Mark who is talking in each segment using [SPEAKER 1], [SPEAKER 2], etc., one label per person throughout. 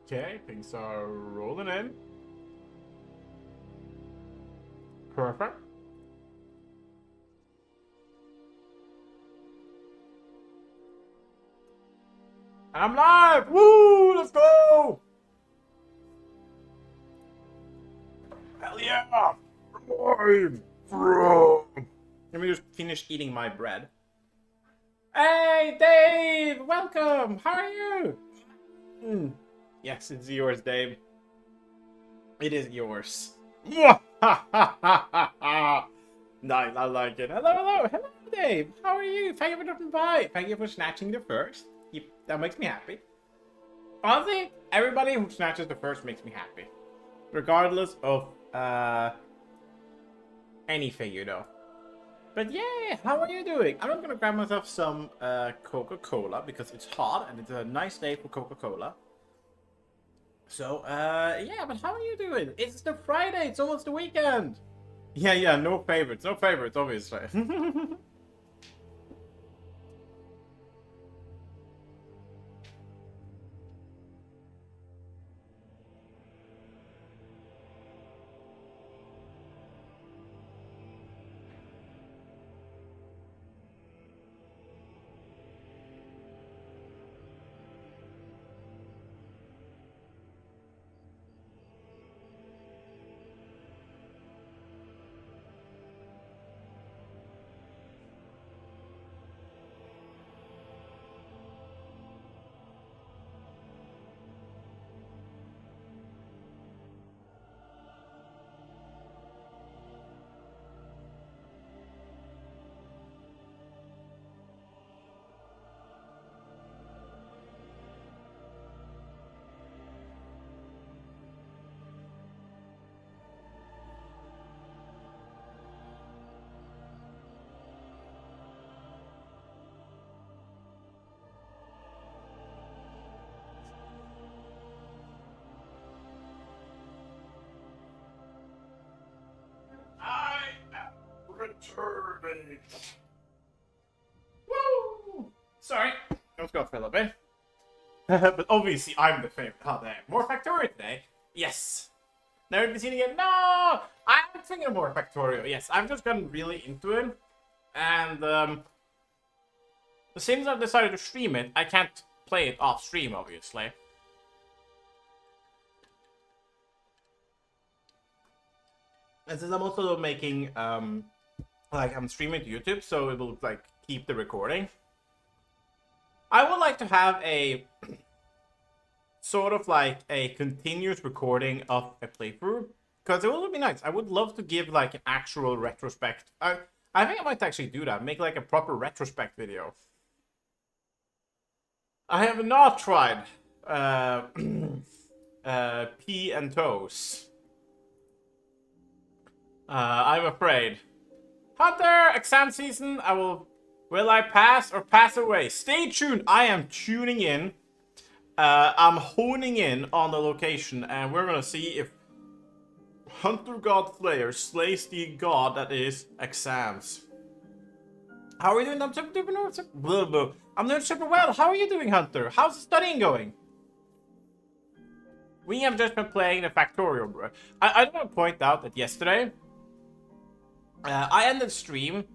[SPEAKER 1] Okay, things are rolling in. Perfect. I'm live! Woo! Let's go! Hell yeah! Live! Bro! Let me just finish eating my bread. Hey, Dave! Welcome! How are you? Yes, it's yours, Dave. It is yours. Nice, I like it. Hello, hello, hello, Dave. How are you? Thank you for dropping by. Thank you for snatching the first. That makes me happy. Honestly, everybody who snatches the first makes me happy. Regardless of anything, you know. But yeah, how are you doing? I'm gonna grab myself some Coca-Cola because it's hot and it's a nice day for Coca-Cola. So, yeah, but how are you doing? It's the Friday, it's almost the weekend. Yeah, no favorites, obviously. I am returning. Woo! Sorry. Let's go for a little bit. But obviously, I'm the favorite. Oh, damn. More Factorio today? Yes. Never been seen again? No! I'm thinking of more Factorio. Yes, I've just gotten really into it. And, since I've decided to stream it, I can't play it off stream, obviously. And since I'm also making, like, I'm streaming to YouTube, so it will, like, keep the recording. I would like to have a sort of like a continuous recording of a playthrough, because it would be nice. I would love to give like an actual retrospect. I think I might actually do that. Make like a proper retrospect video. I have not tried pea and toes. I'm afraid. Hunter, exam season. Will I pass or pass away? Stay tuned. I am tuning in. I'm honing in on the location, and we're gonna see if Hunter God Slayer slays the god that is exams. How are you doing? I'm doing super well. How are you doing, Hunter? How's the studying going? We have just been playing the Factorio, bro. I want to point out that yesterday, I ended stream,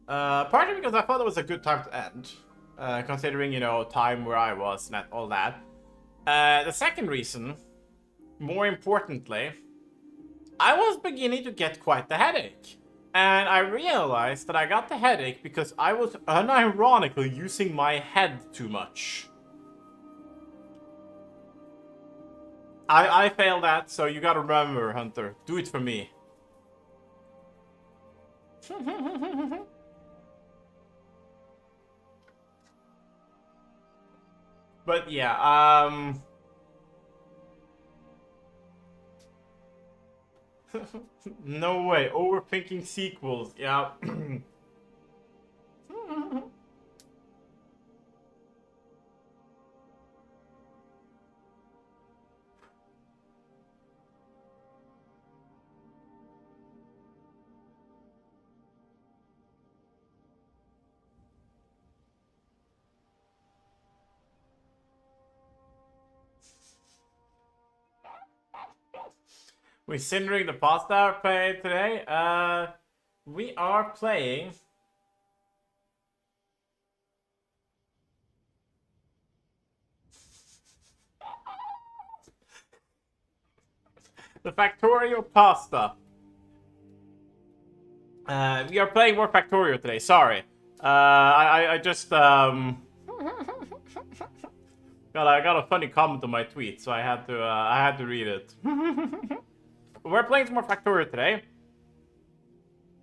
[SPEAKER 1] partly because I thought it was a good time to end, considering, you know, time where I was and all that. The second reason, more importantly, I was beginning to get quite the headache. And I realized that I got the headache because I was unironically using my head too much. I failed that, so you gotta remember, Hunter. Do it for me. But yeah, no way. Overthinking sequels. Yeah. We cindering the pasta play today? We are playing... the Factorio pasta. We are playing more Factorio today, sorry. I just, got a funny comment on my tweet, so I had to read it. We're playing some more Factorio today.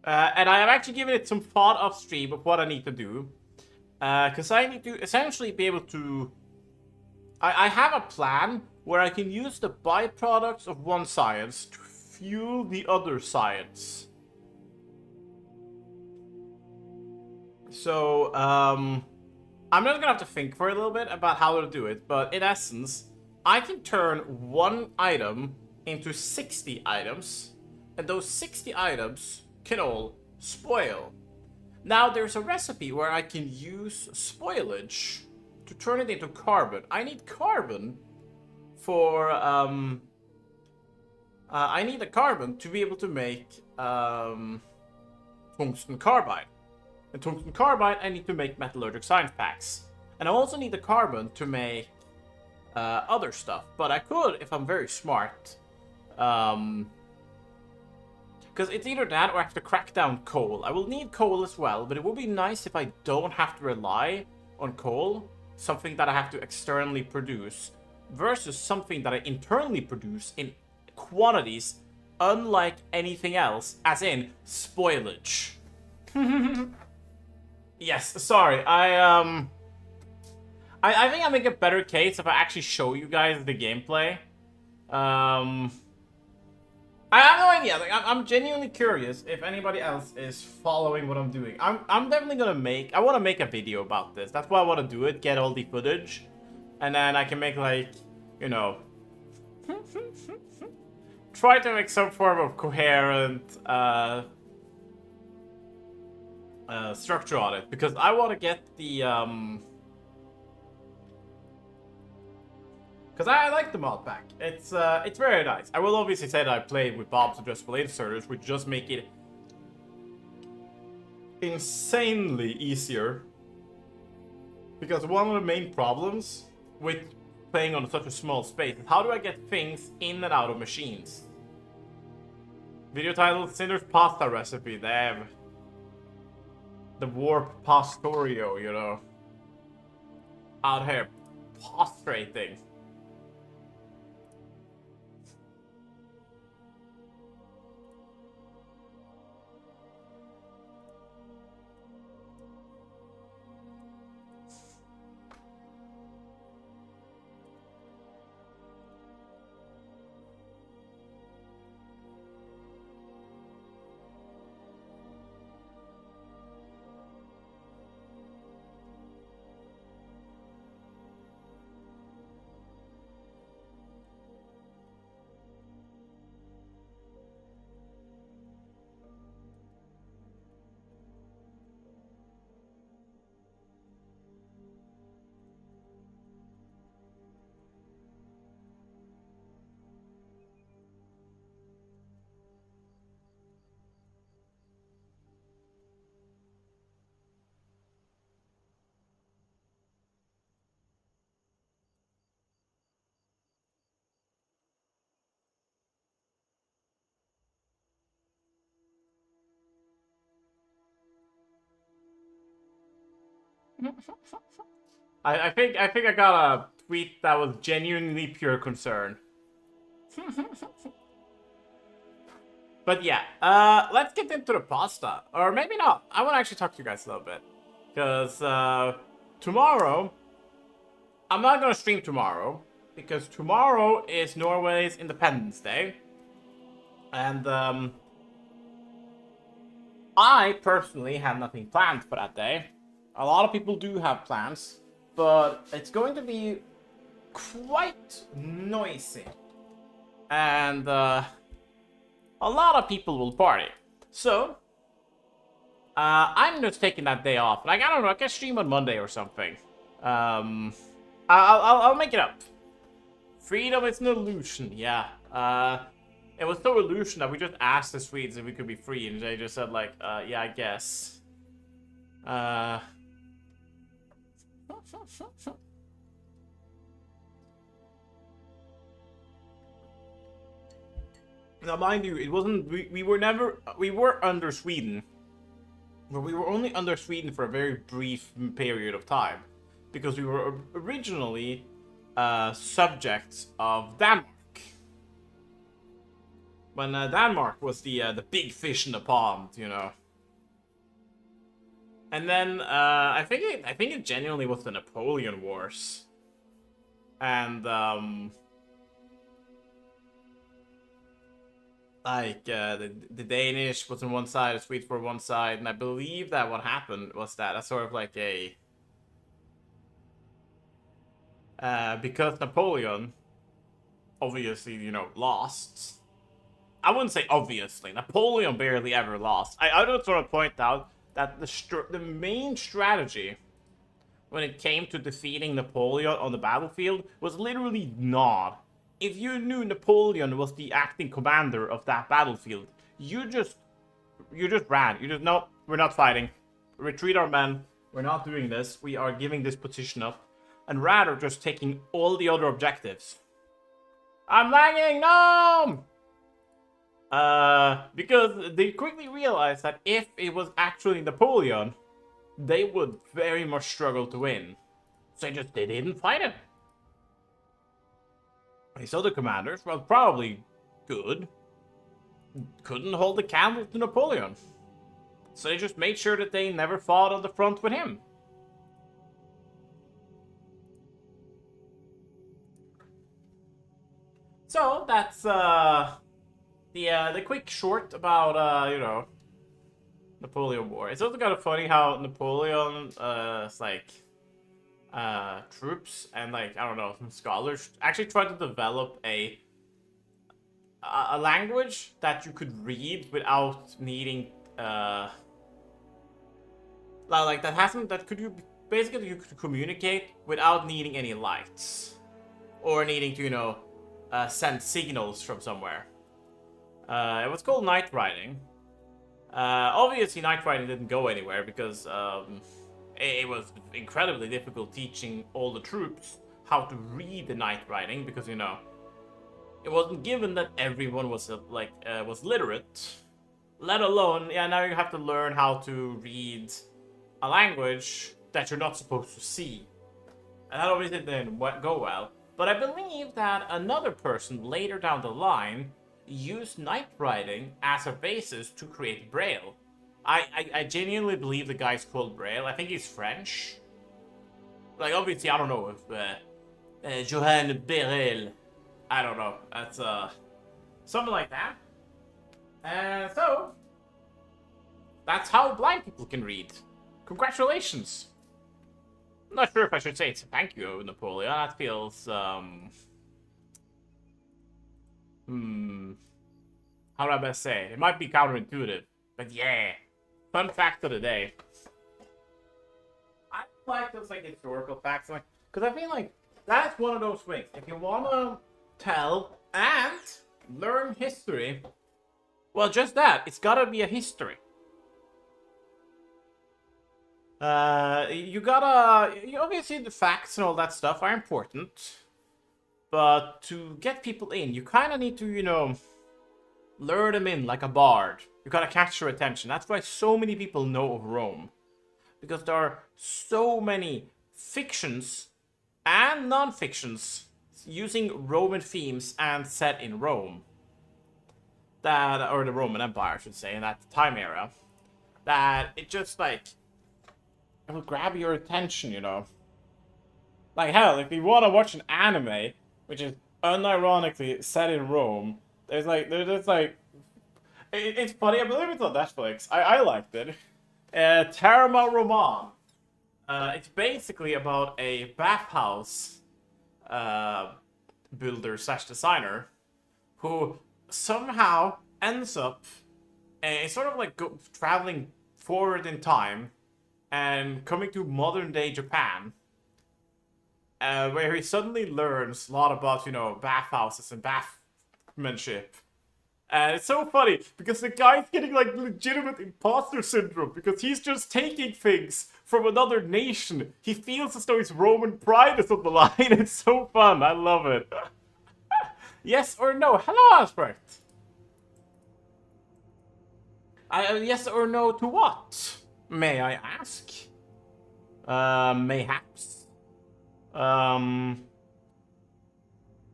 [SPEAKER 1] And I have actually given it some thought off stream of what I need to do. Because I need to essentially be able to... I have a plan where I can use the byproducts of one science to fuel the other science. So, I'm not gonna have to think for a little bit about how to do it, but in essence, I can turn one item into 60 items, and those 60 items can all spoil. Now, there's a recipe where I can use spoilage to turn it into carbon. I need carbon for, I need a carbon to be able to make, tungsten carbide. And tungsten carbide, I need to make metallurgic science packs. And I also need the carbon to make other stuff. But I could, if I'm very smart, because it's either that or I have to crack down coal. I will need coal as well, but it would be nice if I don't have to rely on coal, something that I have to externally produce, versus something that I internally produce in quantities unlike anything else, as in spoilage. Yes, sorry. I think I make a better case if I actually show you guys the gameplay. I have no idea. Like, I'm genuinely curious if anybody else is following what I'm doing. I'm definitely gonna make... I want to make a video about this. That's why I want to do it. Get all the footage. And then I can make, like, you know... try to make some form of coherent... structure on it, because I want to get the because I like the mod pack. It's very nice. I will obviously say that I played with Bob's adjustable inserters, which just make it insanely easier. Because one of the main problems with playing on such a small space is how do I get things in and out of machines? Video title: Cinder's pasta recipe. Damn. The Warptorio, you know. Out here prostrating. I think I got a tweet that was genuinely pure concern. But yeah, let's get into the pasta. Or maybe not. I want to actually talk to you guys a little bit. Because tomorrow, I'm not going to stream tomorrow. Because tomorrow is Norway's Independence Day. And I personally have nothing planned for that day. A lot of people do have plans. But it's going to be quite noisy. And a lot of people will party. So, I'm just taking that day off. Like, I don't know, I can stream on Monday or something. I'll make it up. Freedom is an illusion, yeah. It was so illusion that we just asked the Swedes if we could be free, and they just said like, yeah, I guess. Now, mind you, it wasn't. We were under Sweden, but we were only under Sweden for a very brief period of time, because we were originally subjects of Denmark. When Denmark was the big fish in the pond, you know. And then I think it genuinely was the Napoleon Wars, and like the Danish was on one side, the Swedes were on one side, and I believe that what happened was that that's sort of like a because Napoleon obviously, you know, lost. I wouldn't say obviously. Napoleon barely ever lost. I just want to point out that the main strategy when it came to defeating Napoleon on the battlefield was literally not. If you knew Napoleon was the acting commander of that battlefield, you just ran. You just, no, we're not fighting. Retreat our men. We're not doing this. We are giving this position up. And rather just taking all the other objectives. I'm lagging, no! Because they quickly realized that if it was actually Napoleon, they would very much struggle to win. So they didn't fight him. These other commanders were probably good. Couldn't hold a candle to Napoleon. So they just made sure that they never fought on the front with him. So that's the quick short about you know, Napoleon War. It's also kind of funny how Napoleon like troops and like, I don't know, some scholars actually tried to develop a language that you could read without needing like you could communicate without needing any lights or needing to, you know, send signals from somewhere. It was called night riding. Obviously, night riding didn't go anywhere because it was incredibly difficult teaching all the troops how to read the night riding, because, you know, it wasn't given that everyone was was literate. Let alone, yeah, now you have to learn how to read a language that you're not supposed to see. And that obviously didn't go well. But I believe that another person later down the line used night riding as a basis to create Braille. I genuinely believe the guy's called Braille. I think he's French. Like, obviously, I don't know if Johann Braille. I don't know. That's something like that. And so that's how blind people can read. Congratulations. I'm not sure if I should say it's a thank you, Napoleon. That feels how do I best say it? It might be counterintuitive, but yeah. Fun fact of the day. I like those like historical facts, like, because I feel like that's one of those things. If you want to tell and learn history, well, just that. It's gotta be a history. Obviously the facts and all that stuff are important, but to get people in, you kind of need to, you know, lure them in like a bard. You gotta catch their attention. That's why so many people know of Rome, because there are so many fictions and non-fictions using Roman themes and set in Rome, or the Roman Empire, I should say, in that time era, that it just like, it will grab your attention, you know. Like, hell, if you want to watch an anime, which is unironically set in Rome, there's just like, it's funny, I believe it's on Netflix. I liked it. Terma Roman. It's basically about a bathhouse builder / designer who somehow ends up sort of like traveling forward in time and coming to modern day Japan, where he suddenly learns a lot about, you know, bathhouses and bathmanship. And it's so funny because the guy's getting like legitimate imposter syndrome because he's just taking things from another nation. He feels as though his Roman pride is on the line. It's so fun. I love it. Yes or no? Hello, Aspect. Yes or no to what? May I ask? Mayhaps.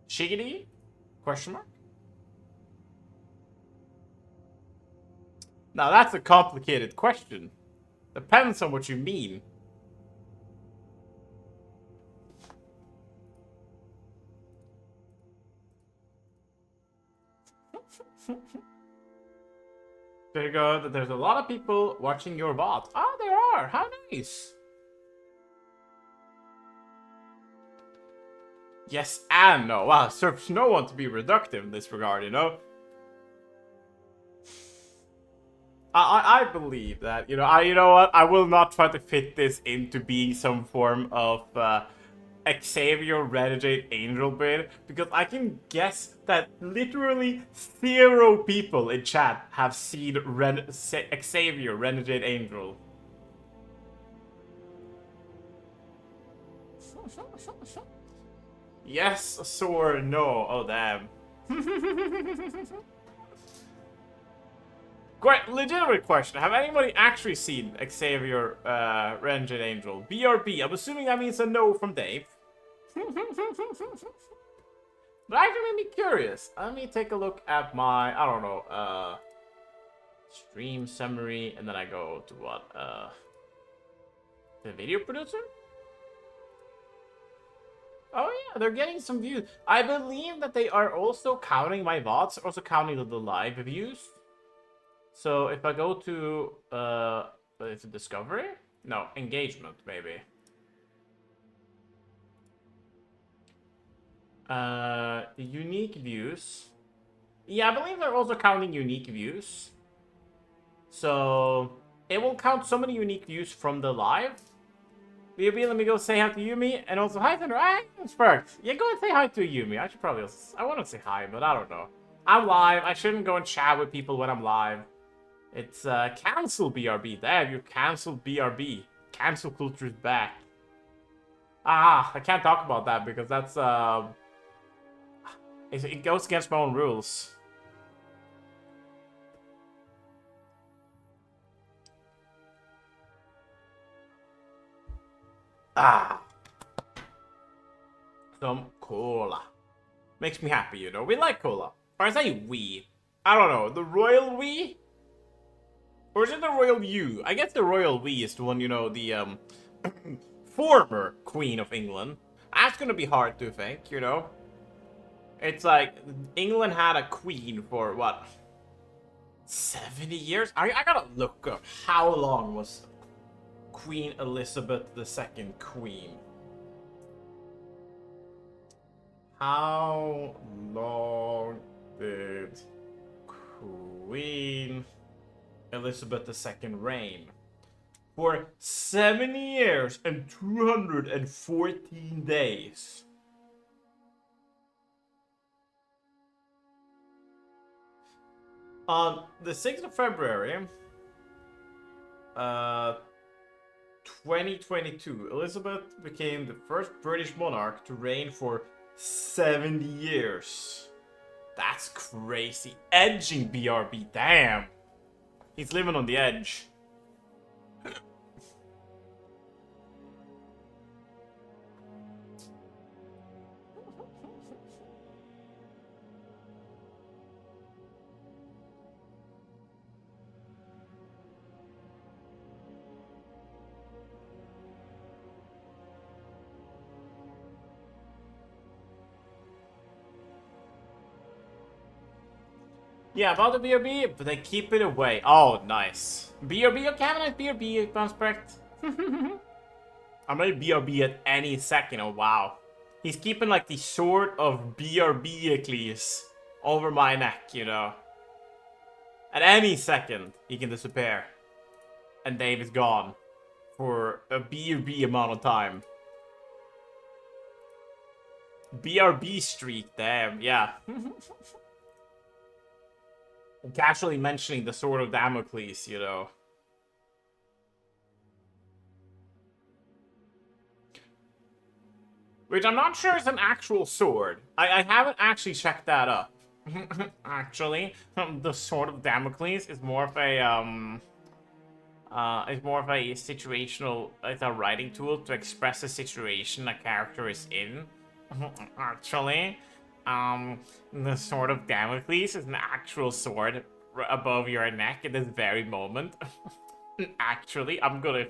[SPEAKER 1] Shiggity? Question mark? Now that's a complicated question. Depends on what you mean. There you go. There's a lot of people watching your VOD. Oh, there are. How nice. Yes and no. Wow, serves no one to be reductive in this regard, you know? I believe that, you know what? I will not try to fit this into being some form of Xavier Renegade Angel bid, because I can guess that literally 0 people in chat have seen Xavier Renegade Angel. Yes or no? Oh, damn. Great, legitimate question. Have anybody actually seen Xavier Renegade Angel? BRB. I'm assuming that means a no from Dave. But actually made me curious. Let me take a look at my, I don't know, stream summary, and then I go to what? The video producer? Oh yeah, they're getting some views. I believe that they are also counting my VODs, also counting the live views. So if I go to, is it Discovery? No, Engagement, maybe. Unique views. Yeah, I believe they're also counting unique views. So it will count so many unique views from the live. BB, let me go say hi to Yumi, and also hi Thunder. Hi, Sparks. Yeah, go and say hi to Yumi. I should probably also, I want to say hi, but I don't know. I'm live. I shouldn't go and chat with people when I'm live. It's cancel BRB. Damn, you canceled BRB. Cancel culture is back. Ah, I can't talk about that because that's it goes against my own rules. Ah. Some cola. Makes me happy, you know. We like cola. Or is that we? I don't know. The royal we? Or is it the royal you? I guess the royal we is the one, you know, the former Queen of England. That's gonna be hard to think, you know. It's like England had a queen for what? 70 years? I gotta look up how long was Queen Elizabeth II queen. How long did Queen Elizabeth II reign? For 70 years and 214 days. On the 6th of February, 2022, Elizabeth became the first British monarch to reign for 70 years. That's crazy. Edging BRB, damn. He's living on the edge. Yeah, about the BRB, but they keep it away. Oh, nice. BRB, okay, have a nice BRB, bounce back. I'm ready BRB at any second. Oh, wow. He's keeping like the sword of BRB over my neck, you know. At any second, he can disappear. And Dave is gone. For a BRB amount of time. BRB streak, damn, yeah. casually mentioning the Sword of Damocles, you know. Which I'm not sure is an actual sword. I haven't actually checked that up. Actually, the Sword of Damocles is more of a situational, it's a writing tool to express a situation a character is in. Actually, the Sword of Damocles is an actual sword above your neck at this very moment. Actually, I'm gonna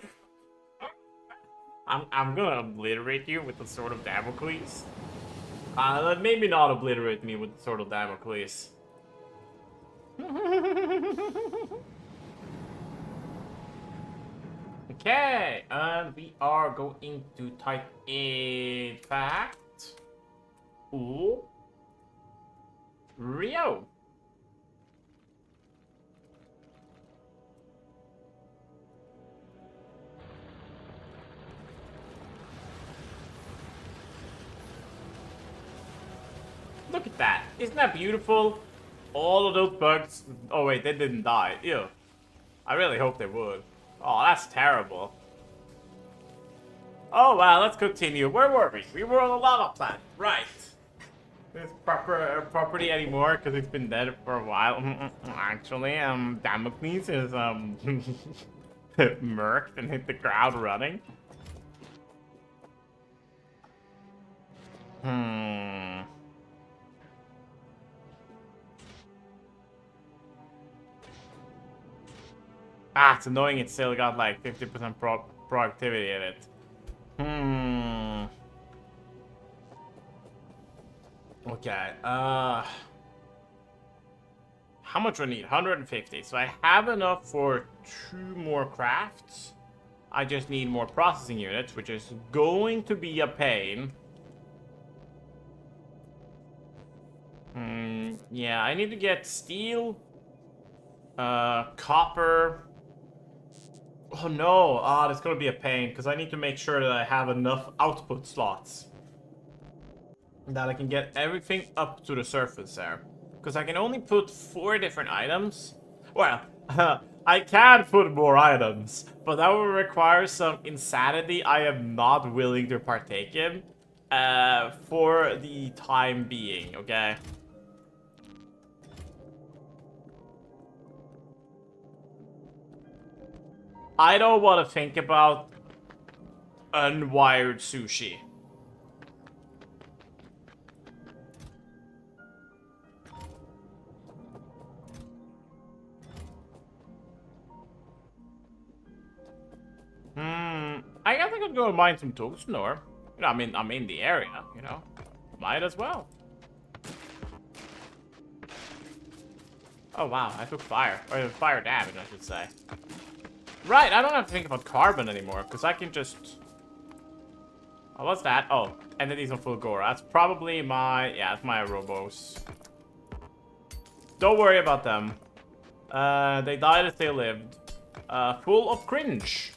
[SPEAKER 1] obliterate you with the Sword of Damocles. Maybe not obliterate me with the Sword of Damocles. Okay, and we are going to type in fact. Ooh. Rio. Look at that. Isn't that beautiful? All of those bugs. Oh, wait, they didn't die. Ew. I really hope they would. Oh, that's terrible. Oh, wow, let's continue. Where were we? We were on the lava planet. Right. This property anymore because it's been dead for a while. Actually, Damocles is, murked and hit the ground running. Ah, it's annoying it still got like 50% productivity in it. Okay, how much do I need? 150. So I have enough for 2 more crafts. I just need more processing units, which is going to be a pain. Yeah, I need to get steel, copper. Oh no, that's gonna be a pain, because I need to make sure that I have enough output slots. That I can get everything up to the surface there. Because I can only put 4 different items. Well, I can put more items, but that will require some insanity I am not willing to partake in for the time being, okay? I don't want to think about unwired sushi. I guess I could go and mine some tungsten ore. You know, I mean, I'm in the area, you know. Might as well. Oh wow, I took fire. Or fire damage, I should say. Right, I don't have to think about carbon anymore, because I can just... Oh, what's that? Oh, entities on full gore. That's probably my... Yeah, that's my robos. Don't worry about them. They died as they lived. Full of cringe.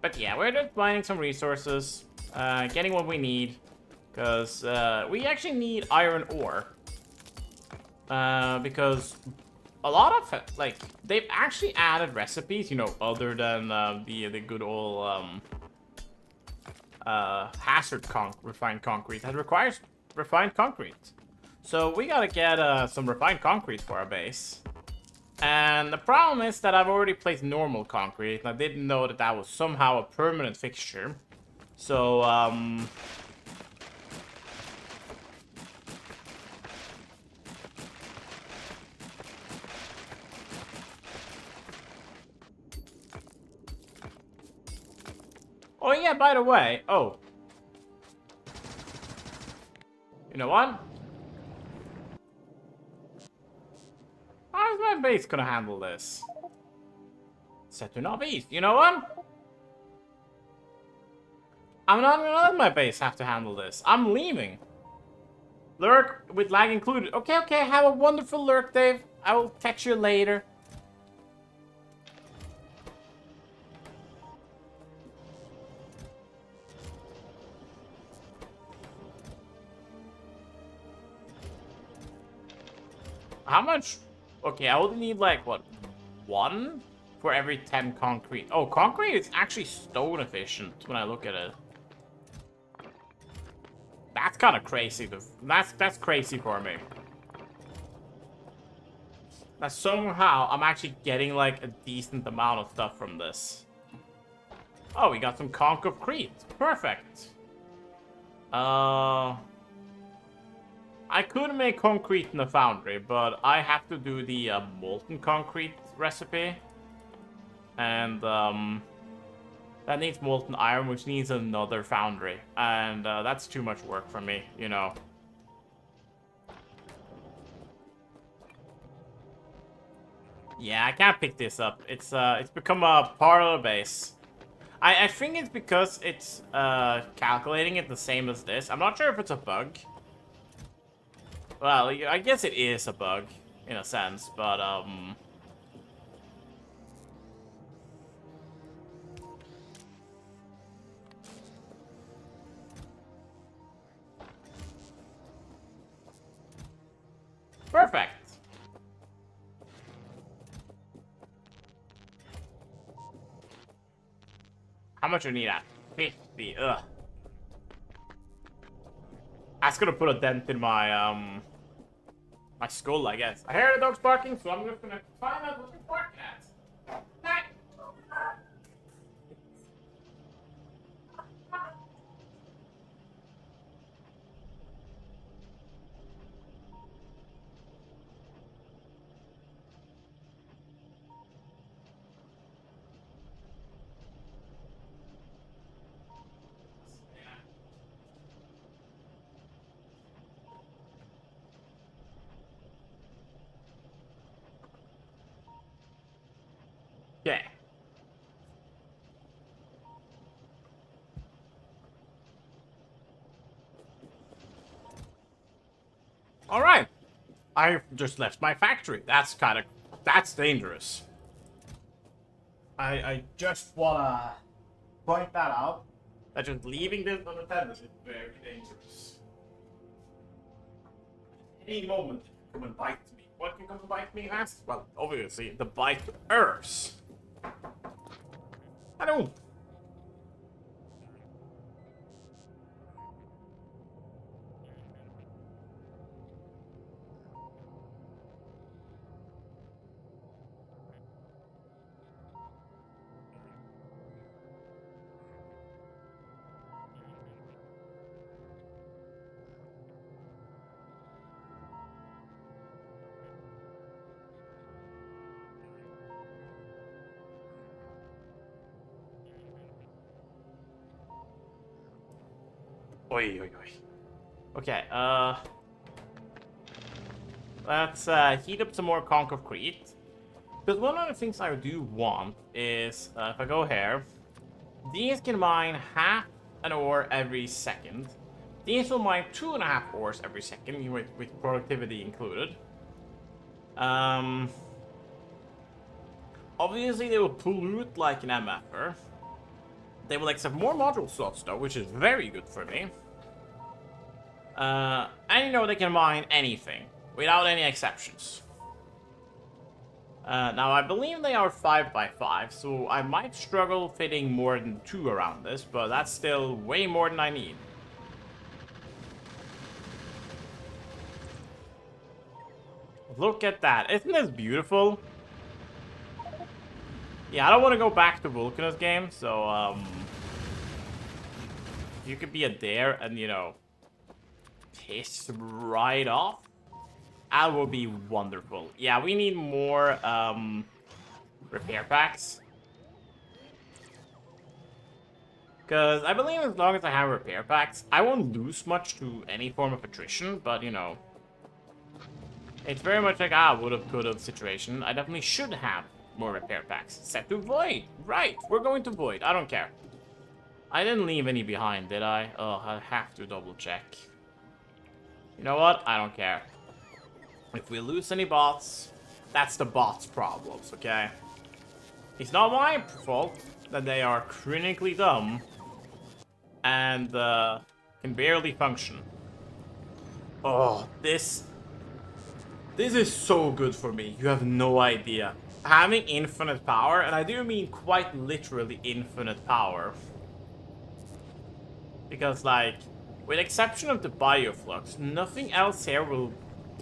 [SPEAKER 1] But yeah, we're just mining some resources. Getting what we need. Because we actually need iron ore. Because a lot of, like, they've actually added recipes, you know, other than the good old refined concrete that requires refined concrete. So we gotta get some refined concrete for our base. And the problem is that I've already placed normal concrete, and I didn't know that that was somehow a permanent fixture. So, oh yeah, by the way, oh. You know what? How's my base gonna handle this? Set to northeast. You know what? I'm not gonna let my base have to handle this. I'm leaving. Lurk with lag included. Okay, okay, have a wonderful lurk, Dave. I will catch you later. How much? Okay, I only need like, what, 1 for every 10 concrete. Oh, concrete is actually stone efficient when I look at it. That's kind of crazy. That's crazy for me. That somehow I'm actually getting like a decent amount of stuff from this. Oh, we got some concrete. Perfect. I could make concrete in the foundry, but I have to do the molten concrete recipe. And that needs molten iron, which needs another foundry. And that's too much work for me, you know. Yeah, I can't pick this up. It's become a part of the base. I think it's because it's calculating it the same as this. I'm not sure if it's a bug. Well, I guess it is a bug in a sense, but perfect. How much do you need at? 50. Ugh. That's gonna put a dent in my my skull, I guess. I hear the dogs barking, so I'm just gonna find out what they're barking at. Okay. All right. I just left my factory. That's dangerous. I just wanna point that out. That just leaving this unattended is very dangerous. Any moment it can come and bite me. What can come and bite me last? Well, obviously the biters. I don't. Oi, oi, oi. Okay, let's heat up some more concrete. Because one of the things I do want is, if I go here, these can mine half an ore every second. These will mine 2.5 ores every second, with productivity included. Obviously they will pollute like an MFer. They will accept more module slots though, which is very good for me. And you know they can mine anything, without any exceptions. Now I believe they are 5x5, so I might struggle fitting more than 2 around this, but that's still way more than I need. Look at that, isn't this beautiful? Yeah, I don't want to go back to Vulcanus game, so you could be a dare and, you know, piss right off. That would be wonderful. Yeah, we need more repair packs. Because I believe as long as I have repair packs, I won't lose much to any form of attrition, but you know, it's very much like a would've, could've situation. I definitely should have more repair packs. Set to Void. Right, we're going to Void. I don't care. I didn't leave any behind, did I? Oh, I have to double check. You know what? I don't care. If we lose any bots, that's the bots' problems, okay? It's not my fault that they are critically dumb and can barely function. Oh, this This is so good for me. You have no idea. Having infinite power, and I do mean quite literally infinite power. Because, like, with exception of the bioflux, nothing else here will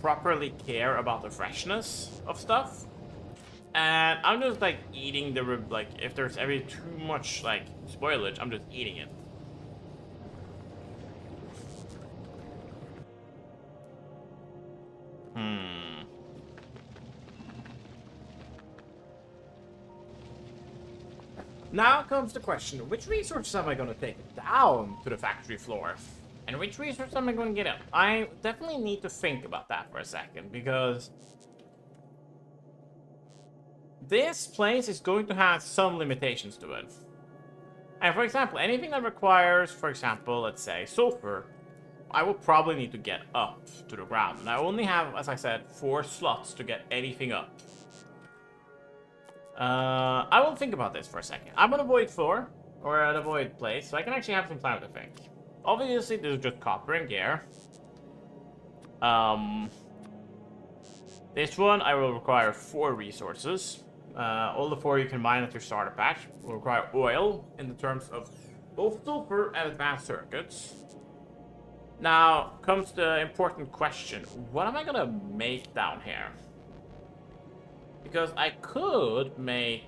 [SPEAKER 1] properly care about the freshness of stuff. And I'm just, like, eating the, like, if there's ever too much, like, spoilage, I'm just eating it. Now comes the question, which resources am I going to take down to the factory floor? And which resources am I going to get up? I definitely need to think about that for a second, because this place is going to have some limitations to it. And for example, anything that requires, for example, let's say sulfur, I will probably need to get up to the ground. And I only have, as I said, 4 slots to get anything up. I will think about this for a second. I'm gonna void floor, or the void place, so I can actually have some time to think. Obviously, this is just copper and gear. This one, I will require 4 resources. All the 4 you can mine at your starter patch will require oil in the terms of both sulfur and advanced circuits. Now comes the important question. What am I gonna make down here? Because I could make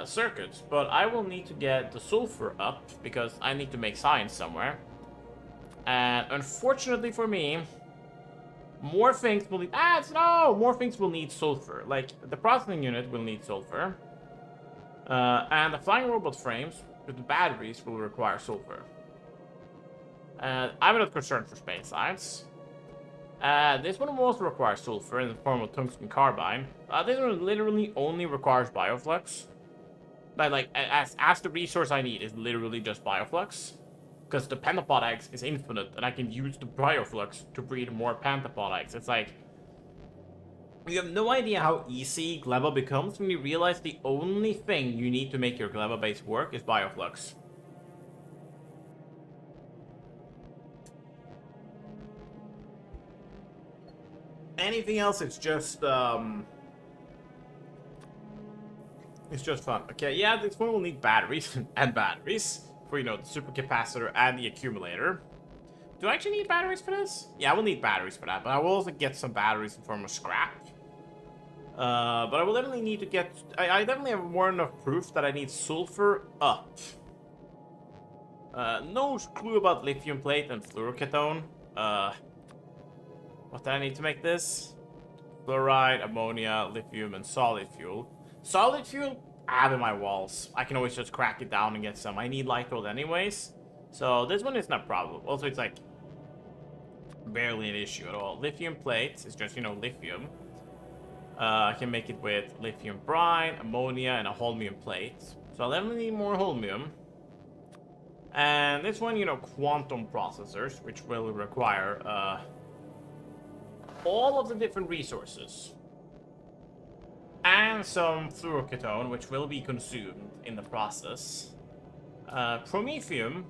[SPEAKER 1] circuits, but I will need to get the sulfur up because I need to make science somewhere. And unfortunately for me, more things will need... more things will need sulfur. Like, the processing unit will need sulfur. And the flying robot frames with the batteries will require sulfur. I'm not concerned for space science. This one will also require sulfur in the form of tungsten carbide. This one literally only requires bioflux. Like, as the resource I need is literally just bioflux. Because the pentapod eggs is infinite, and I can use the bioflux to breed more pentapod eggs. It's like, you have no idea how easy Gleba becomes when you realize the only thing you need to make your Gleba base work is bioflux. Anything else, it's just fun. Okay, yeah, this one will need batteries and batteries for, you know, the supercapacitor and the accumulator. Do I actually need batteries for this? Yeah, I will need batteries for that, but I will also get some batteries in form of scrap. But I will definitely need to get... I definitely have more than enough proof that I need sulfur up. No clue about lithium plate and fluoroketone. What do I need to make this? Fluoride, ammonia, lithium, and solid fuel. Solid fuel, I have in my walls. I can always just crack it down and get some. I need light gold anyways. So this one is not a problem. Also, it's like barely an issue at all. Lithium plates is just, you know, lithium. I can make it with lithium brine, ammonia, and a holmium plate. So I'll definitely need more holmium. And this one, you know, quantum processors, which will require all of the different resources. And some fluoroketone, which will be consumed in the process. Promethium,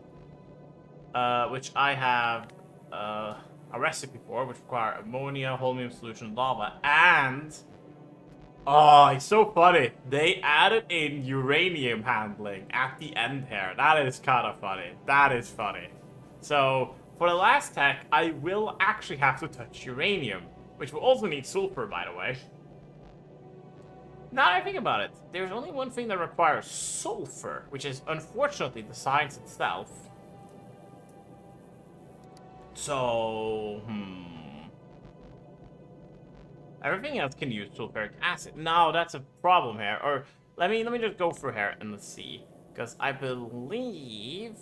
[SPEAKER 1] which I have a recipe for, which require ammonia, holmium solution, lava, and... Oh, it's so funny. They added in uranium handling at the end here. That is kind of funny. That is funny. So, for the last tech, I will actually have to touch uranium, which will also need sulfur, by the way. Now that I think about it, there's only one thing that requires sulfur, which is unfortunately the science itself. So, everything else can use sulfuric acid. Now that's a problem here. Or let me just go through here and let's see, because I believe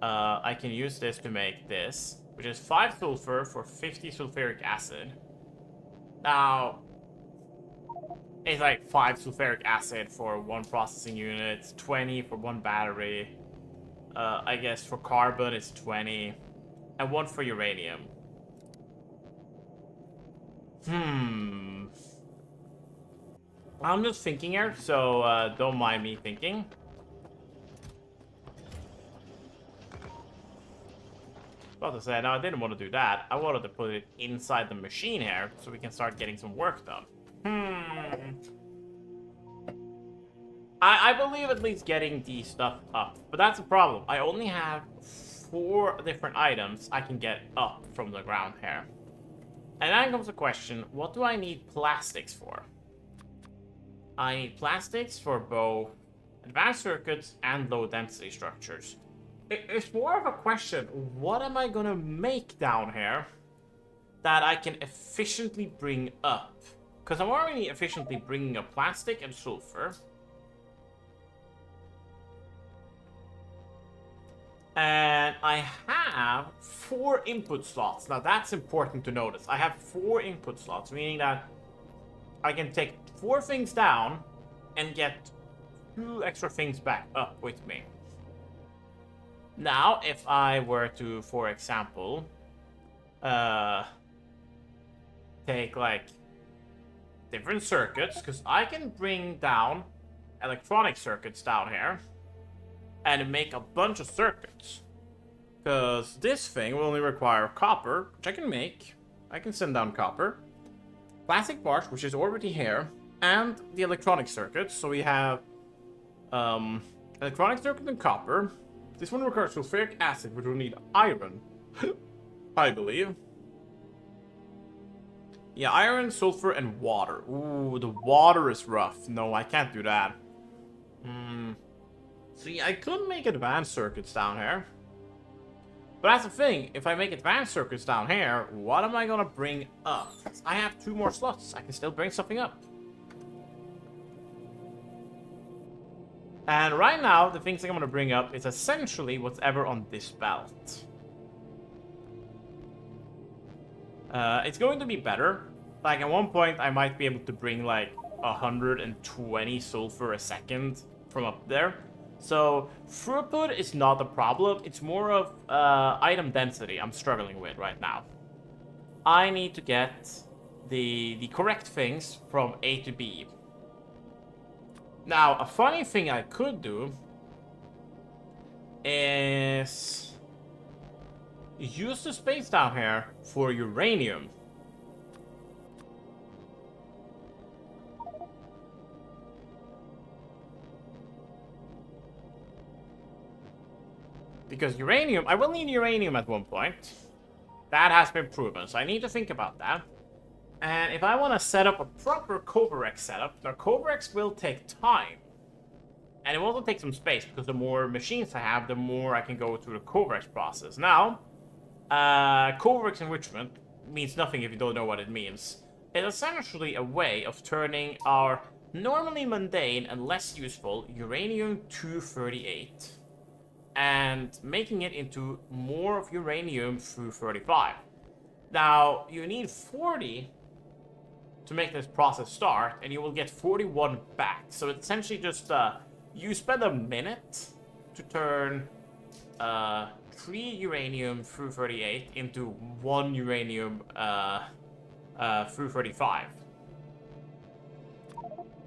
[SPEAKER 1] I can use this to make this, which is 5 sulfur for 50 sulfuric acid. Now, it's like 5 sulfuric acid for 1 processing unit, 20 for 1 battery. I guess for carbon it's 20, and 1 for uranium. I'm just thinking here, so don't mind me thinking. About to say, no, I didn't want to do that. I wanted to put it inside the machine here so we can start getting some work done. I believe at least getting the stuff up, but that's a problem. I only have 4 different items I can get up from the ground here. And then comes the question, what do I need plastics for? I need plastics for both advanced circuits and low density structures. It's more of a question, what am I gonna make down here that I can efficiently bring up? Because I'm already efficiently bringing up plastic and sulfur. And I have 4 input slots. Now that's important to notice. I have 4 input slots, meaning that I can take 4 things down and get 2 extra things back up with me. Now, if I were to, for example, take like different circuits, because I can bring down electronic circuits down here and make a bunch of circuits. Because this thing will only require copper, which I can make. I can send down copper. Plastic parts, which is already here. And the electronic circuits. So we have electronic circuit and copper. This one requires sulfuric acid, which will need iron. I believe. Yeah, iron, sulfur, and water. Ooh, the water is rough. No, I can't do that. See, I could make advanced circuits down here. But that's the thing, if I make advanced circuits down here, what am I gonna bring up? I have 2 more slots, I can still bring something up. And right now, the things I'm gonna bring up is essentially whatever on this belt. It's going to be better. Like, at one point, I might be able to bring, like, 120 sulfur a second from up there. So, throughput is not a problem. It's more of item density I'm struggling with right now. I need to get the correct things from A to B. Now, a funny thing I could do is use the space down here for uranium. Because uranium, I will need uranium at one point. That has been proven, so I need to think about that. And if I want to set up a proper Coverex setup, now Coverex will take time. And it will also take some space, because the more machines I have, the more I can go through the Coverex process. Now, Coverex enrichment means nothing if you don't know what it means. It's essentially a way of turning our normally mundane and less useful uranium-238 and making it into more of uranium-235. Now, you need 40 to make this process start, and you will get 41 back. So it's essentially just, you spend a minute to turn 3 uranium-238 into 1 uranium-235.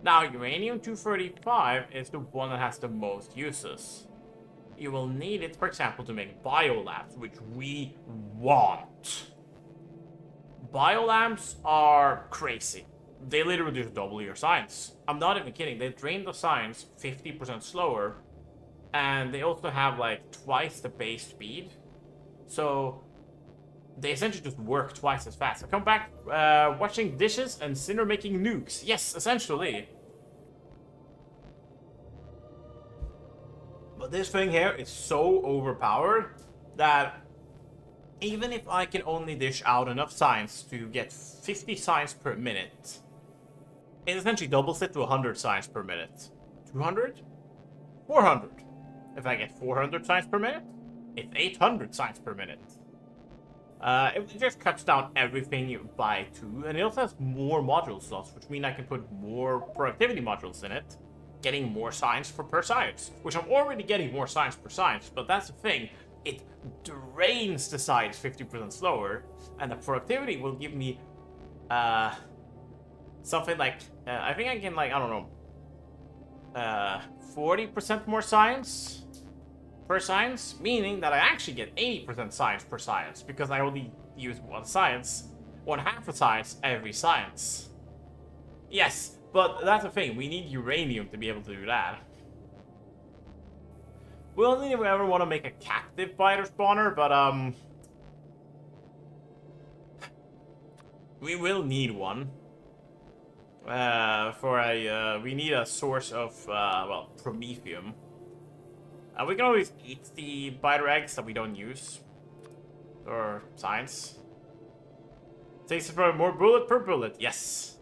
[SPEAKER 1] Now, uranium-235 is the one that has the most uses. You will need it, for example, to make biolabs, which we want. Biolamps are crazy. They literally just double your science. I'm not even kidding. They drain the science 50% slower. And they also have like twice the base speed. So they essentially just work twice as fast. I come back watching dishes and Cinder making nukes. Yes, essentially. But this thing here is so overpowered that even if I can only dish out enough science to get 50 science per minute, it essentially doubles it to 100 science per minute. 200? 400. If I get 400 science per minute, it's 800 science per minute. It just cuts down everything by 2, and it also has more module slots, which mean I can put more productivity modules in it, getting more science per science, which I'm already getting more science per science, but that's the thing. It drains the science 50% slower, and the productivity will give me something like, I think I can, like, I don't know, 40% more science per science, meaning that I actually get 80% science per science, because I only use one science, one half a science every science. Yes, but that's the thing, we need uranium to be able to do that. We only ever want to make a captive fighter spawner, but we will need one. We need a source of, well, promethium. We can always eat the biter eggs that we don't use. Or science. Takes for more bullet per bullet, yes.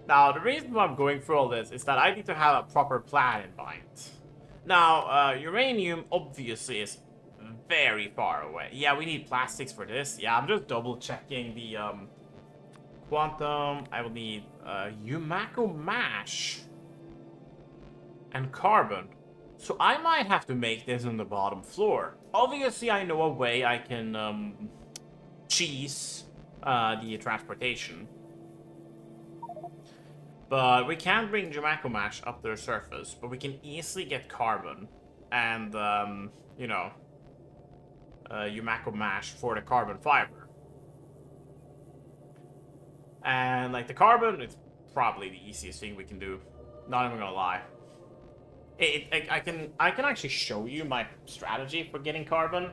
[SPEAKER 1] Now, the reason why I'm going through all this is that I need to have a proper plan in mind. Now, uranium obviously is very far away. Yeah, we need plastics for this. Yeah, I'm just double checking the, quantum. I will need, Yumako mash. And carbon. So I might have to make this on the bottom floor. Obviously, I know a way I can cheese the transportation. But we can't bring Yumako mash up to the surface, but we can easily get carbon and, you know, Yumako mash for the carbon fiber. And, like, the carbon, it's probably the easiest thing we can do. Not even gonna lie. I can actually show you my strategy for getting carbon,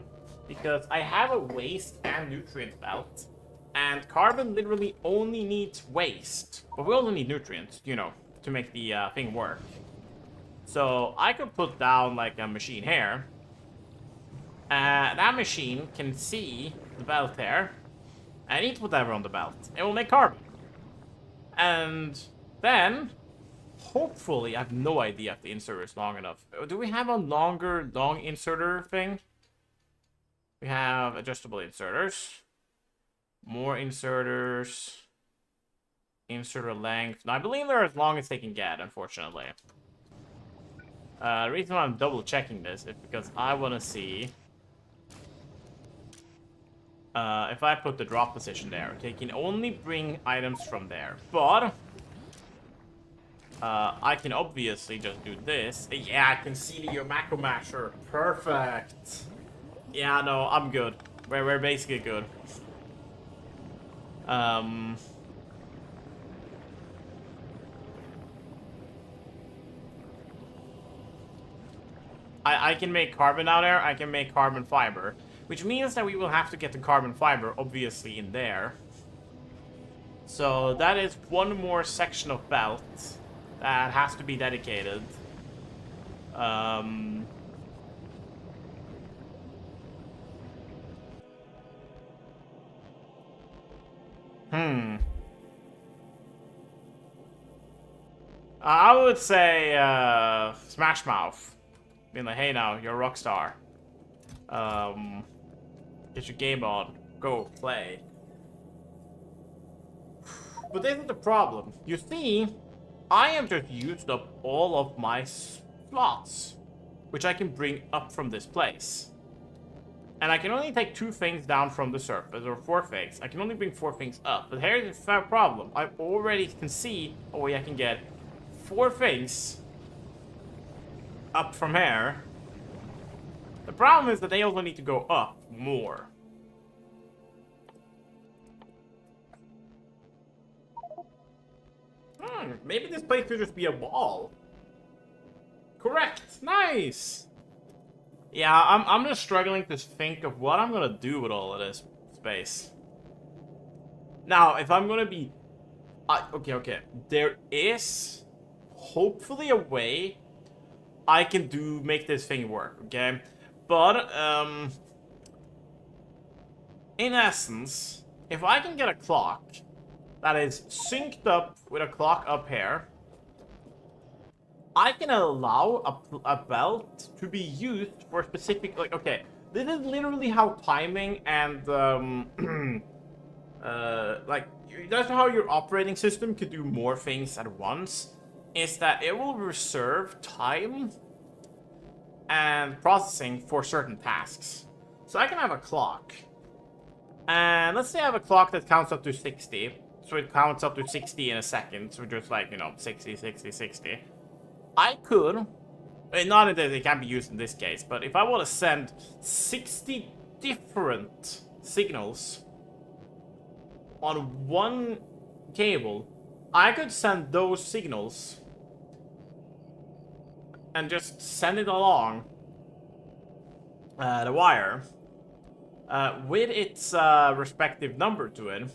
[SPEAKER 1] because I have a waste and nutrient belt, and carbon literally only needs waste, but we also need nutrients, you know, to make the thing work. So I could put down like a machine here. That machine can see the belt there and eat whatever on the belt. It will make carbon, and then hopefully, I have no idea if the inserter is long enough. Do we have a long inserter thing? We have adjustable inserters. More inserters. Inserter length. Now, I believe they're as long as they can get, unfortunately. The reason why I'm double checking this is because I want to see if I put the drop position there. They can only bring items from there, but I can obviously just do this. Yeah, I can see your macro masher. Perfect. Yeah, no, I'm good. We're basically good. I can make carbon out there. I can make carbon fiber, which means that we will have to get the carbon fiber, obviously, in there. So that is one more section of belt that has to be dedicated. I would say, Smash Mouth. Being like, hey now, you're a rock star. Get your game on. Go, play. But this is the problem. You see, I have just used up all of my slots, which I can bring up from this place. And I can only take 2 things down from the surface, or 4 things. I can only bring 4 things up. But here's the problem. I already can see a way I can get 4 things up from here. The problem is that they also need to go up more. Maybe this place could just be a wall. Correct. Nice. Yeah, I'm just struggling to think of what I'm gonna do with all of this space. Now, if I'm gonna be... okay. There is hopefully a way I can make this thing work, okay? But, in essence, if I can get a clock that is synced up with a clock up here, I can allow a belt to be used for specific, like, okay, this is literally how timing and, like, that's how your operating system could do more things at once, is that it will reserve time and processing for certain tasks. So I can have a clock, and let's say I have a clock that counts up to 60, so it counts up to 60 in a second, so just like, you know, 60, 60, 60. I could Not that they can be used in this case, but if I want to send 60 different signals on one cable, I could send those signals and just send it along the wire with its respective number to it.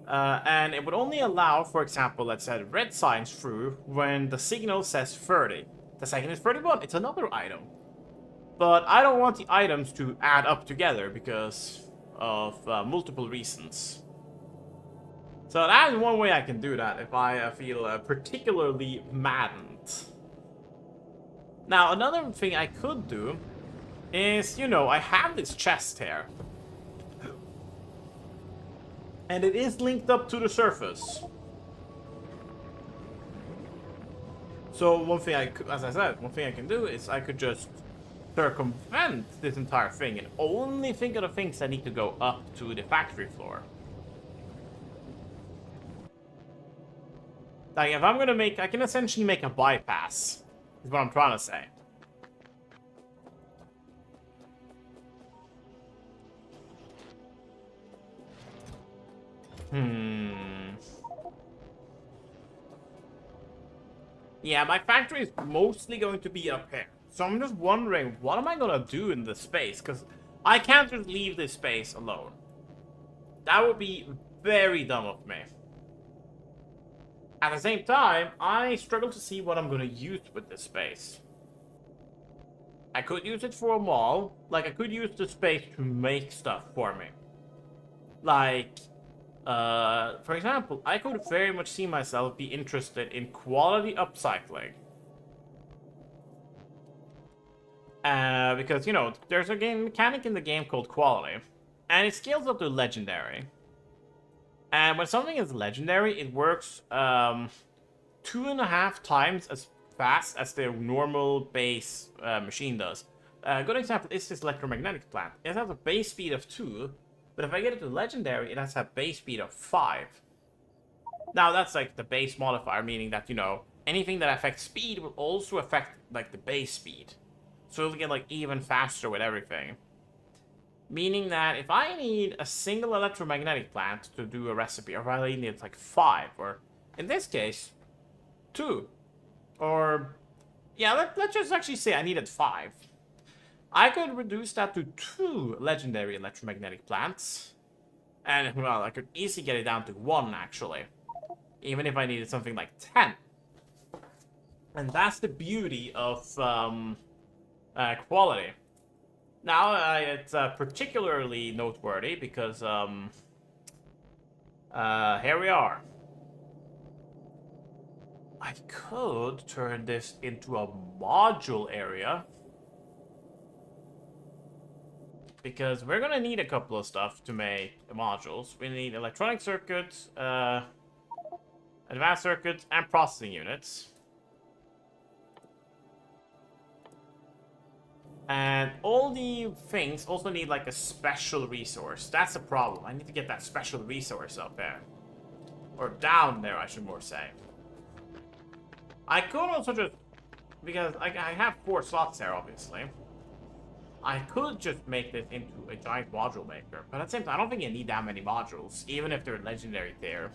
[SPEAKER 1] And it would only allow, for example, let's say red signs through when the signal says 30. The second is 31. It's another item. But I don't want the items to add up together because of multiple reasons. So that is one way I can do that if I feel particularly maddened. Now, another thing I could do is, you know, I have this chest here. And it is linked up to the surface. So one thing as I said, one thing I can do is I could just circumvent this entire thing and only think of the things that need to go up to the factory floor. Like, if I'm gonna make, I can essentially make a bypass, is what I'm trying to say. Yeah, my factory is mostly going to be up here. So I'm just wondering, what am I gonna do in this space? Because I can't just leave this space alone. That would be very dumb of me. At the same time, I struggle to see what I'm gonna use with this space. I could use it for a mall. Like, I could use the space to make stuff for me. Like, for example, I could very much see myself be interested in quality upcycling. Because, you know, there's a mechanic in the game called quality, and it scales up to legendary. And when something is legendary, it works 2.5 times as fast as the normal base machine does. A good example is this electromagnetic plant. It has a base speed of 2, but if I get it to legendary, it has a base speed of 5. Now that's like the base modifier, meaning that, you know, anything that affects speed will also affect like the base speed. So it'll get like even faster with everything. Meaning that if I need a single electromagnetic plant to do a recipe, or if I need like 5, or in this case, 2. Or, yeah, let's just actually say I needed 5. I could reduce that to 2 legendary electromagnetic plants. And, well, I could easily get it down to 1, actually. Even if I needed something like 10. And that's the beauty of quality. Now, it's particularly noteworthy because, here we are. I could turn this into a module area. Because we're gonna need a couple of stuff to make modules. We need electronic circuits, advanced circuits, and processing units. And all the things also need like a special resource. That's a problem. I need to get that special resource up there. Or down there, I should more say. I could also just, because I have 4 slots there, obviously. I could just make this into a giant module maker. But at the same time, I don't think you need that many modules, even if they're legendary there.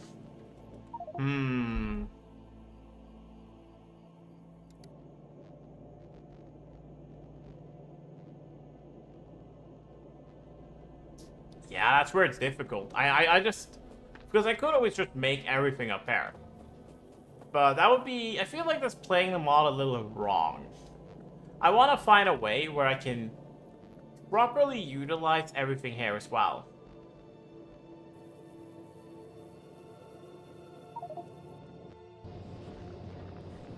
[SPEAKER 1] Yeah, that's where it's difficult. I just... Because I could always just make everything up there. But that would be... I feel like that's playing the mod a little wrong. I want to find a way where I can properly utilize everything here as well.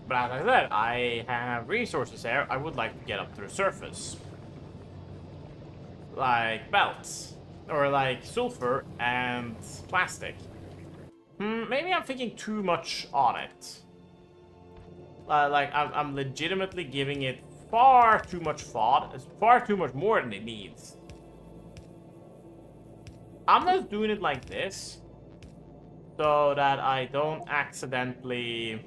[SPEAKER 1] But as I said, I have resources here I would like to get up to the surface. Like belts. Or like sulfur and plastic. Maybe I'm thinking too much on it. Like I'm legitimately giving it far too much thought. It's far too much more than it needs. I'm just doing it like this. So that I don't accidentally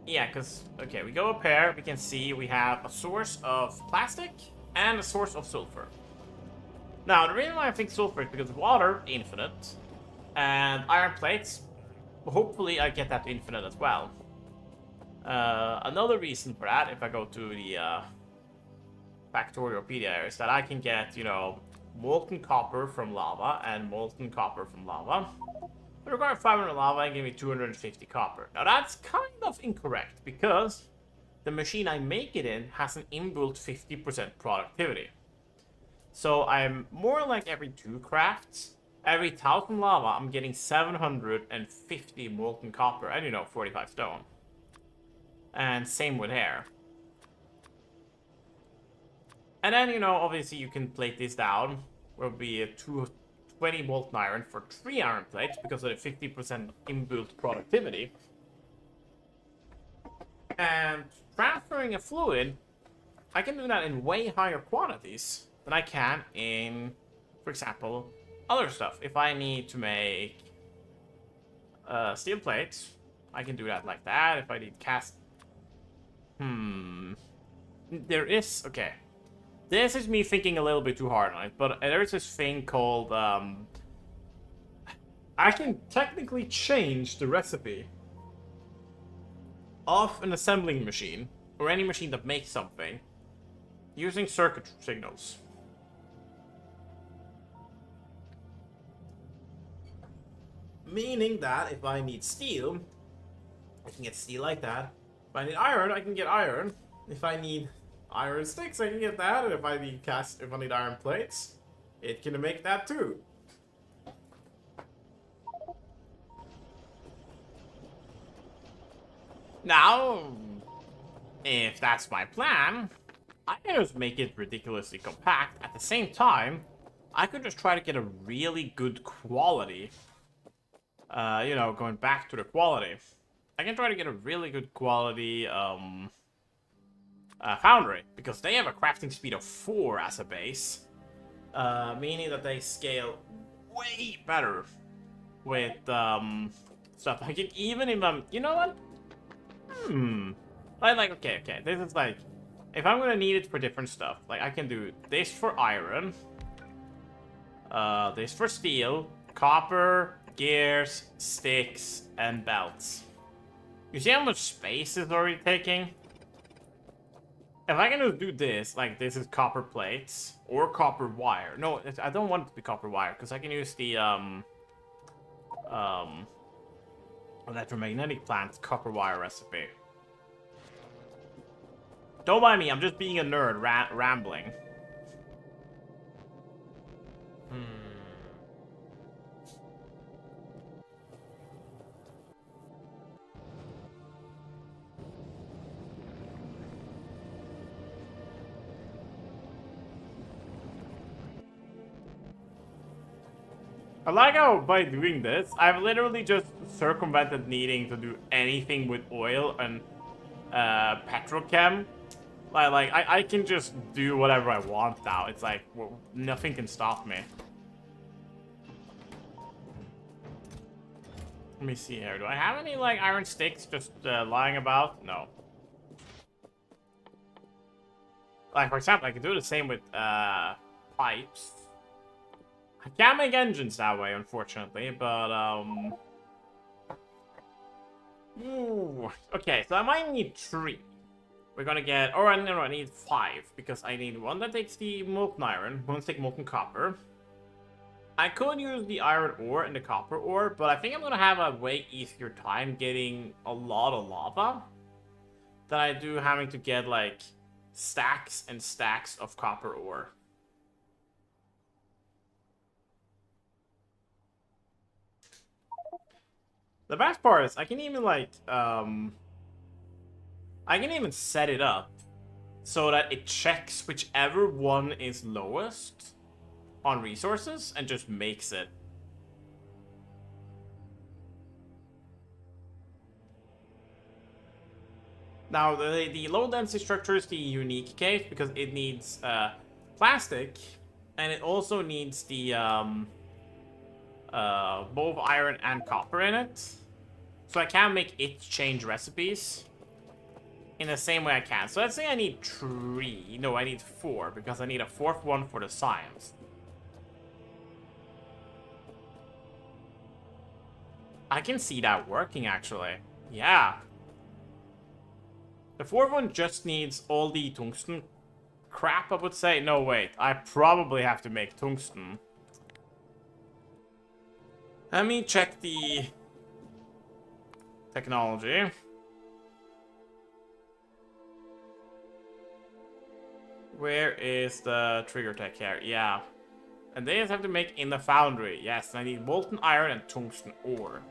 [SPEAKER 1] Yeah, because, okay, we go up here, we can see we have a source of plastic and a source of sulfur. Now, the reason why I think sulfur is because water, infinite, and iron plates, hopefully I get that to infinite as well. Another reason for that, if I go to the Factorio is that I can get, you know, molten copper from lava and molten copper from lava. But require 500 lava and give me 250 copper. Now that's kind of incorrect because the machine I make it in has an inbuilt 50% productivity. So I'm more like every 2 crafts, every 1000 lava, I'm getting 750 molten copper and, you know, 45 stone. And same with hair. And then, you know, obviously you can plate this down. Will be a 20 molten iron for 3 iron plates because of the 50% inbuilt productivity. And transferring a fluid, I can do that in way higher quantities than I can in, for example, other stuff. If I need to make steel plates, I can do that like that. If I need cast... There is... Okay. This is me thinking a little bit too hard on it, but there's this thing called, I can technically change the recipe of an assembling machine, or any machine that makes something, using circuit signals. Meaning that if I need steel, I can get steel like that. If I need iron, I can get iron. If I need iron sticks, I can get that, and if I need iron plates, it can make that too. Now, if that's my plan, I can just make it ridiculously compact. At the same time, I could just try to get a really good quality. You know, going back to the quality. I can try to get a really good quality, foundry, because they have a crafting speed of 4 as a base, meaning that they scale way better with stuff. I can even if I'm, you know what? Like okay, this is like, if I'm gonna need it for different stuff, like I can do this for iron, this for steel, copper, gears, sticks, and belts. You see how much space it's already taking? If I can just do this, like this is copper plates or copper wire. No, I don't want it to be copper wire because I can use the electromagnetic plant's copper wire recipe. Don't mind me, I'm just being a nerd rambling. I like how by doing this, I've literally just circumvented needing to do anything with oil and petrochem. Like I can just do whatever I want now. It's like, well, nothing can stop me. Let me see here. Do I have any like iron sticks just lying about? No. Like for example, I can do the same with pipes. I can't make engines that way, unfortunately, but, Ooh. Okay, so I might need 3. We're gonna get... Or, no, I need 5, because I need 1 that takes the molten iron, 1 takes molten copper. I could use the iron ore and the copper ore, but I think I'm gonna have a way easier time getting a lot of lava than I do having to get, like, stacks and stacks of copper ore. The best part is I can even like I can even set it up so that it checks whichever one is lowest on resources and just makes it. Now the low density structure is the unique case because it needs plastic and it also needs the both iron and copper in it. So I can make it change recipes. in the same way I can. So let's say I need 3. No, I need 4, because I need a 4th one for the science. I can see that working, actually. Yeah. The 4th one just needs all the tungsten crap, I would say. No, wait. I probably have to make tungsten. Let me check the technology. Where is the trigger tech here? Yeah. And they just have to make in the foundry. Yes, I need molten iron and tungsten ore.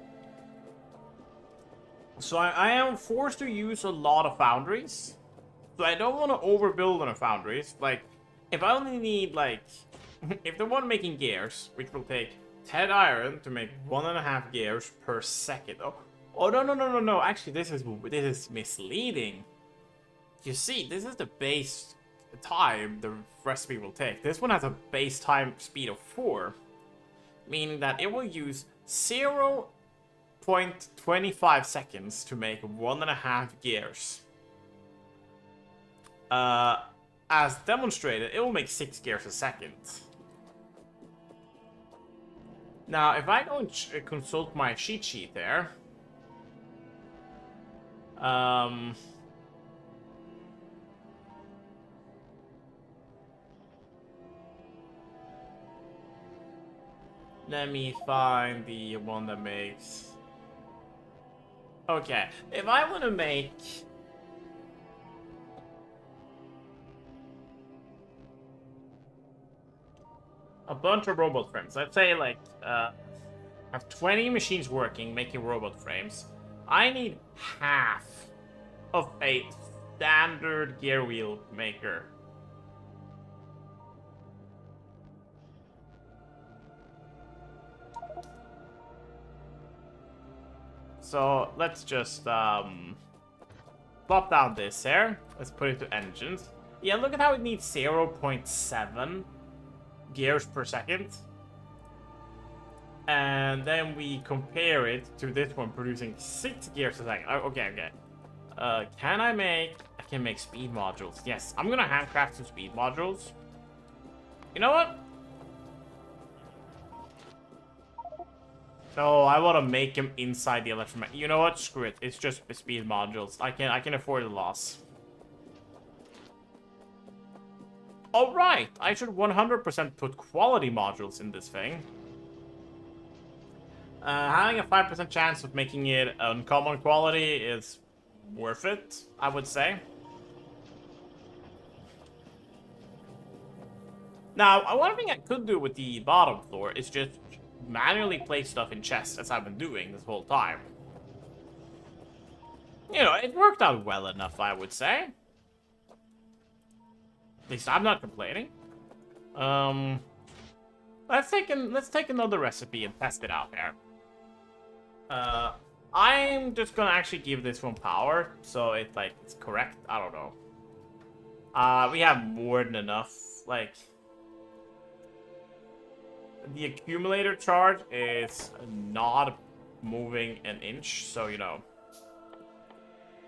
[SPEAKER 1] So I am forced to use a lot of foundries. So I don't want to overbuild on the foundries. Like, if I only need, like... if the one making gears, which will take 10 iron to make 1.5 gears per second. Oh, no. Actually, this is misleading. You see, this is the base time the recipe will take. This one has a base time speed of 4. Meaning that it will use 0.25 seconds to make 1.5 gears. As demonstrated, it will make 6 gears a second. Now, if I go and consult my cheat sheet there, let me find the one that makes... Okay, if I want to make... a bunch of robot frames. Let's say, like, I have 20 machines working, making robot frames. I need half of a standard gear wheel maker. So, let's just, plop down this here. Let's put it to engines. Yeah, look at how it needs 0.7 gears per second. And then we compare it to this one producing 6 gears a second. Oh, okay. Can I can make speed modules. Yes, I'm gonna handcraft some speed modules. You know what? No, I want to make them inside the electromagnet. You know what? Screw it. It's just speed modules. I can afford the loss. Alright, I should 100% put quality modules in this thing. Having a 5% chance of making it uncommon quality is worth it, I would say. Now, one thing I could do with the bottom floor is just manually place stuff in chests, as I've been doing this whole time. You know, it worked out well enough, I would say. At least I'm not complaining. Let's take another recipe and test it out here. I'm just gonna actually give this one power, so it's correct. I don't know. We have more than enough. Like, the accumulator charge is not moving an inch, so you know.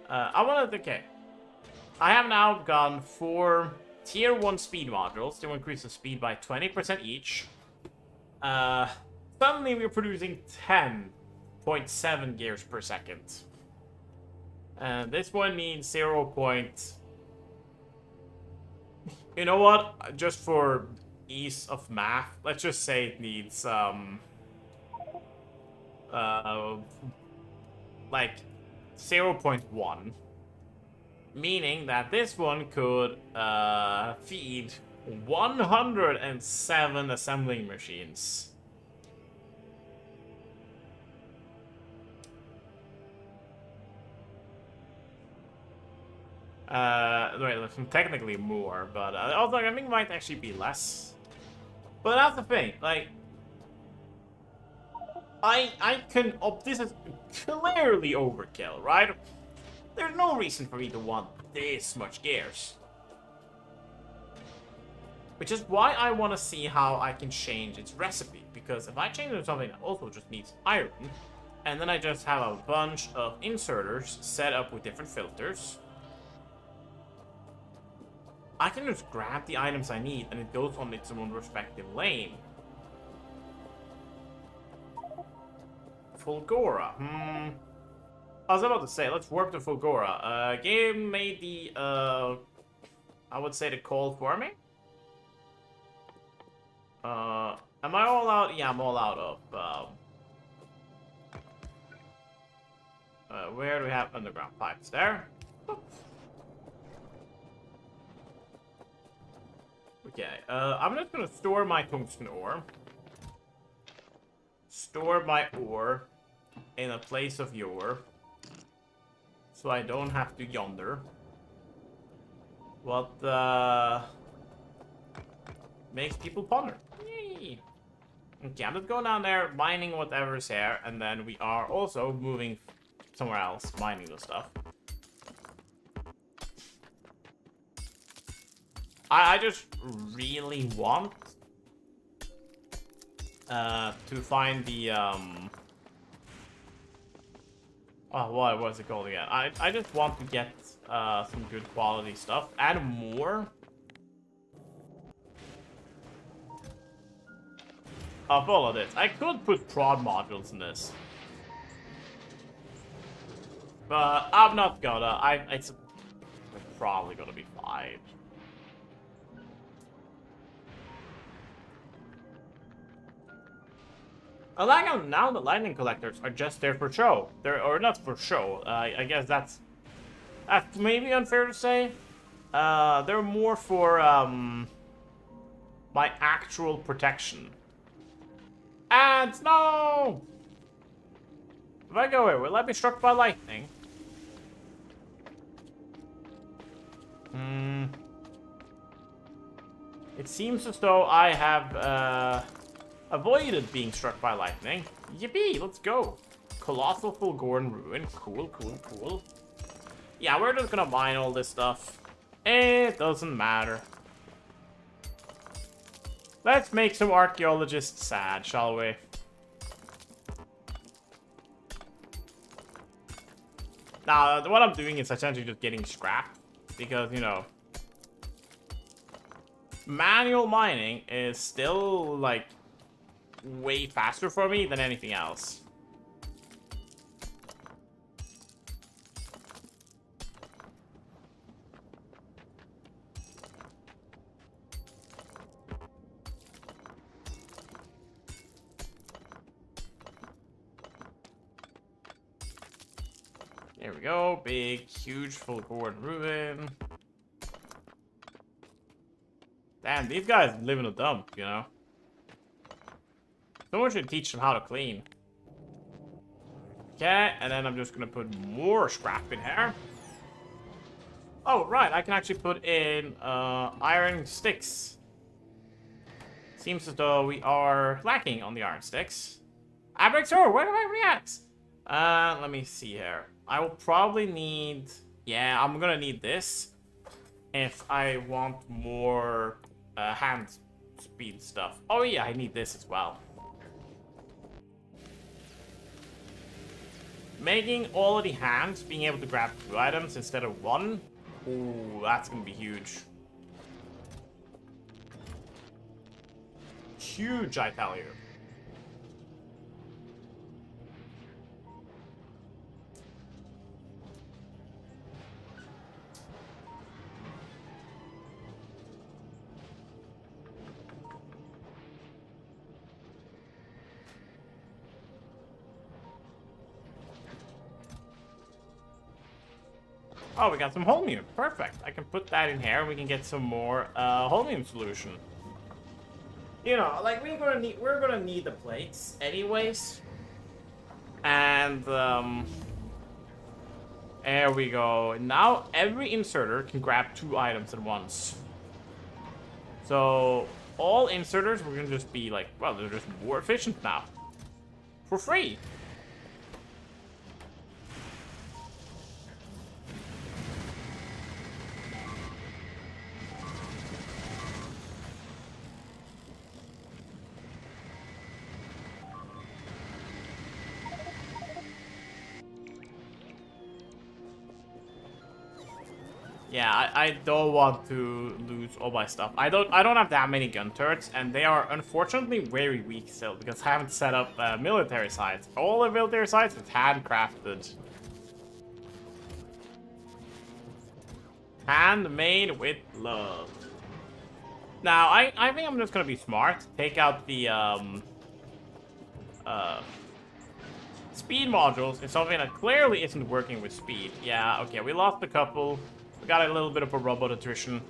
[SPEAKER 1] Okay. I have now gone for Tier 1 speed modules to increase the speed by 20% each. Suddenly we're producing 10.7 gears per second. And this one needs 0. You know what? Just for ease of math, let's just say it needs, like 0.1. Meaning that this one could feed 107 assembling machines. Wait, technically more, but also I think it might actually be less. But that's the thing, like, I can. This is clearly overkill, right? There's no reason for me to want this much gears. Which is why I want to see how I can change its recipe. Because if I change it to something that also just needs iron, and then I just have a bunch of inserters set up with different filters, I can just grab the items I need and it goes on its own respective lane. Fulgora. I was about to say, let's warp to Fulgora. Game made the, I would say the call for me. Am I all out? Yeah, I'm all out of, where do we have underground pipes? There. Oops. Okay, I'm just gonna store my tungsten ore. Store my ore in a place of yore. So I don't have to yonder. What, makes people ponder. Yay! Okay, I'm just going down there, mining whatever's here, and then we are also moving somewhere else, mining the stuff. I just really want to find the oh, what was it called again? I just want to get some good quality stuff. Add more of all of this. I could put prod modules in this, but I'm not gonna. It's probably gonna be 5. I like how now the lightning collectors are just there for show. Or not for show. I guess that's maybe unfair to say. They're more for my actual protection. And no! If I go here, will I be struck by lightning? It seems as though I have avoided being struck by lightning. Yippee, let's go. Colossal Fulgoran Ruin. Cool, cool, cool. Yeah, we're just gonna mine all this stuff. It doesn't matter. Let's make some archaeologists sad, shall we? Now, what I'm doing is essentially just getting scrap. Because, you know, manual mining is still, like, way faster for me than anything else. There we go. Big, huge, full-board ruin. Damn, these guys live in a dump, you know? Someone should teach them how to clean. Okay, and then I'm just gonna put more scrap in here. Oh, right, I can actually put in iron sticks. Seems as though we are lacking on the iron sticks. Abrexor, where do I react? Let me see here. I will probably need... Yeah, I'm gonna need this if I want more hand speed stuff. Oh yeah, I need this as well. Making all of the hands being able to grab 2 items instead of 1. Ooh, that's gonna be huge. Huge, I tell you. Oh, we got some holmium. Perfect. I can put that in here and we can get some more holmium solution. You know, like we're gonna need the plates anyways. And there we go. Now every inserter can grab 2 items at once. So all inserters we're gonna just be like, well, they're just more efficient now. For free. Yeah, I don't want to lose all my stuff. I don't have that many gun turrets, and they are unfortunately very weak still because I haven't set up military sites. All the military sites is handcrafted. Handmade with love. Now, I think I'm just gonna be smart. Take out the speed modules is something that clearly isn't working with speed. Yeah, okay, we lost a couple. We got a little bit of a robot attrition.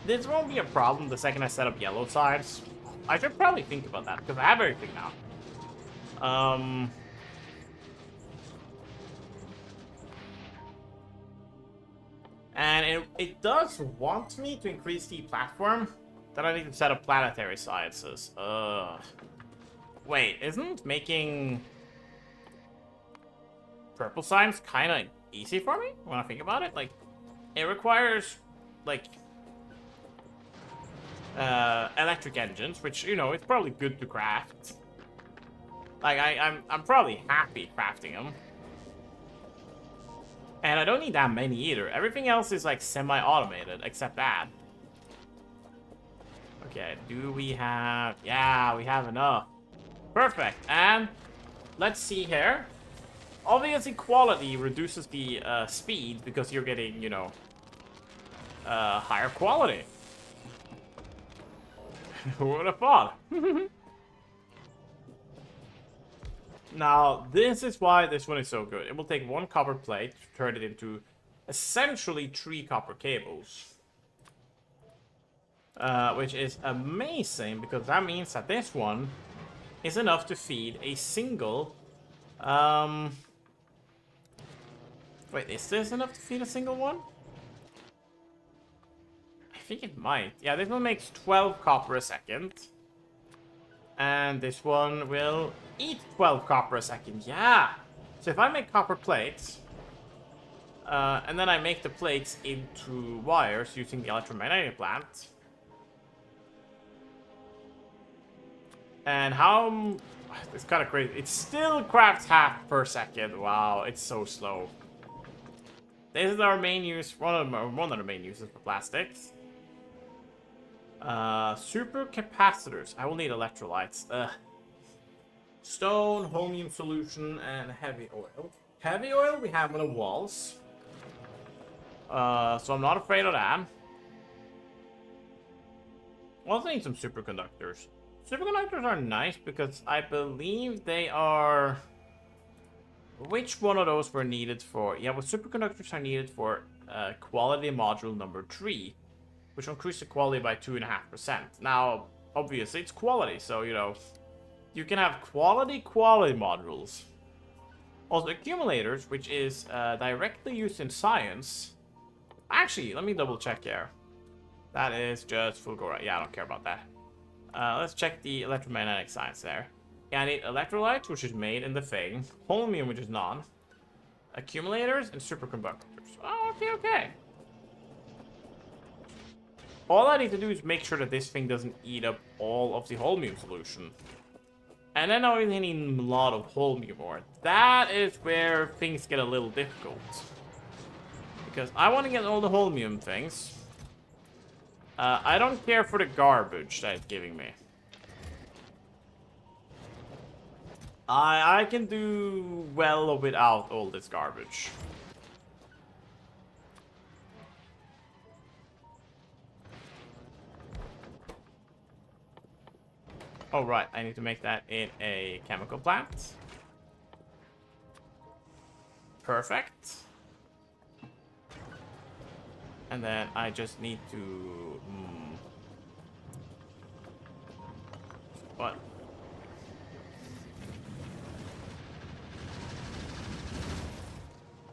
[SPEAKER 1] This won't be a problem the second I set up yellow sides. I should probably think about that, because I have everything now. And it does want me to increase the platform. Then I need to set up planetary sides. Wait, isn't making purple signs kind of easy for me when I think about it? Like, it requires, like, electric engines, which, you know, it's probably good to craft. Like, I'm probably happy crafting them. And I don't need that many either. Everything else is, like, semi-automated, except that. Okay, do we have... Yeah, we have enough. Perfect. And let's see here. Obviously, quality reduces the speed because you're getting, you know, higher quality. Who would have thought? Now, this is why this one is so good. It will take 1 copper plate to turn it into essentially 3 copper cables. Which is amazing because that means that this one is enough to feed a single... Wait, is this enough to feed a single one? I think it might. Yeah, this one makes 12 copper a second. And this one will eat 12 copper a second. Yeah! So if I make copper plates, and then I make the plates into wires using the electromagnetic plant. And how... It's kind of crazy. It still crafts half per second. Wow, it's so slow. This is our main use, one of the main uses for plastics. Super capacitors. I will need electrolytes. Stone, holmium solution, and heavy oil. Heavy oil we have on the walls. So I'm not afraid of that. I also need some superconductors. Superconductors are nice because I believe they are... Which one of those were needed for... Yeah, well, superconductors are needed for quality module number 3, which will increase the quality by 2.5%. Now, obviously, it's quality, so, you know, you can have quality modules. Also, accumulators, which is directly used in science. Actually, let me double check here. That is just Fulgora. Yeah, I don't care about that. Let's check the electromagnetic science there. Yeah, I need electrolytes, which is made in the thing. Holmium, which is non. Accumulators and superconductors. Oh, okay. All I need to do is make sure that this thing doesn't eat up all of the holmium solution. And then I only need a lot of holmium ore. That is where things get a little difficult. Because I want to get all the holmium things. I don't care for the garbage that it's giving me. I can do well without all this garbage. Oh, right. I need to make that in a chemical plant. Perfect. And then I just need to... What?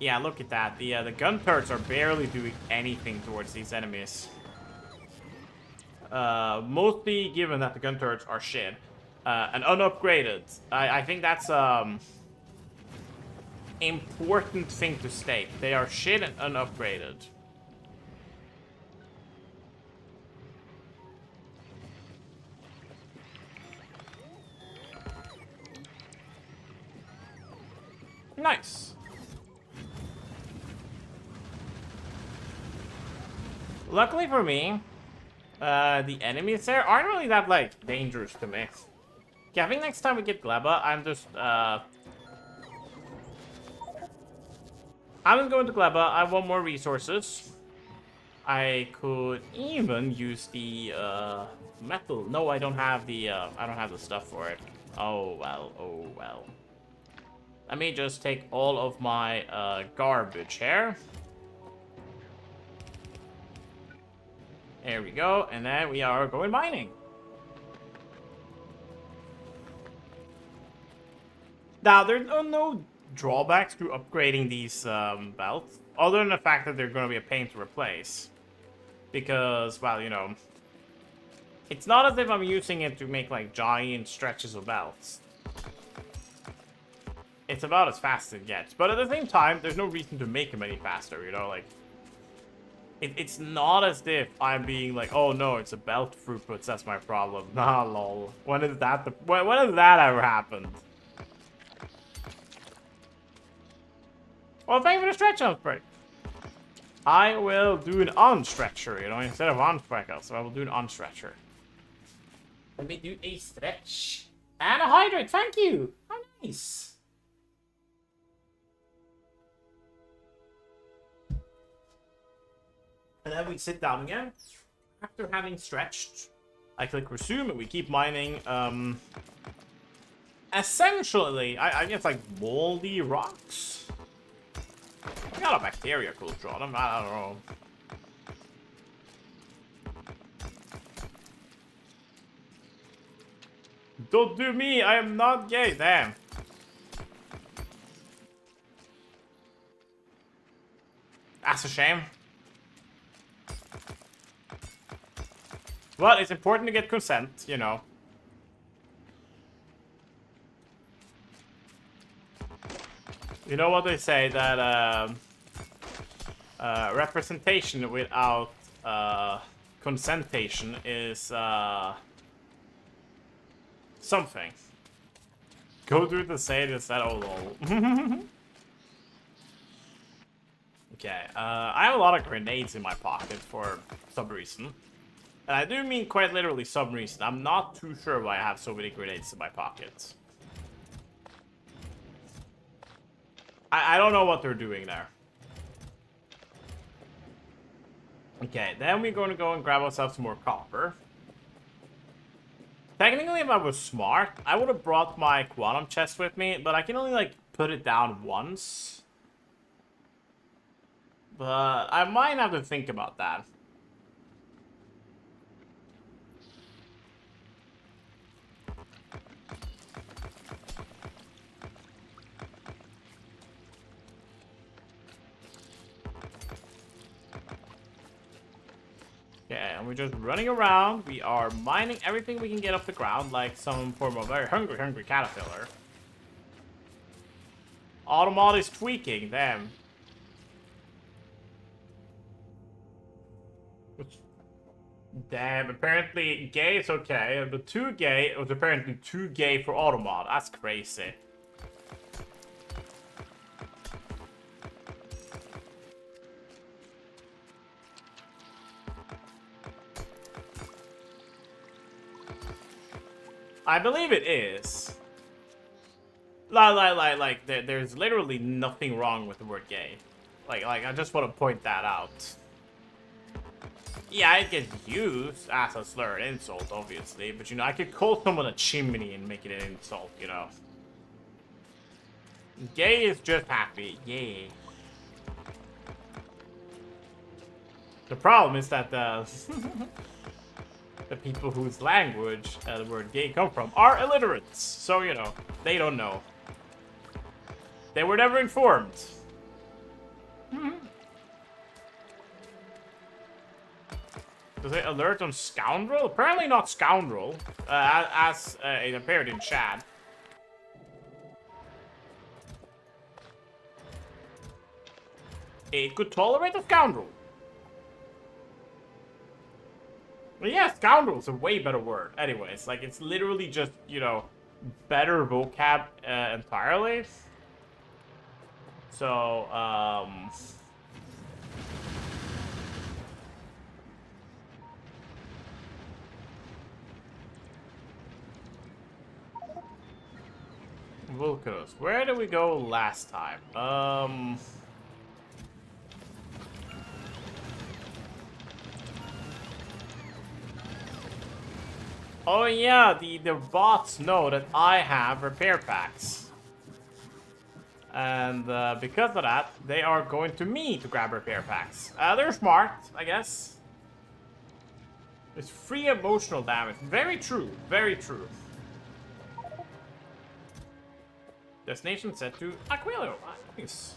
[SPEAKER 1] Yeah, look at that. The gun turrets are barely doing anything towards these enemies. Mostly given that the gun turrets are shit. And unupgraded. I think that's important thing to state. They are shit and unupgraded. Nice. Luckily for me, the enemies there aren't really that, like, dangerous to me. Okay, I think next time we get Gleba, I'm just going to Gleba. I want more resources. I could even use the, metal. No, I don't have the, stuff for it. Oh, well, oh, well. Let me just take all of my, garbage here. There we go, and then we are going mining. Now, there's no drawbacks to upgrading these belts, other than the fact that they're going to be a pain to replace. Because, well, you know, it's not as if I'm using it to make, like, giant stretches of belts. It's about as fast as it gets. But at the same time, there's no reason to make them any faster, you know, like... It's not as if I'm being like, oh no, it's a belt throughput, that's my problem. Nah, lol. When has that ever happened? Well, thank you for the stretch out break. I will do an on-stretcher, you know, instead of on-spreckle, so I will do an on-stretcher. Let me do a stretch. And a hydrate, thank you! How nice! And then we sit down again. After having stretched, I click resume and we keep mining, essentially, I guess, like, moldy rocks. I got a bacteria culture on them, I don't know. Don't do me, I am not gay, damn. That's a shame. Well, it's important to get consent, you know. You know what they say, that representation without consentation is something. Go through the say this, that, oh lol. Okay, I have a lot of grenades in my pocket for some reason. And I do mean quite literally some reason. I'm not too sure why I have so many grenades in my pockets. I don't know what they're doing there. Okay, then we're going to go and grab ourselves some more copper. Technically, if I was smart, I would have brought my quantum chest with me, but I can only, like, put it down once. But I might have to think about that. Okay, and we're just running around. We are mining everything we can get off the ground, like some form of very hungry caterpillar. Automod is tweaking, damn. Damn, apparently gay is okay, but too gay was apparently too gay for Automod. That's crazy. I believe it is. Like, there's literally nothing wrong with the word gay. Like, I just want to point that out. Yeah, it gets used as a slur, an insult, obviously. But, you know, I could call someone a chimney and make it an insult, you know. Gay is just happy. Yay. The problem is that the people whose language the word gay come from are illiterates. So, you know, they don't know. They were never informed. Does it alert on scoundrel? Apparently not scoundrel, as it appeared in chat. It could tolerate a scoundrel. But yeah, scoundrel is a way better word. Anyways, like, it's literally just, you know, better vocab entirely. So, Vulcanus. Where did we go last time? Oh yeah, the bots know that I have repair packs. And because of that, they are going to me to grab repair packs. They're smart, I guess. It's free emotional damage. Very true, very true. Destination set to Aquilio. Nice.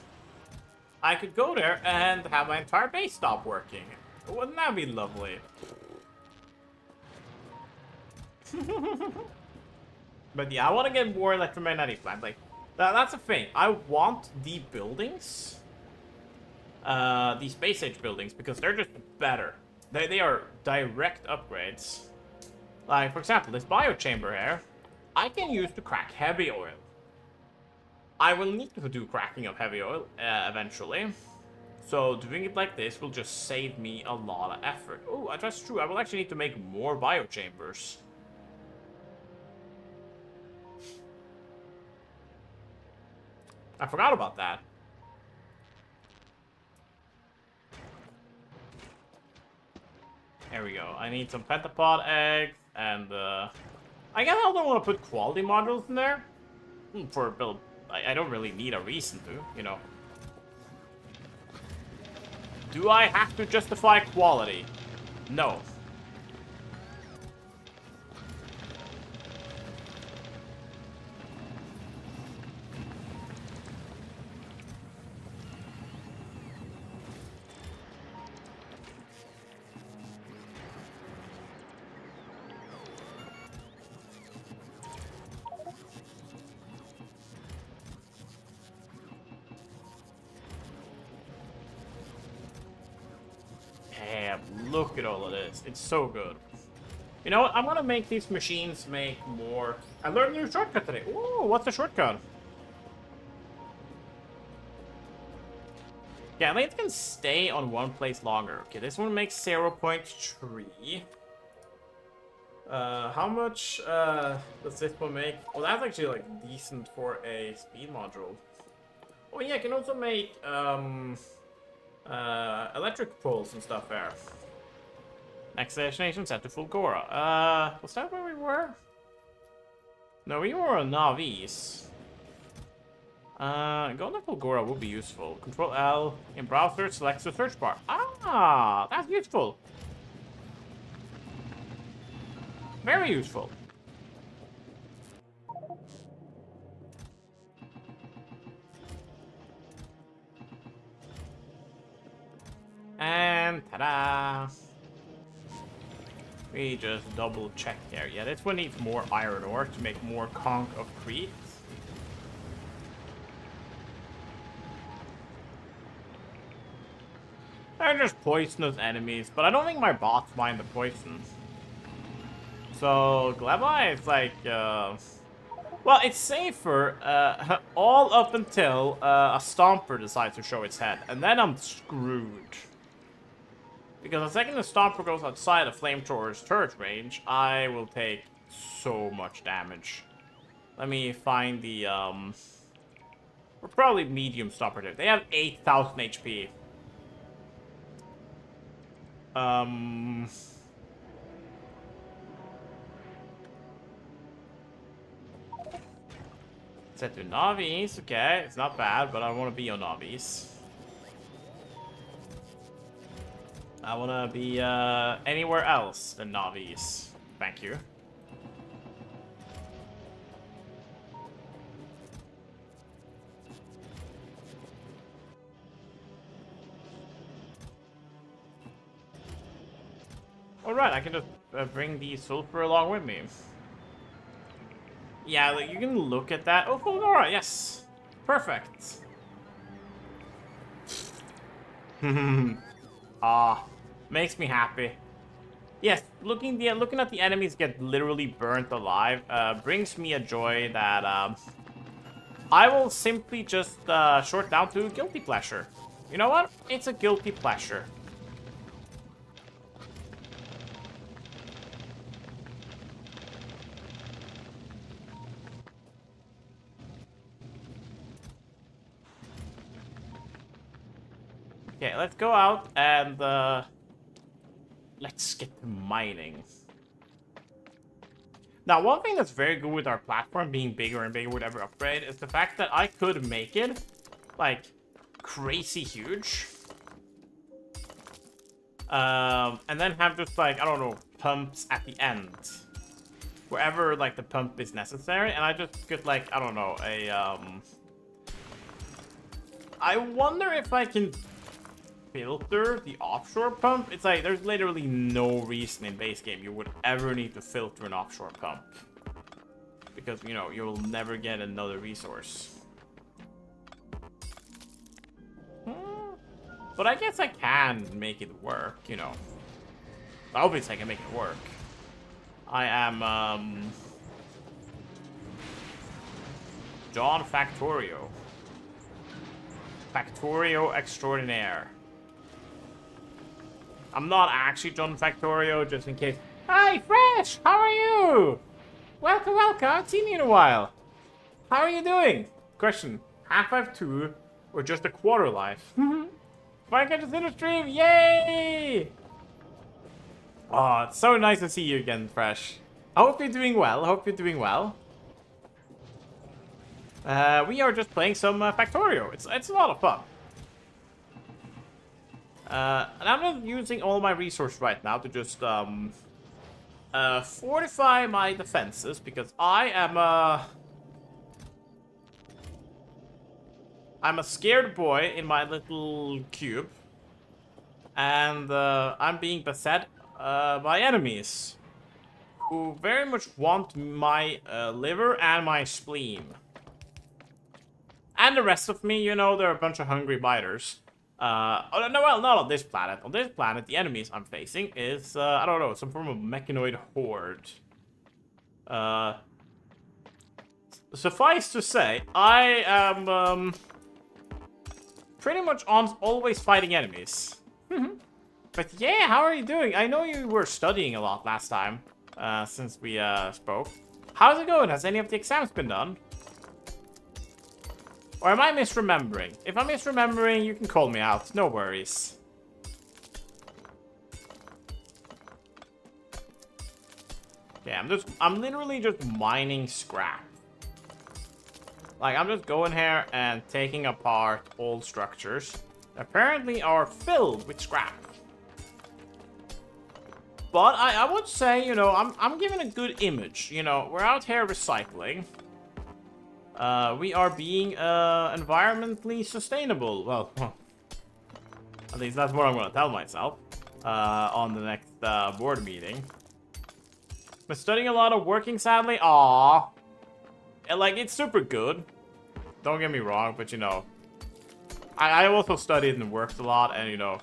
[SPEAKER 1] I could go there and have my entire base stop working. Wouldn't that be lovely? But yeah, I want to get more electromagnetic plant. Like, that's the thing. I want the buildings, the space age buildings, because they're just better. They are direct upgrades. Like, for example, this biochamber here, I can use to crack heavy oil. I will need to do cracking of heavy oil eventually. So doing it like this will just save me a lot of effort. Oh, that's true. I will actually need to make more biochambers. I forgot about that. There we go. I need some pentapod eggs, and I guess I don't want to put quality modules in there for a build. I don't really need a reason to, you know. Do I have to justify quality? No. Look at all of this. It's so good. You know what? I'm gonna make these machines make more. I learned a new shortcut today. Ooh, what's the shortcut? Yeah, they can stay on one place longer. Okay, this one makes 0.3. How much does this one make? Well, that's actually like decent for a speed module. Oh yeah, I can also make electric poles and stuff there. Next destination set to Fulgora. Was that where we were? No, we were on Navis. Going to Fulgora would be useful. Control L in browser selects the search bar. Ah, that's useful. Very useful. And ta-da! We just double check there. Yeah, this one needs more iron ore to make more conch of Crete. They're just poisonous enemies, but I don't think my bots mind the poison. So, Gleba is like, well, it's safer all up until a Stomper decides to show its head, and then I'm screwed. Because the second the Stomper goes outside of Flamethrower's turret range, I will take so much damage. Let me find the, we're probably medium Stomper there. They have 8,000 HP. Set to Navis, okay, it's not bad, but I want to be on Navis. I want to be anywhere else than Navis. Thank you. Alright, I can just bring the sulfur along with me. Yeah, like, you can look at that. Oh, Fulgora, yes. Perfect. Makes me happy. Yes, looking at the enemies get literally burnt alive brings me a joy that I will simply just short down to guilty pleasure. You know what? It's a guilty pleasure. Okay, let's go out and let's get to mining. Now, one thing that's very good with our platform being bigger and bigger with every upgrade is the fact that I could make it, like, crazy huge. And then have just, like, I don't know, pumps at the end. Wherever, like, the pump is necessary. And I just could, like, I don't know, I wonder if I can filter the offshore pump. It's like there's literally no reason in base game you would ever need to filter an offshore pump, because you know you'll never get another resource. But I guess I can make it work, you know. Obviously I can make it work. I am John Factorio. Factorio extraordinaire. I'm not actually John Factorio, just in case. Hi, Fresh! How are you? Welcome, welcome. I haven't seen you in a while. How are you doing? Question. Half-life 2 or just a quarter life? If I get this in the stream, yay! Oh, it's so nice to see you again, Fresh. I hope you're doing well. I hope you're doing well. We are just playing some Factorio. It's a lot of fun. And I'm not using all my resources right now to just fortify my defenses, because I'm a scared boy in my little cube, and I'm being beset by enemies who very much want my liver and my spleen. And the rest of me, you know, they're a bunch of hungry biters. Oh, no, well, not on this planet. On this planet, the enemies I'm facing is, I don't know, some form of mechanoid horde. Suffice to say, I am, pretty much always fighting enemies. But yeah, how are you doing? I know you were studying a lot last time, since we, spoke. How's it going? Has any of the exams been done? Or am I misremembering? If I'm misremembering, you can call me out. No worries. Okay, I'm literally just mining scrap. Like, I'm just going here and taking apart old structures that apparently are filled with scrap. But I would say, you know, I'm giving a good image. You know, we're out here recycling. We are being environmentally sustainable. Well, at least that's what I'm going to tell myself on the next board meeting. Been studying a lot of working, sadly. Aww. And, like, it's super good. Don't get me wrong, but, you know, I also studied and worked a lot, and, you know,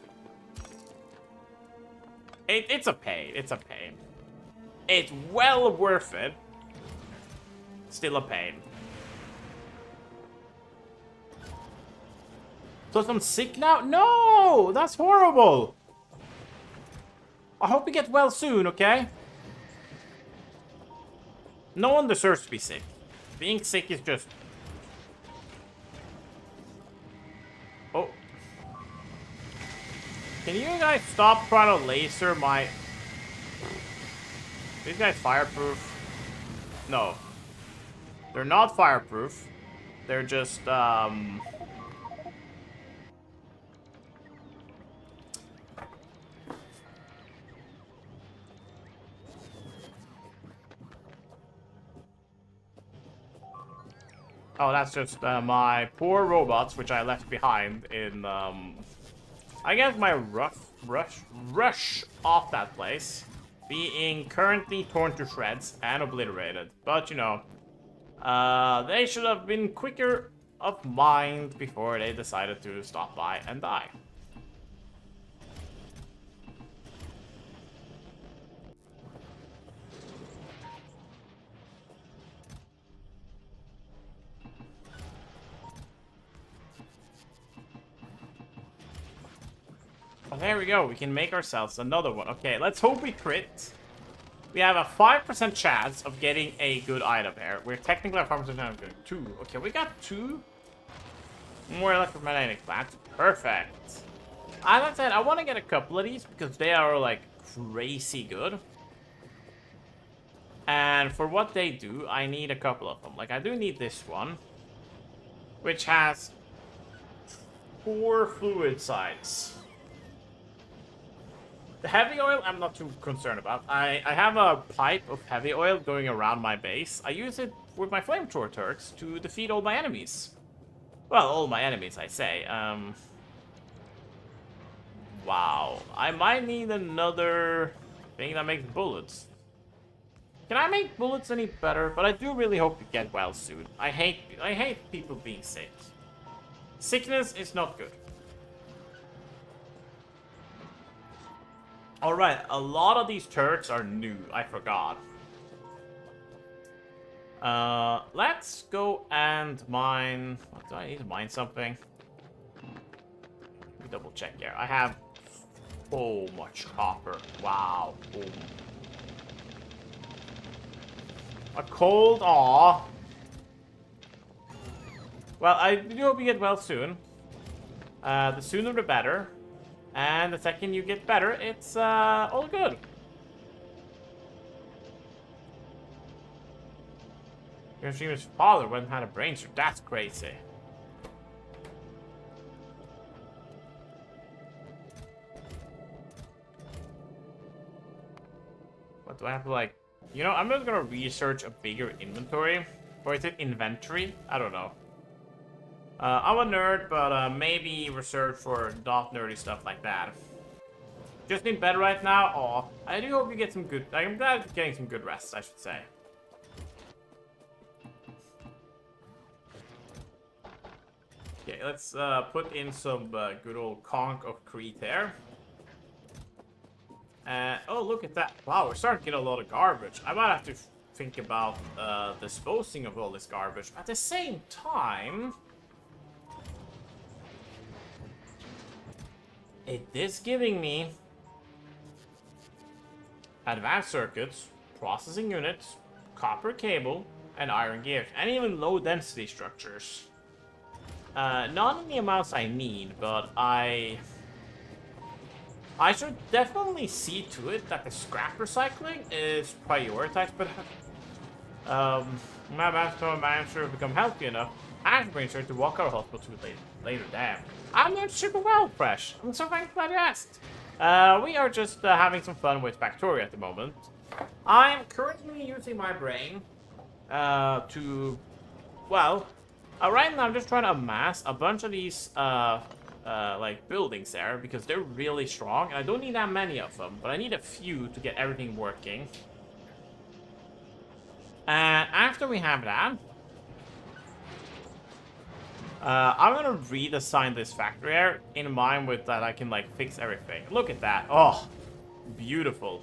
[SPEAKER 1] it's a pain. It's a pain. It's well worth it. Still a pain. So I'm sick now? No! That's horrible! I hope you get well soon, okay? No one deserves to be sick. Being sick is just... Oh. Can you guys stop trying to laser my... These guys fireproof? No. They're not fireproof. They're just, Oh, that's just my poor robots, which I left behind in, I guess my rush off that place, being currently torn to shreds and obliterated. But, you know, they should have been quicker of mind before they decided to stop by and die. Oh, there we go. We can make ourselves another one. Okay, let's hope we crit. We have a 5% chance of getting a good item here. We're technically a 5% chance of getting 2. Okay, we got 2 more electromagnetic plants. Perfect. As I said, I want to get a couple of these because they are like crazy good. And for what they do, I need a couple of them. Like, I do need this one, which has 4 fluid sides. The heavy oil, I'm not too concerned about. I have a pipe of heavy oil going around my base. I use it with my flamethrower turrets to defeat all my enemies. Well, all my enemies, I say. Wow. I might need another thing that makes bullets. Can I make bullets any better? But I do really hope to get well soon. I hate people being sick. Sickness is not good. Alright, a lot of these turrets are new. I forgot. Let's go and mine... What, do I need to mine something? Let me double check here. I have so much copper. Wow. Boom. A cold aw. Well, I do hope you get well soon. The sooner the better. And the second you get better, it's all good. Your streamer's father went and had a brain surgery. That's crazy. What do I have to like... You know, I'm just gonna research a bigger inventory. Or is it inventory? I don't know. I'm a nerd, but maybe reserved for not nerdy stuff like that. Just in bed right now? Aw. I do hope you get some good... I'm glad you're getting some good rest, I should say. Okay, let's put in some good old conch of Crete there. Oh, look at that. Wow, we're starting to get a lot of garbage. I might have to think about disposing of all this garbage. At the same time... It is giving me advanced circuits, processing units, copper cable, and iron gears, and even low density structures. Not in the amounts I need, but I should definitely see to it that the scrap recycling is prioritized, but my basketball manager have become healthy enough. I have been sure to walk out of hospital later. Damn. I'm not super well, Fresh. I'm so glad you asked. We are just having some fun with Factorio at the moment. I'm currently using my brain to, well, right now I'm just trying to amass a bunch of these like buildings there because they're really strong and I don't need that many of them, but I need a few to get everything working. And after we have that, I'm gonna redesign this factory here in mind with that I can like fix everything. Look at that. Oh, beautiful.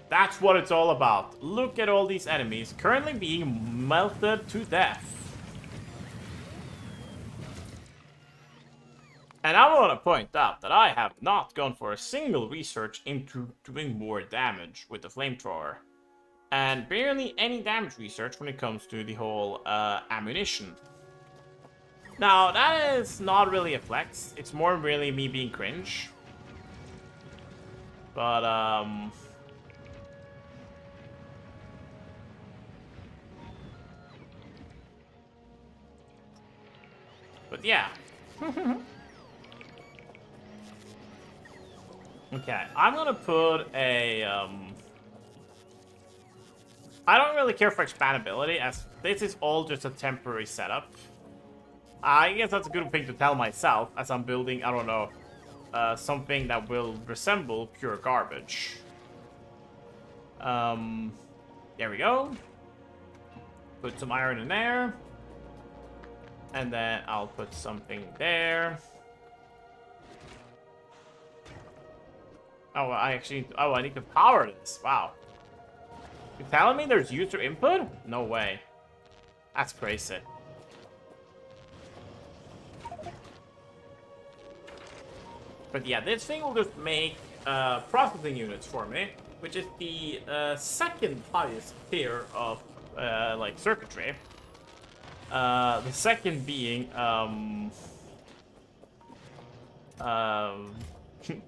[SPEAKER 1] That's what it's all about. Look at all these enemies currently being melted to death. And I want to point out that I have not gone for a single research into doing more damage with the flamethrower. And barely any damage research when it comes to the whole ammunition. Now, that is not really a flex. It's more really me being cringe. But, But yeah. Okay, I'm gonna put a, I don't really care for expandability, as this is all just a temporary setup. I guess that's a good thing to tell myself, as I'm building, I don't know, something that will resemble pure garbage. There we go. Put some iron in there. And then I'll put something there. Oh, I need to power this. Wow. You're telling me there's user input? No way. That's crazy. But yeah, this thing will just make processing units for me, which is the second highest tier of like circuitry. The second being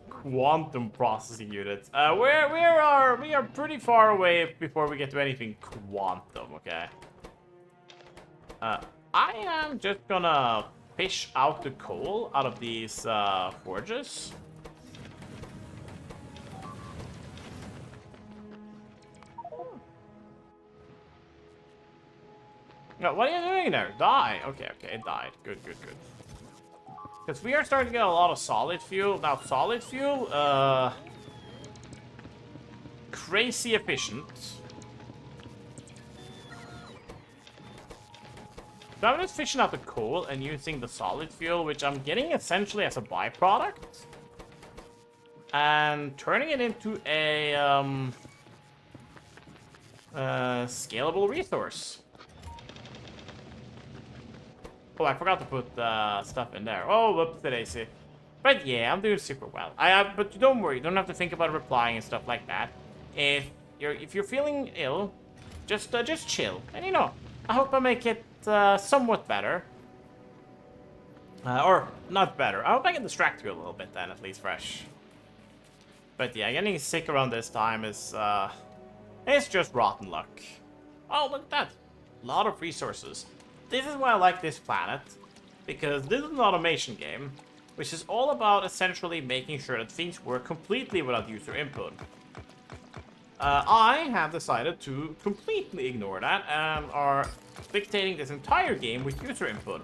[SPEAKER 1] Quantum processing units. We are pretty far away before we get to anything quantum. Okay. I am just gonna fish out the coal out of these forges. No, what are you doing there? Die. Okay, okay, it died. Good, good, good. Because we are starting to get a lot of solid fuel. Now, solid fuel, crazy efficient. So I'm just fishing out the coal and using the solid fuel, which I'm getting essentially as a byproduct. And turning it into a scalable resource. Oh, I forgot to put stuff in there. Oh, whoops, daisy. But yeah, I'm doing super well. But don't worry, you don't have to think about replying and stuff like that. If you're feeling ill, just chill. And you know, I hope I make it somewhat better. Or not better. I hope I can distract you a little bit then, at least fresh. But yeah, getting sick around this time is it's just rotten luck. Oh, look at that. A lot of resources. This is why I like this planet, because this is an automation game, which is all about essentially making sure that things work completely without user input. I have decided to completely ignore that and are dictating this entire game with user input.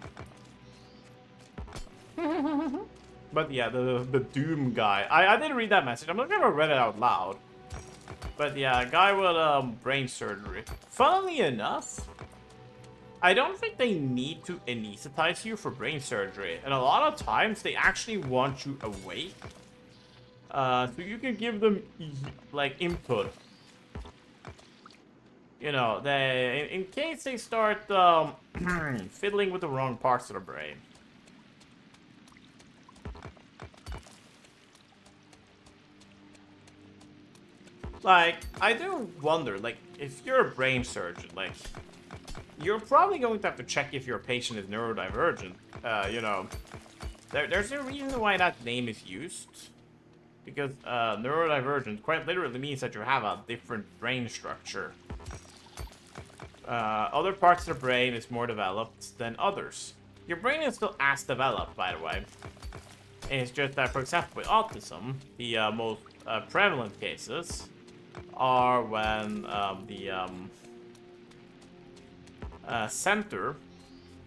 [SPEAKER 1] But yeah, the Doom guy. I didn't read that message. I'm not gonna read it out loud. But yeah, a guy with brain surgery. Funnily enough, I don't think they need to anesthetize you for brain surgery. And a lot of times, they actually want you awake. So you can give them, like, input. You know, in case they start fiddling with the wrong parts of the brain. Like, I do wonder, like, if you're a brain surgeon, like, you're probably going to have to check if your patient is neurodivergent. You know, there's a reason why that name is used. Because neurodivergent quite literally means that you have a different brain structure. Other parts of the brain is more developed than others. Your brain is still as developed, by the way. It's just that, for example, with autism, the most prevalent cases are when the center,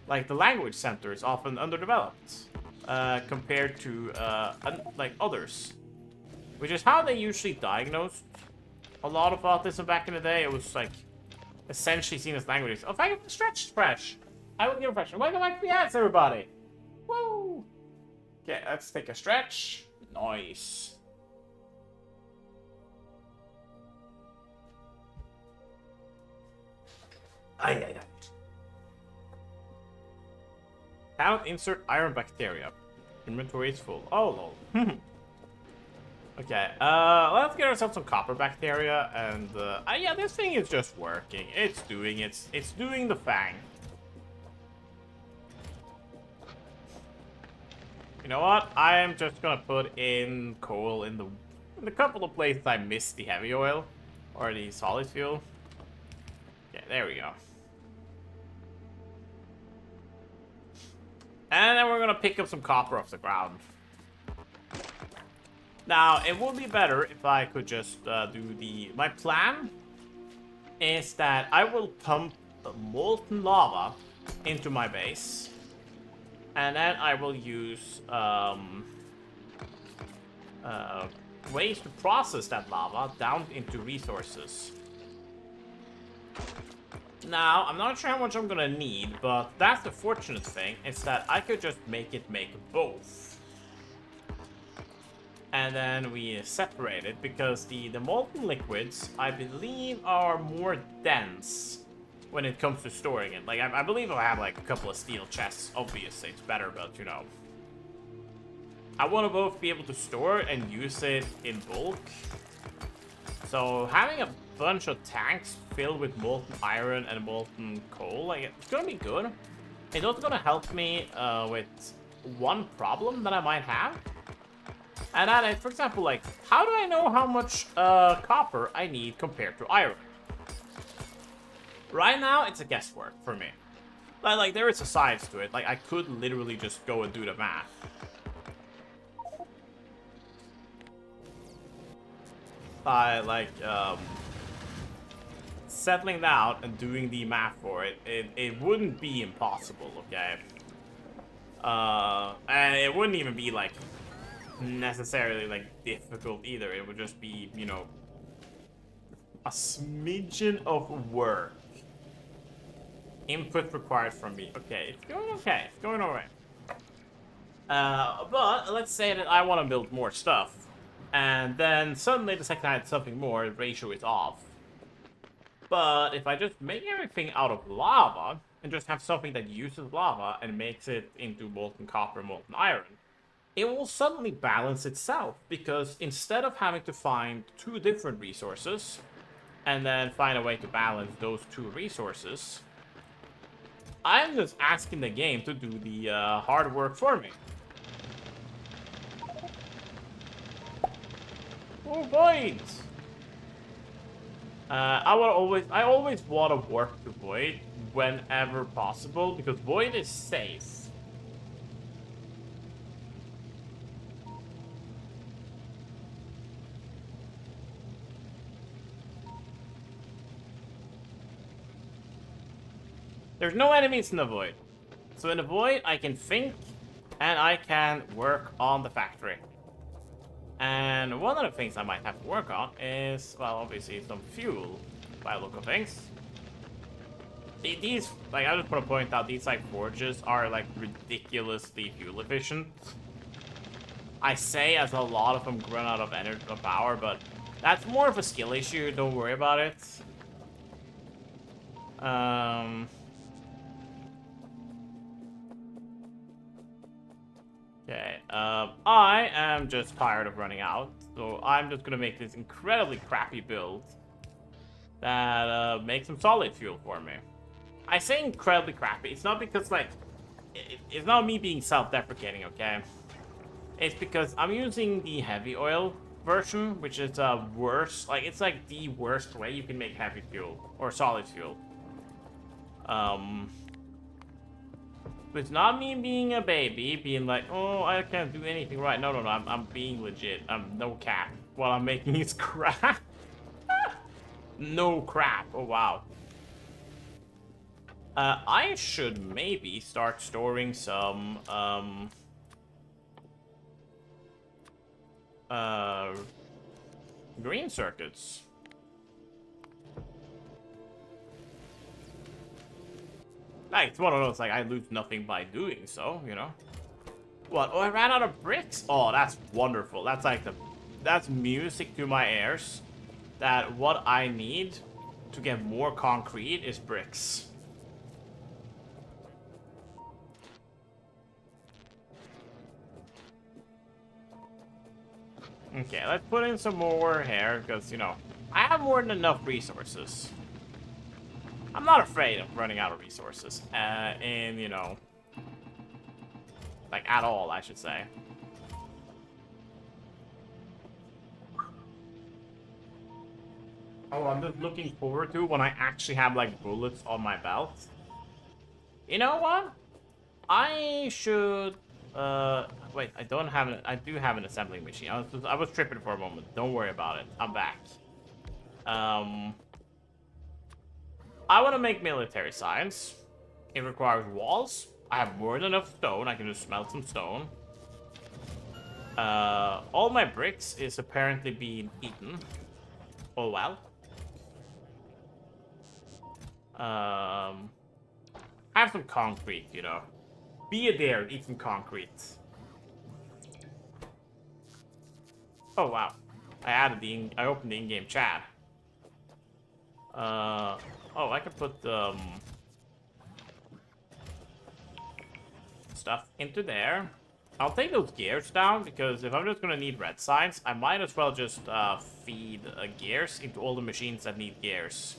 [SPEAKER 1] like the language center, is often underdeveloped compared to like others, which is how they usually diagnosed a lot of autism back in the day. It was like essentially seen as languages. Oh, thank you for the stretch, fresh. I will give a fresh. Welcome back to the ads, everybody. Woo! Okay, let's take a stretch. Nice. Aye. Cannot insert iron bacteria. Inventory is full. Oh, lol. Okay, let's get ourselves some copper bacteria, and yeah, this thing is just working. It's doing the thing. You know what? I am just gonna put in coal in the couple of places I missed the heavy oil or the solid fuel. Okay, there we go. And then we're gonna pick up some copper off the ground. Now, it would be better if I could just do my plan is that I will pump the molten lava into my base. And then I will use ways to process that lava down into resources. Now, I'm not sure how much I'm gonna need, but that's the fortunate thing, is that I could just make both. And then we separate it, because the molten liquids, I believe, are more dense when it comes to storing it. Like, I believe if I have, like, a couple of steel chests, obviously it's better, but, you know. I want to both be able to store it and use it in bulk. So, having a bunch of tanks filled with molten iron and molten coal, like, it's gonna be good. It's also gonna help me with one problem that I might have. And that is, for example, like, how do I know how much copper I need compared to iron? Right now, it's a guesswork for me. Like, there is a science to it. Like, I could literally just go and do the math. Settling down and doing the math for it, it wouldn't be impossible, okay? And it wouldn't even be, like, necessarily, like, difficult either. It would just be, you know, a smidgen of work. Input required from me. Okay, it's going okay. It's going alright. But let's say that I want to build more stuff. And then suddenly the second I add something more, the ratio is off. But if I just make everything out of lava, and just have something that uses lava and makes it into molten copper, molten iron, it will suddenly balance itself. Because instead of having to find two different resources, and then find a way to balance those two resources, I'm just asking the game to do the hard work for me. Oh, Void! I always want to warp to Void whenever possible, because Void is safe. There's no enemies in the Void. So in the Void, I can think, and I can work on the factory. And one of the things I might have to work on is, well, obviously some fuel, by the look of things. These, like, I just want to point out, these, like, forges are, like, ridiculously fuel efficient. I say as a lot of them run out of energy, of power, but that's more of a skill issue, don't worry about it. Okay, I am just tired of running out, so I'm just gonna make this incredibly crappy build that makes some solid fuel for me. I say incredibly crappy, it's not because, like, it's not me being self-deprecating, okay? It's because I'm using the heavy oil version, which is worse, like, it's like the worst way you can make heavy fuel, or solid fuel. It's not me being a baby, being like, oh, I can't do anything right. No, I'm being legit. I'm no cap. What I'm making is crap. No crap. Oh, wow. I should maybe start storing some, green circuits. Like, it's one of those, like, I lose nothing by doing so, you know? What? Oh, I ran out of bricks? Oh, that's wonderful. That's like that's music to my ears. That what I need to get more concrete is bricks. Okay, let's put in some more here, because, you know, I have more than enough resources. I'm not afraid of running out of resources, and, you know, like, at all, I should say. Oh, I'm just looking forward to when I actually have, like, bullets on my belt. You know what? I should, wait, I don't have an, I do have an assembling machine. I was tripping for a moment. Don't worry about it. I'm back. I want to make military science. It requires walls. I have more than enough stone. I can just smelt some stone. All my bricks is apparently being eaten. Oh well. I have some concrete, you know. Be a dare, eat some concrete. Oh wow. I opened the in-game chat. Oh, I could put stuff into there. I'll take those gears down, because if I'm just gonna need red signs, I might as well just feed gears into all the machines that need gears.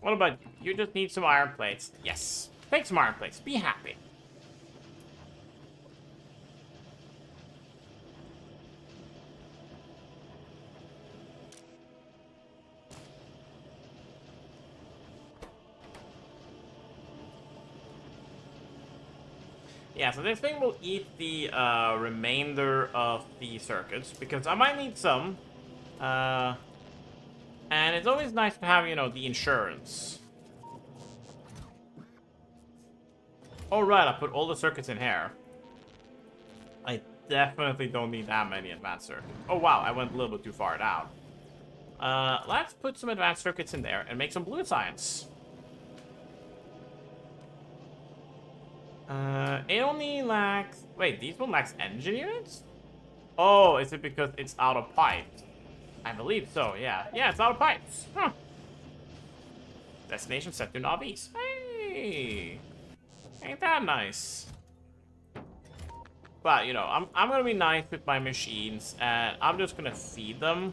[SPEAKER 1] What about you? You just need some iron plates. Yes. Take some iron plates. Be happy. Yeah, so this thing will eat the remainder of the circuits, because I might need some. And it's always nice to have, you know, the insurance. Alright, I put all the circuits in here. I definitely don't need that many advanced circuits. Oh wow, I went a little bit too far down. Let's put some advanced circuits in there and make some blue science. It only lacks... Wait, these one lacks engine units? Oh, is it because it's out of pipes? I believe so, yeah. Yeah, it's out of pipes. Huh. Destination set to novice. Hey! Ain't that nice? But, you know, I'm gonna be nice with my machines, and I'm just gonna feed them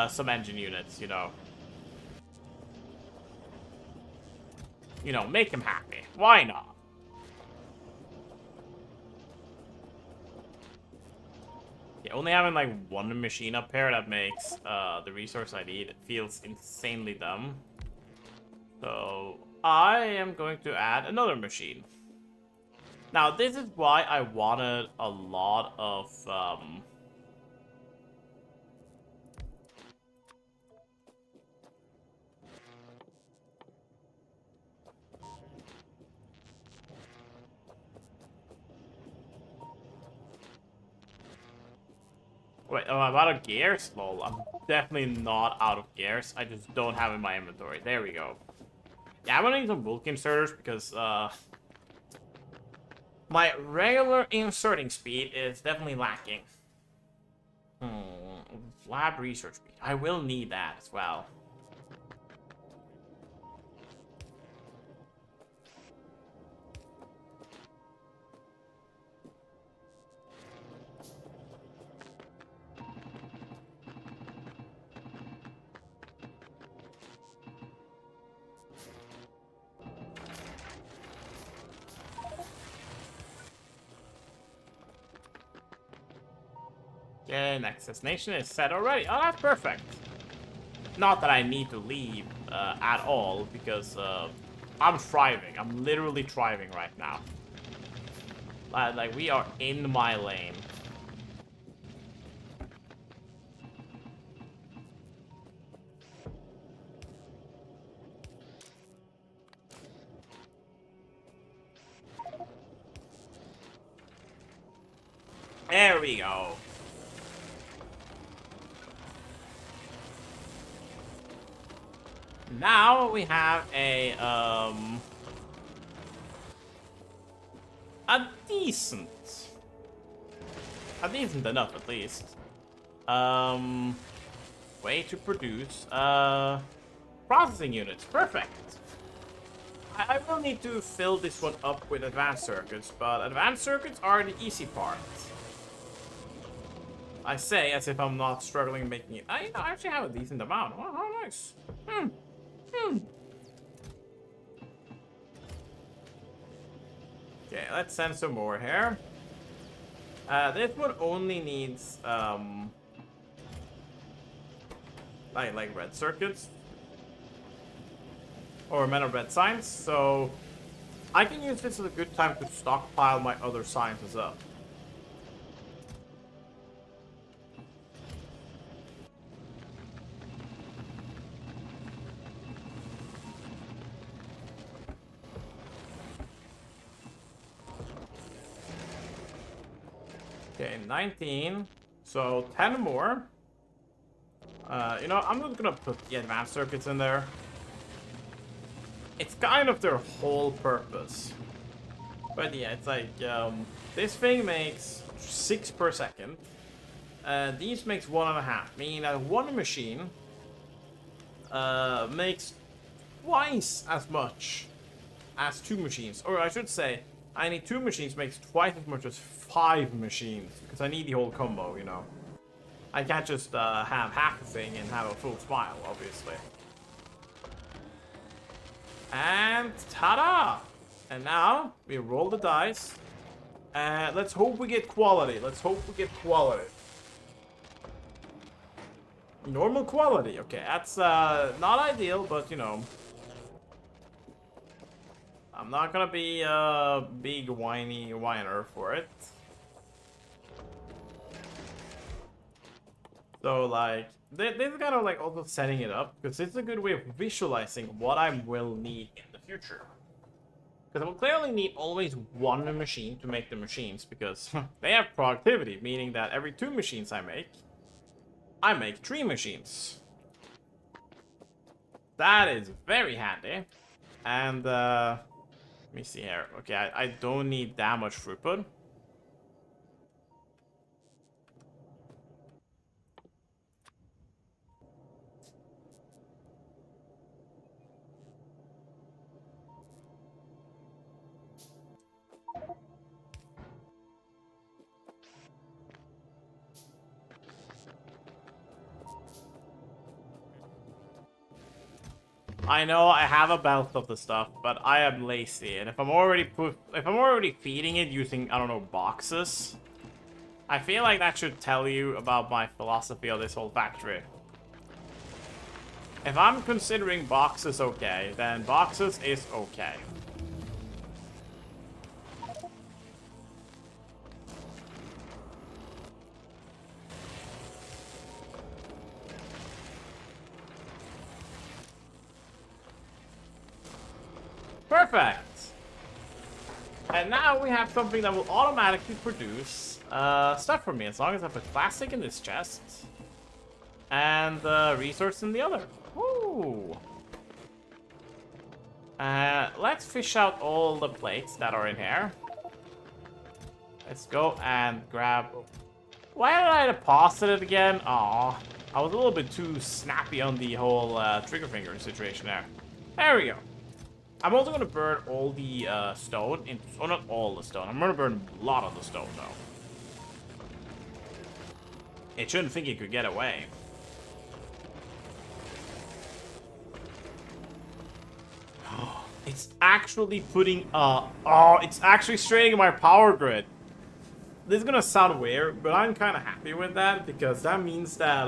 [SPEAKER 1] some engine units, you know. You know, make them happy. Why not? Yeah, only having like one machine up here that makes the resource I need, it feels insanely dumb. So I am going to add another machine. Now this is why I wanted a lot of Wait, am I out of gears? Lol, I'm definitely not out of gears. I just don't have in my inventory. There we go. Yeah, I'm gonna need some bulk inserters because, my regular inserting speed is definitely lacking. Lab research speed. I will need that as well. Okay, next destination is set already. Oh, that's perfect. Not that I need to leave at all, because I'm thriving. I'm literally thriving right now. Like, we are in my lane. There we go. Now we have a decent enough at least way to produce processing units. Perfect. I will need to fill this one up with advanced circuits, but advanced circuits are the easy part. I say as if I'm not struggling making it. I actually have a decent amount. Oh, how nice. Okay, let's send some more here. This one only needs like red circuits or metal red signs, so I can use this as a good time to stockpile my other sciences up. Okay, 19. So 10 more. You know, I'm not gonna put the advanced circuits in there. It's kind of their whole purpose. But yeah, it's like, this thing makes 6 per second. These makes 1.5, meaning that one machine makes twice as much as 2 machines. Or I should say, I need 2 machines makes twice as much as 5 machines, because I need the whole combo, you know. I can't just have half the thing and have a full smile, obviously. And ta-da! And now we roll the dice. And let's hope we get quality. Let's hope we get quality. Normal quality. Okay, that's not ideal, but you know. I'm not gonna be a big whiny whiner for it. So like, they're kind of like also setting it up because it's a good way of visualizing what I will need in the future. Because I will clearly need always one machine to make the machines because they have productivity, meaning that every 2 machines I make 3 machines. That is very handy. And let me see here. Okay, I don't need that much throughput. I know I have a belt of the stuff, but I am lazy, and if I'm already feeding it using, I don't know, boxes, I feel like that should tell you about my philosophy of this whole factory. If I'm considering boxes okay, then boxes is okay. Perfect! And now we have something that will automatically produce stuff for me, as long as I put plastic in this chest and resource in the other. Woo! Let's fish out all the plates that are in here. Let's go and grab... Why did I deposit it again? Aw, I was a little bit too snappy on the whole trigger finger situation there. There we go. I'm also gonna burn all the stone. Oh, not all the stone. I'm gonna burn a lot of the stone, though. It shouldn't think it could get away. It's actually putting, oh, it's actually straining my power grid. This is gonna sound weird, but I'm kind of happy with that because that means that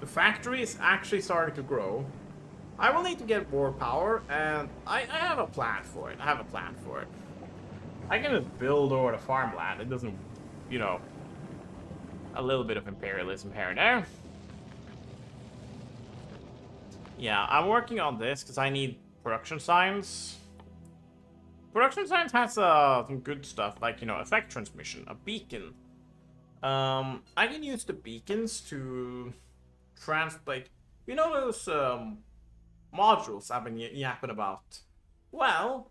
[SPEAKER 1] the factory is actually starting to grow. I will need to get more power, and I have a plan for it. I can just build over the farmland. It doesn't, you know, a little bit of imperialism here and there. Yeah, I'm working on this because I need production signs. Production signs has some good stuff, like, you know, effect transmission, a beacon. I can use the beacons to translate, you know, those modules I've been yapping about. Well,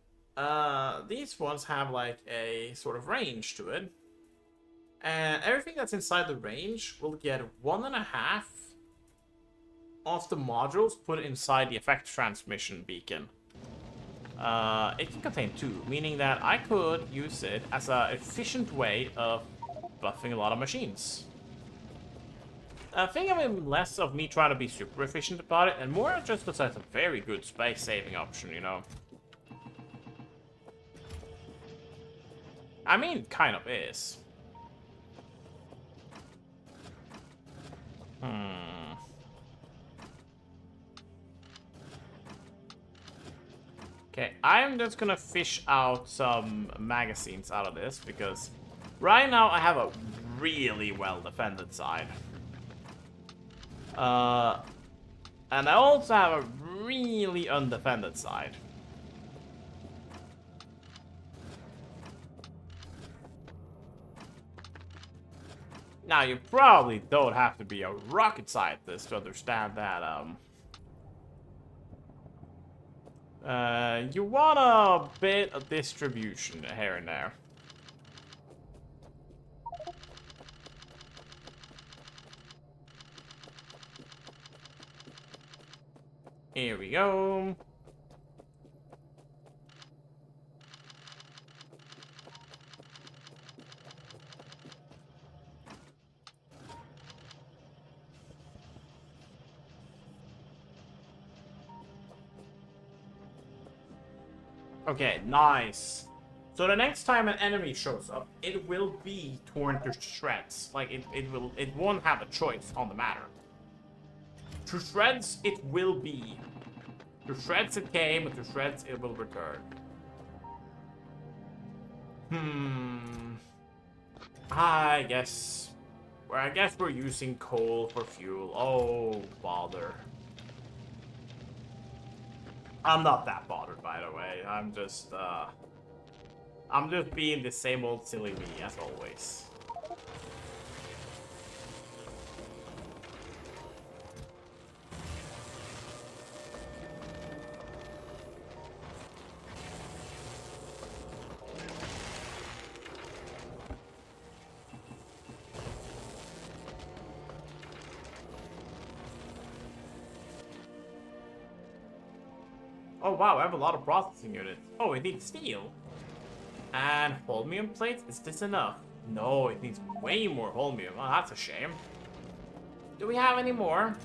[SPEAKER 1] these ones have like a sort of range to it, and everything that's inside the range will get 1.5 of the modules put inside the effect transmission beacon. It can contain 2, meaning that I could use it as an efficient way of buffing a lot of machines. Think of it less of me trying to be super efficient about it, and more just because it's a very good space-saving option, you know? I mean, kind of is. Okay, I'm just gonna fish out some magazines out of this, because right now I have a really well-defended side. And I also have a really undefended side. Now, you probably don't have to be a rocket scientist to understand that, you want a bit of distribution here and there. Here we go. Okay, nice. So the next time an enemy shows up, it will be torn to shreds. Like, it won't have a choice on the matter. To shreds, it will be. To shreds it came, and to shreds it will return. I guess we're using coal for fuel. Oh, bother. I'm not that bothered, by the way. I'm just being the same old silly me, as always. Oh wow, I have a lot of processing units. Oh, it needs steel. And holmium plates? Is this enough? No, it needs way more holmium. Oh, that's a shame. Do we have any more?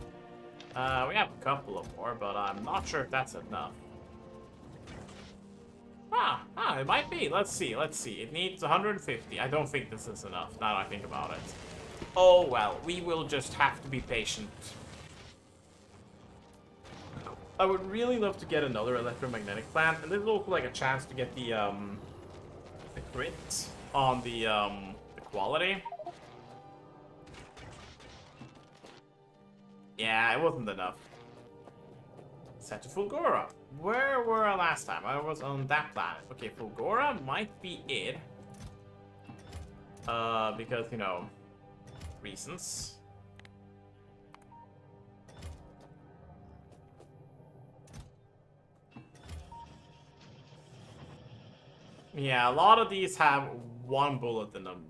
[SPEAKER 1] We have a couple of more, but I'm not sure if that's enough. It might be. Let's see. It needs 150. I don't think this is enough, now that I think about it. Oh well, we will just have to be patient. I would really love to get another electromagnetic plant, and this is also like a chance to get the crit on the quality. Yeah, it wasn't enough. Set to Fulgora. Where were I last time? I was on that planet. Okay, Fulgora might be it. Because, you know, reasons. Yeah, a lot of these have one bullet in them.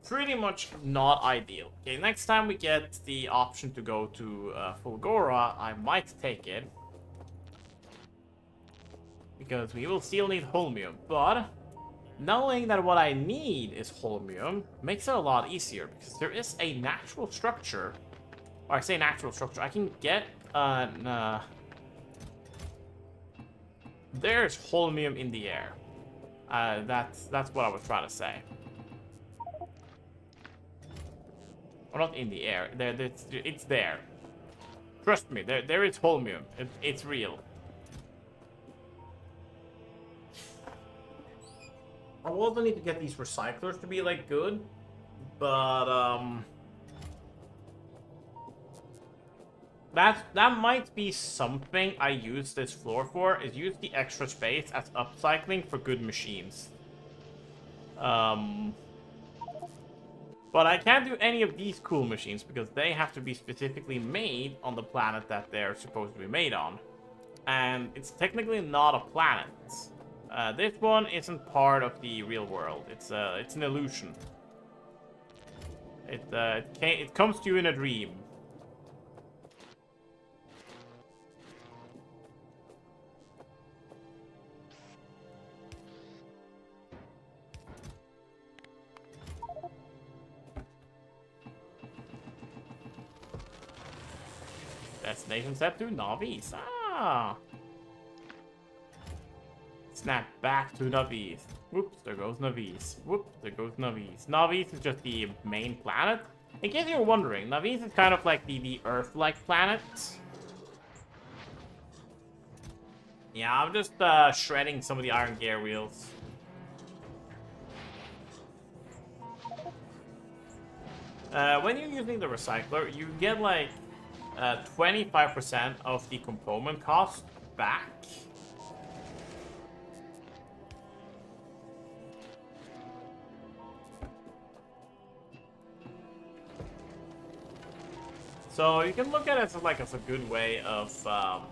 [SPEAKER 1] Pretty much not ideal. Okay, next time we get the option to go to Fulgora, I might take it. Because we will still need holmium, but knowing that what I need is holmium makes it a lot easier, because there is a natural structure, or I say natural structure, I can get there's holmium in the air. That's what I was trying to say. Or not in the air. It's there. Trust me, there is holmium. It's real. I also need to get these recyclers to be like good, but that might be something I use this floor for, is use the extra space as upcycling for good machines. But I can't do any of these cool machines because they have to be specifically made on the planet that they're supposed to be made on. And it's technically not a planet. This one isn't part of the real world. It's an illusion. It comes to you in a dream. Destination set to Navis. Ah. Snap back to Navis. Whoops, there goes Navis. Whoops, there goes Navis. Navis is just the main planet. In case you're wondering, Navis is kind of like the Earth-like planet. Yeah, I'm just shredding some of the iron gear wheels. When you're using the recycler, you get like 25% of the component cost back. So you can look at it as a good way of I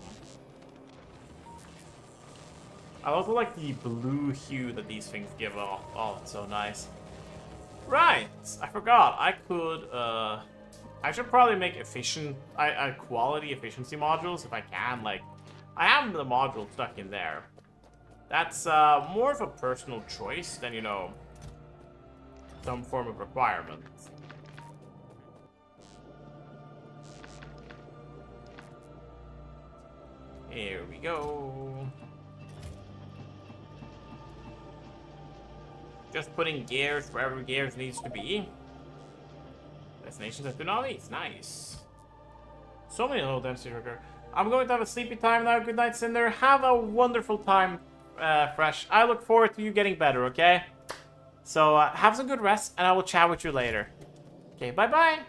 [SPEAKER 1] also like the blue hue that these things give off. Oh, it's so nice. Right, I forgot. I could I should probably make quality efficiency modules if I can. Like, I have the module stuck in there. That's more of a personal choice than, you know, some form of requirement. Here we go. Just putting gears wherever gears needs to be. Destinations at Dunalis. Nice. So many low density worker. I'm going to have a sleepy time now. Good night, Cinder. Have a wonderful time, Fresh. I look forward to you getting better, okay? So, have some good rest, and I will chat with you later. Okay, bye-bye.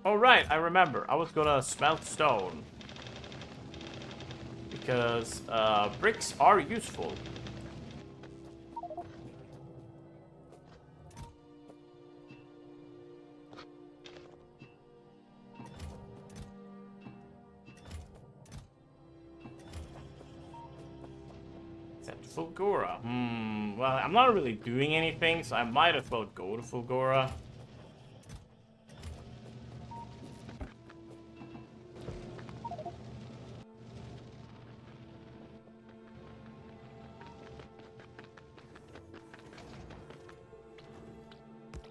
[SPEAKER 1] Oh, right, I remember. I was gonna smelt stone. Because, bricks are useful. Fulgora. Well, I'm not really doing anything, so I might as well go to Fulgora.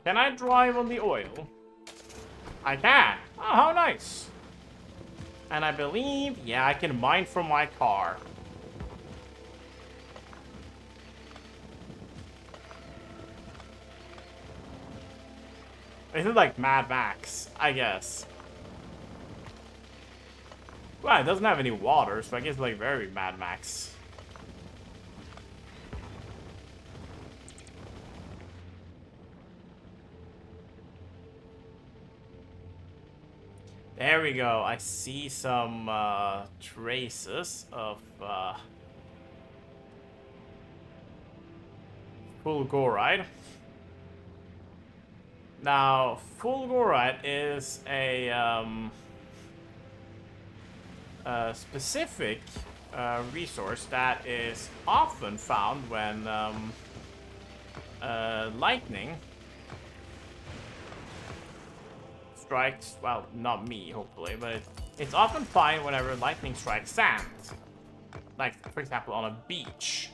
[SPEAKER 1] Can I drive on the oil? I can. Oh, how nice. And I believe, yeah, I can mine from my car. This is like Mad Max, I guess. Well, it doesn't have any water, so I guess like very Mad Max. There we go. I see some traces of fulgurite. Now, fulgurite is a specific resource that is often found when lightning strikes, well, not me, hopefully, but it's often found whenever lightning strikes sand. Like, for example, on a beach.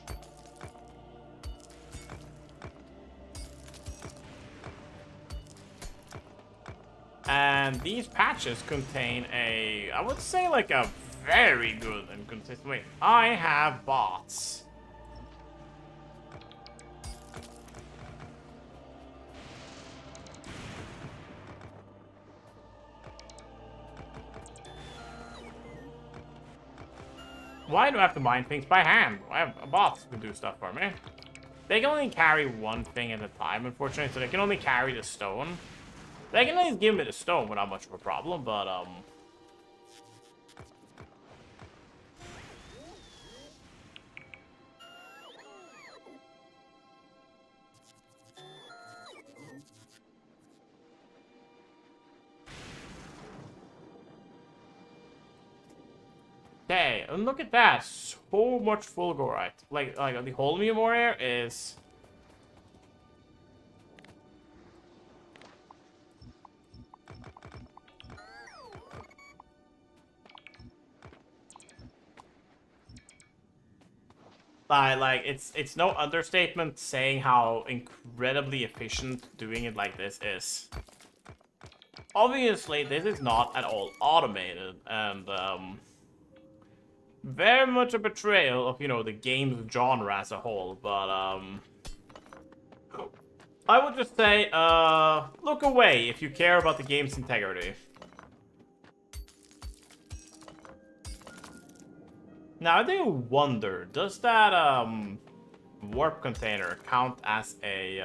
[SPEAKER 1] And these patches contain a, I would say, like a very good and consistent. Wait, I have bots. Why do I have to mine things by hand? I have bots who do stuff for me. They can only carry one thing at a time, unfortunately, so they can only carry the stone. They can at least give me the stone without much of a problem, but, okay, and look at that. So much fulgurite. Like the holmium ore is... Like, it's no understatement saying how incredibly efficient doing it like this is. Obviously, this is not at all automated, and, very much a betrayal of, you know, the game's genre as a whole, but, I would just say, look away if you care about the game's integrity. Now, I do wonder, does that, warp container count as a,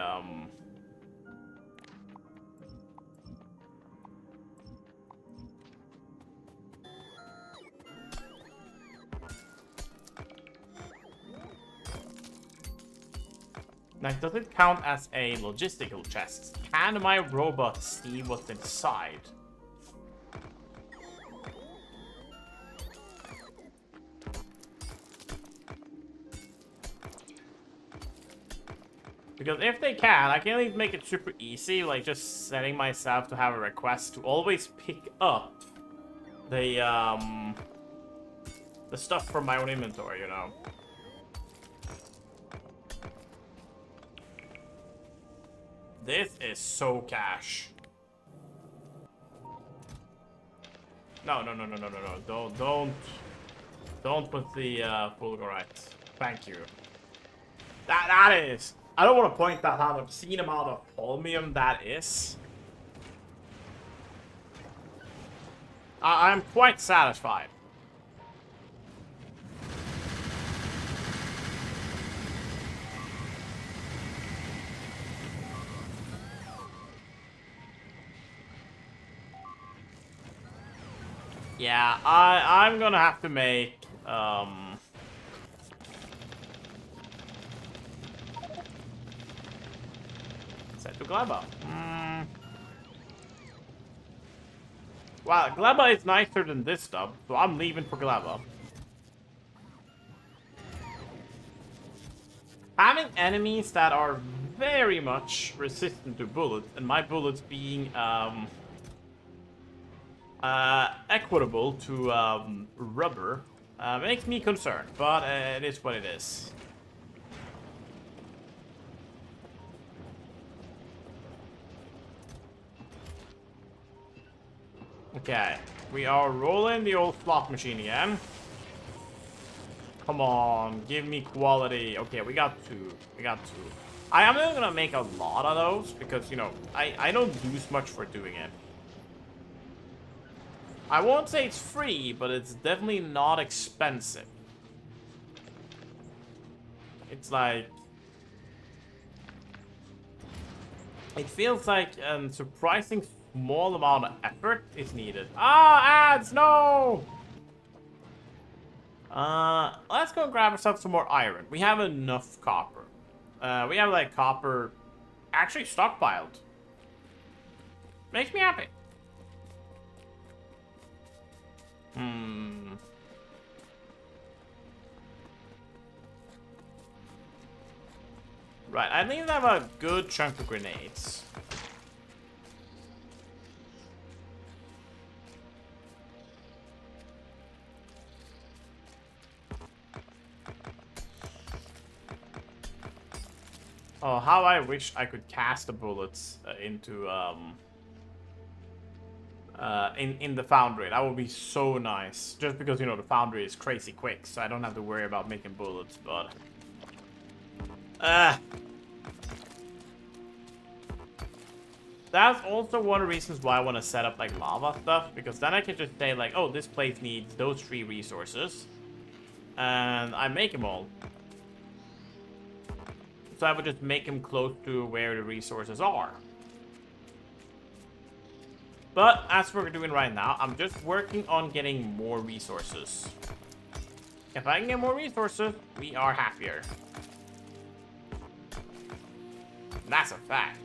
[SPEAKER 1] Now, does it count as a logistical chest? Can my robot see what's inside? Because if they can, I can at least make it super easy, like just setting myself to have a request to always pick up the stuff from my own inventory, you know. This is so cash. No. Don't put the fulgurite. Thank you. That is... I don't want to point out how obscene amount of holmium that is. I'm quite satisfied. Yeah, I'm gonna have to make, set to Gleba. Well, Gleba is nicer than this stuff, so I'm leaving for Gleba. Having enemies that are very much resistant to bullets, and my bullets being, equitable to, rubber, makes me concerned, but it is what it is. Okay, we are rolling the old slot machine again. Come on, give me quality. Okay, we got two. We got two. I am not gonna make a lot of those because, you know, I don't lose much for doing it. I won't say it's free, but it's definitely not expensive. It's like... It feels like a surprising small amount of effort is needed. Ah, ads, no! Let's go grab ourselves some more iron. We have enough copper. We have, like, copper actually stockpiled. Makes me happy. Right, I think I have a good chunk of grenades. Oh, how I wish I could cast the bullets into in the foundry. That would be so nice. Just because, you know, the foundry is crazy quick, so I don't have to worry about making bullets, but that's also one of the reasons why I want to set up like lava stuff, because then I can just say like, oh, this place needs those 3 resources, and I make them all. So I would just make them close to where the resources are. But as we're doing right now, I'm just working on getting more resources. If I can get more resources, we are happier. That's a fact.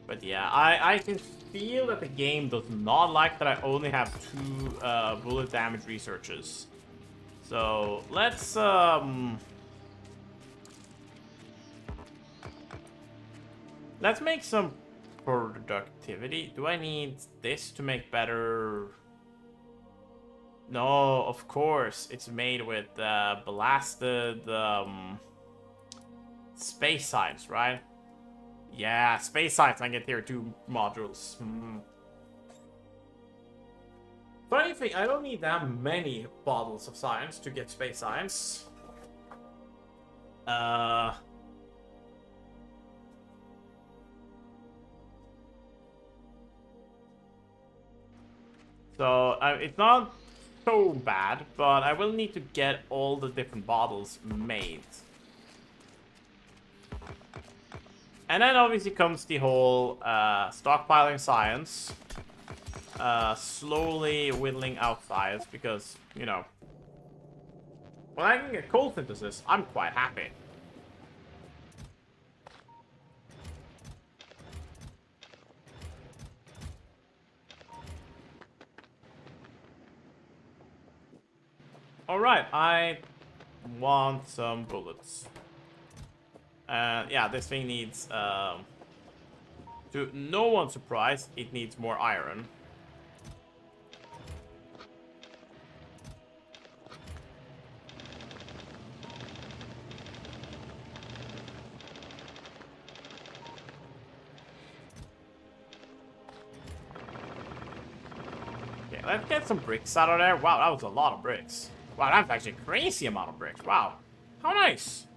[SPEAKER 1] But yeah, I can feel that the game does not like that I only have 2 bullet damage researches. So let's make some productivity. Do I need this to make better? No, of course. It's made with blasted space science, right? Yeah, space science. I get here 2 modules. Funny thing, I don't need that many bottles of science to get space science. So, it's not so bad, but I will need to get all the different bottles made. And then obviously comes the whole stockpiling science. Slowly whittling out science because, you know, when I can get coal synthesis, I'm quite happy. Alright, I want some bullets. Yeah, this thing needs, to no one's surprise, it needs more iron. let's get some bricks out of there. Wow, that was a lot of bricks. Wow, that's actually a crazy amount of bricks. Wow. How nice.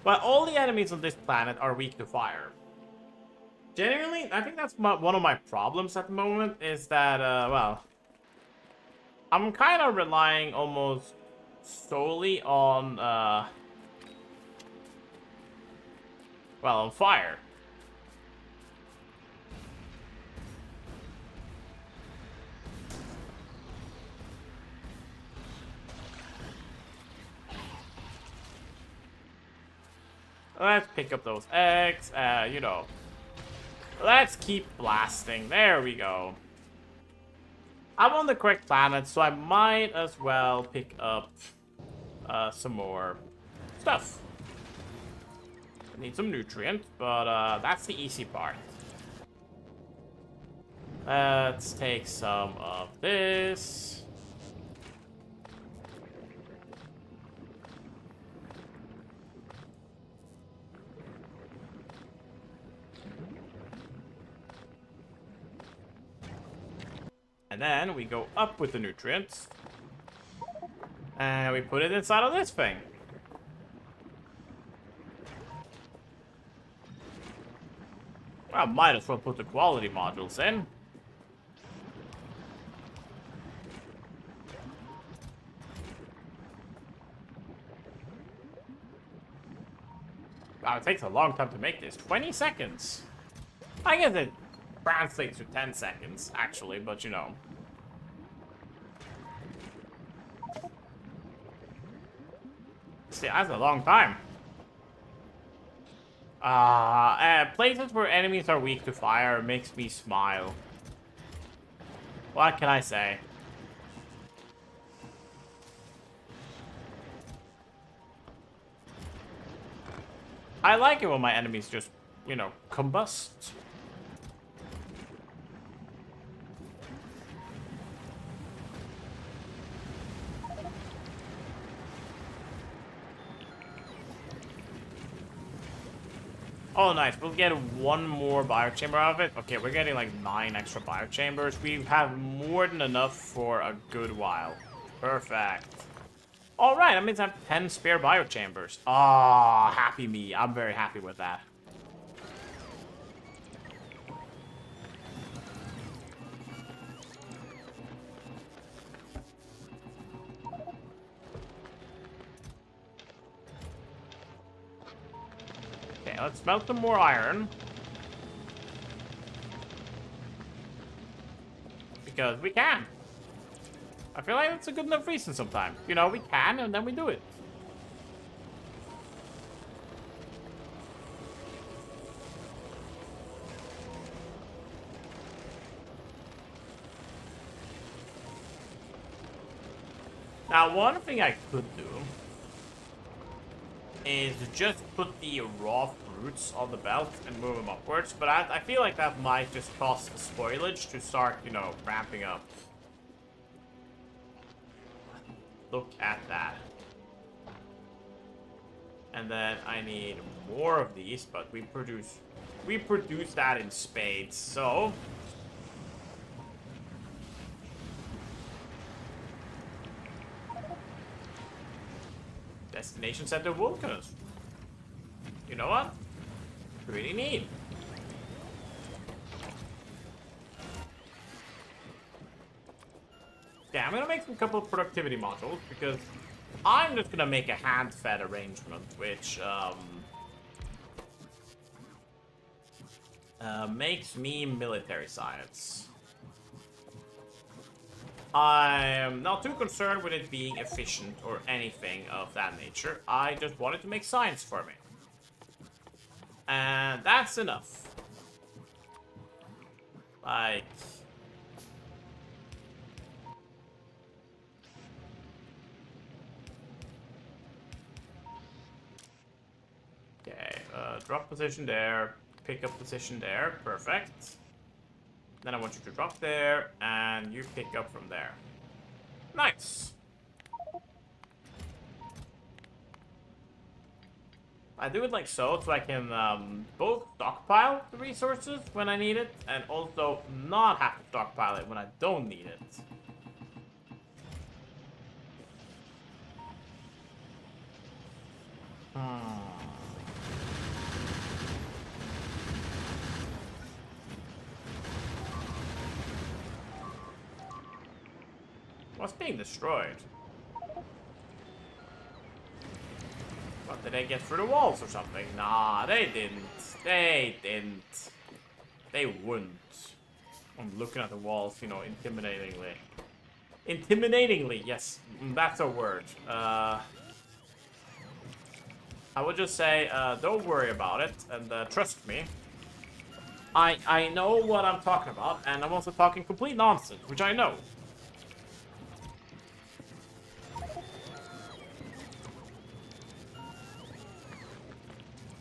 [SPEAKER 1] But all the enemies on this planet are weak to fire. Genuinely, I think that's one of my problems at the moment is that, well, I'm kind of relying almost solely on, well, on fire. Let's pick up those eggs, you know. Let's keep blasting. There we go. I'm on the correct planet, so I might as well pick up some more stuff. I need some nutrients, but that's the easy part. Let's take some of this. And then we go up with the nutrients. And we put it inside of this thing. Well, might as well put the quality modules in. Wow, it takes a long time to make this. 20 seconds. I guess it translates to 10 seconds, actually, but you know. See, that's a long time. Places where enemies are weak to fire makes me smile. What can I say? I like it when my enemies just, you know, combust. Oh, nice. We'll get one more biochamber out of it. Okay, we're getting like 9 extra biochambers. We have more than enough for a good while. Perfect. All right, that means I have 10 spare biochambers. Ah, happy me. I'm very happy with that. Okay, let's melt some more iron. Because we can. I feel like that's a good enough reason sometimes. You know, we can, and then we do it. Now, one thing I could do is just put the raw fruits on the belt and move them upwards, but I feel like that might just cause spoilage to start, you know, ramping up. Look at that. And then I need more of these, but we produce that in spades, so Destination Center Vulcanus. You know what? Pretty neat. Yeah, I'm gonna make some couple of productivity modules because I'm just gonna make a hand-fed arrangement, which makes me military science. I'm not too concerned with it being efficient or anything of that nature. I just wanted to make science for me. And that's enough. Like... Okay, drop position there, pick up position there, perfect. Then I want you to drop there, and you pick up from there. Nice! I do it like so I can both stockpile the resources when I need it, and also not have to stockpile it when I don't need it. What's being destroyed? What, did they get through the walls or something? Nah, they didn't. They didn't. They wouldn't. I'm looking at the walls, you know, intimidatingly. Intimidatingly, yes, that's a word. I would just say, don't worry about it, and trust me. I know what I'm talking about, and I'm also talking complete nonsense, which I know.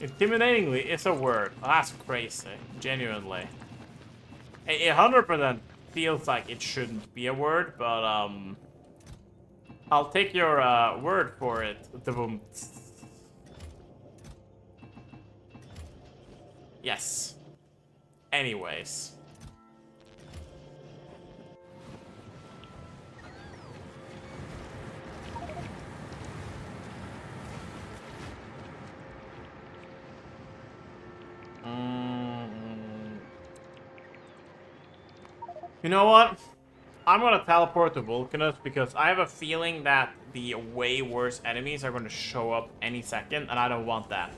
[SPEAKER 1] Intimidatingly is a word. Oh, that's crazy. Genuinely. It 100% feels like it shouldn't be a word, but I'll take your word for it. Yes. Anyways. You know what? I'm gonna teleport to Vulcanus because I have a feeling that the way worse enemies are gonna show up any second, and I don't want that.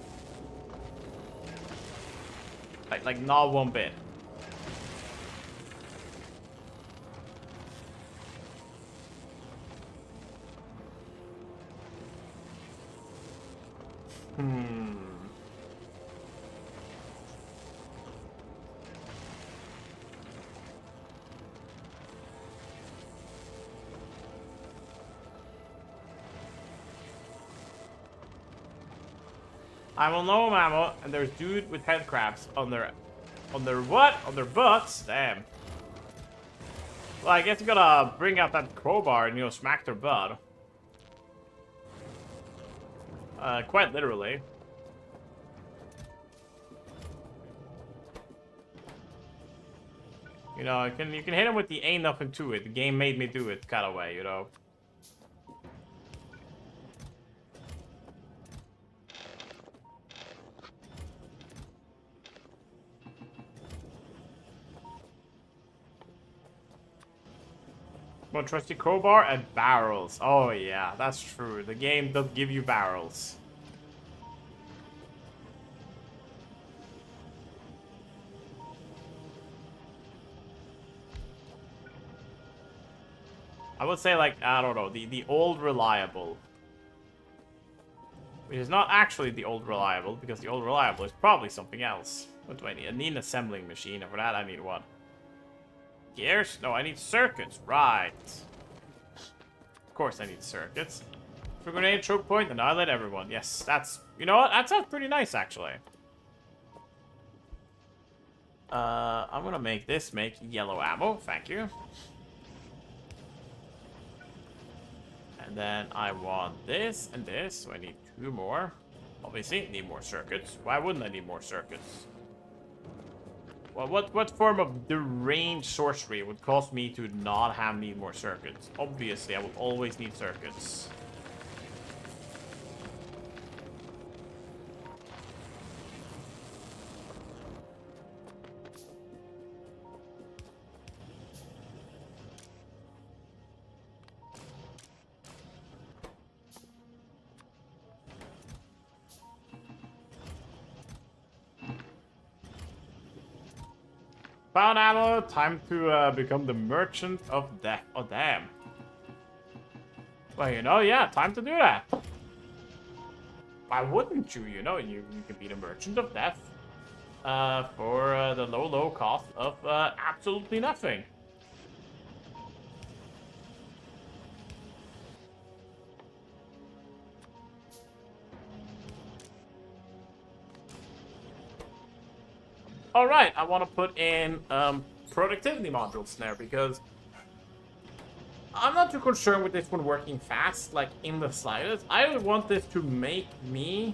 [SPEAKER 1] Like not one bit. I will know, Mammo, and there's dude with head crabs on their what? On their butts? Damn. Well, I guess you gotta bring out that crowbar and, you know, smack their butt. Quite literally. You know, you can hit him with the ain't nothing to it. The game made me do it kind of way, you know. One trusty crowbar and barrels. Oh yeah, that's true. The game does give you barrels. I would say, like, I don't know, the old reliable. Which is not actually the old reliable, because the old reliable is probably something else. What do I need? I need an assembling machine, and for that I need what? Gears? No, I need circuits. Right. Of course I need circuits. For grenade, choke point, annihilate everyone. Yes, that's... You know what? That sounds pretty nice, actually. I'm gonna make this make yellow ammo. Thank you. And then I want this and this, so I need 2 more. Obviously, need more circuits. Why wouldn't I need more circuits? Well, what form of deranged sorcery would cause me to not need more circuits? Obviously, I will always need circuits. Found ammo, time to become the merchant of death. Oh, damn. Well, you know, yeah, time to do that. Why wouldn't you? You know, you can be the merchant of death for the low cost of absolutely nothing. Alright, I want to put in productivity modules there because I'm not too concerned with this one working fast, like in the slightest. I want this to make me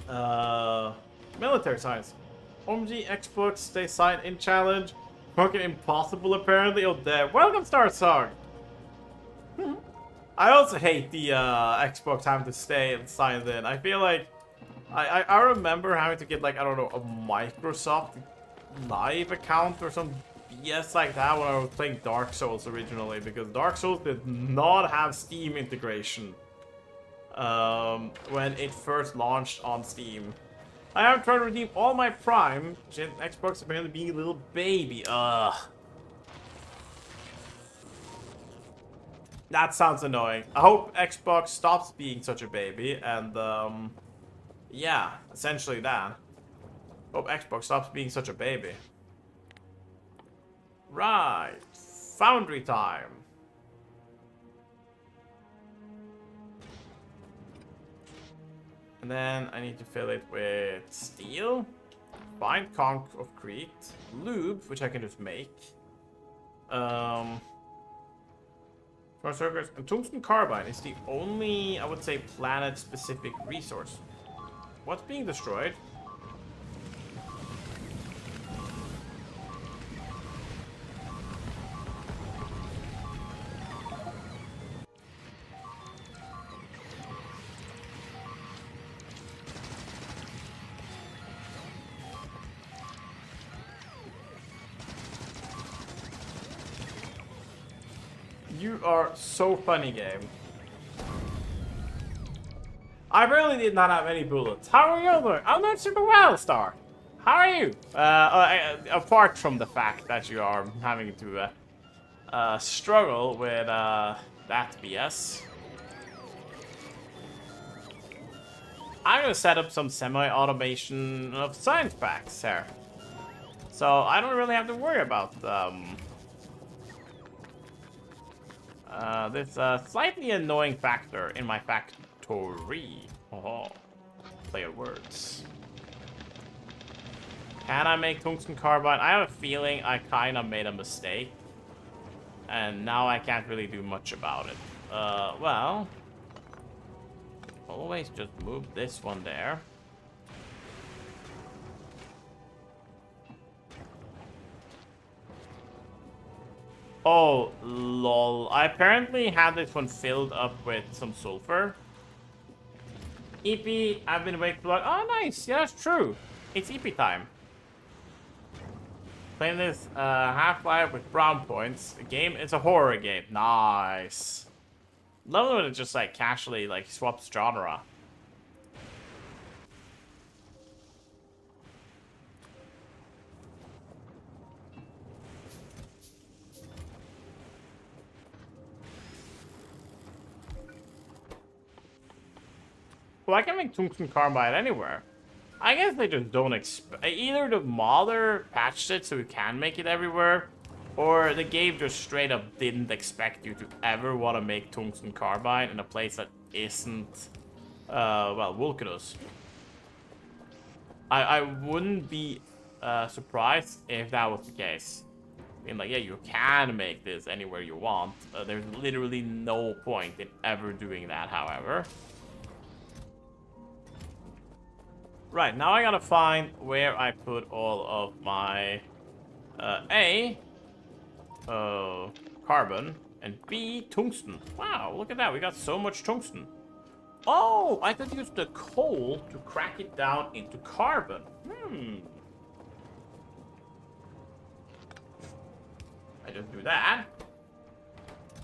[SPEAKER 1] Uh, military science. OMG Xbox, they sign in challenge. Fucking impossible apparently. Oh damn. Welcome Star Song. I also hate the Xbox having to stay and sign in. I feel like I remember having to get like, I don't know, a Microsoft Live account or some BS like that when I was playing Dark Souls originally, because Dark Souls did not have Steam integration when it first launched on Steam. I have tried to redeem all my Prime. Xbox apparently being a little baby. Ugh. That sounds annoying. I hope Xbox stops being such a baby, and yeah, essentially that. Hope Xbox stops being such a baby. Right. Foundry time. And then I need to fill it with steel, fine conch of Crete, lube, which I can just make. Circuits and tungsten carbide is the only, I would say, planet-specific resource. What's being destroyed? You are so funny, game. I really did not have any bullets. How are you doing? I'm not super well, Star. How are you? Apart from the fact that you are having to struggle with that BS. I'm gonna set up some semi-automation of science packs here. So I don't really have to worry about this slightly annoying factor in my factory. Oh, play of words. Can I make tungsten carbide? I have a feeling I kind of made a mistake. And now I can't really do much about it. Well, always just move this one there. Oh, lol. I apparently had this one filled up with some sulfur. EP, I've been awake for like... Oh, nice. Yeah, that's true. It's EP time. Playing this Half-Life with brown points. The game, it's a horror game. Nice. Love when it just like casually like swaps genre. Well, I can make tungsten carbide anywhere. I guess they just don't expect... Either the modder patched it so you can make it everywhere, or the game just straight up didn't expect you to ever want to make tungsten carbide in a place that isn't, well, Vulcanus. I wouldn't be surprised if that was the case. I mean, like, yeah, you can make this anywhere you want. There's literally no point in ever doing that, however. Right, now I gotta find where I put all of my carbon, and B, tungsten. Wow, look at that, we got so much tungsten. Oh, I could use the coal to crack it down into carbon. I just do that.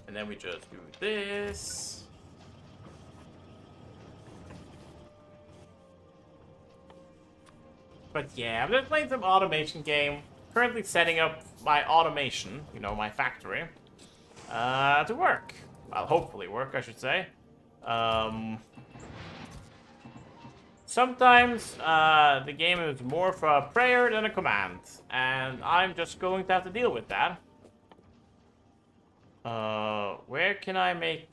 [SPEAKER 1] And then we just do this. But yeah, I'm just playing some automation game. Currently setting up my automation, you know, my factory, to work. Well, hopefully work, I should say. Sometimes the game is more for a prayer than a command, and I'm just going to have to deal with that. Where can I make...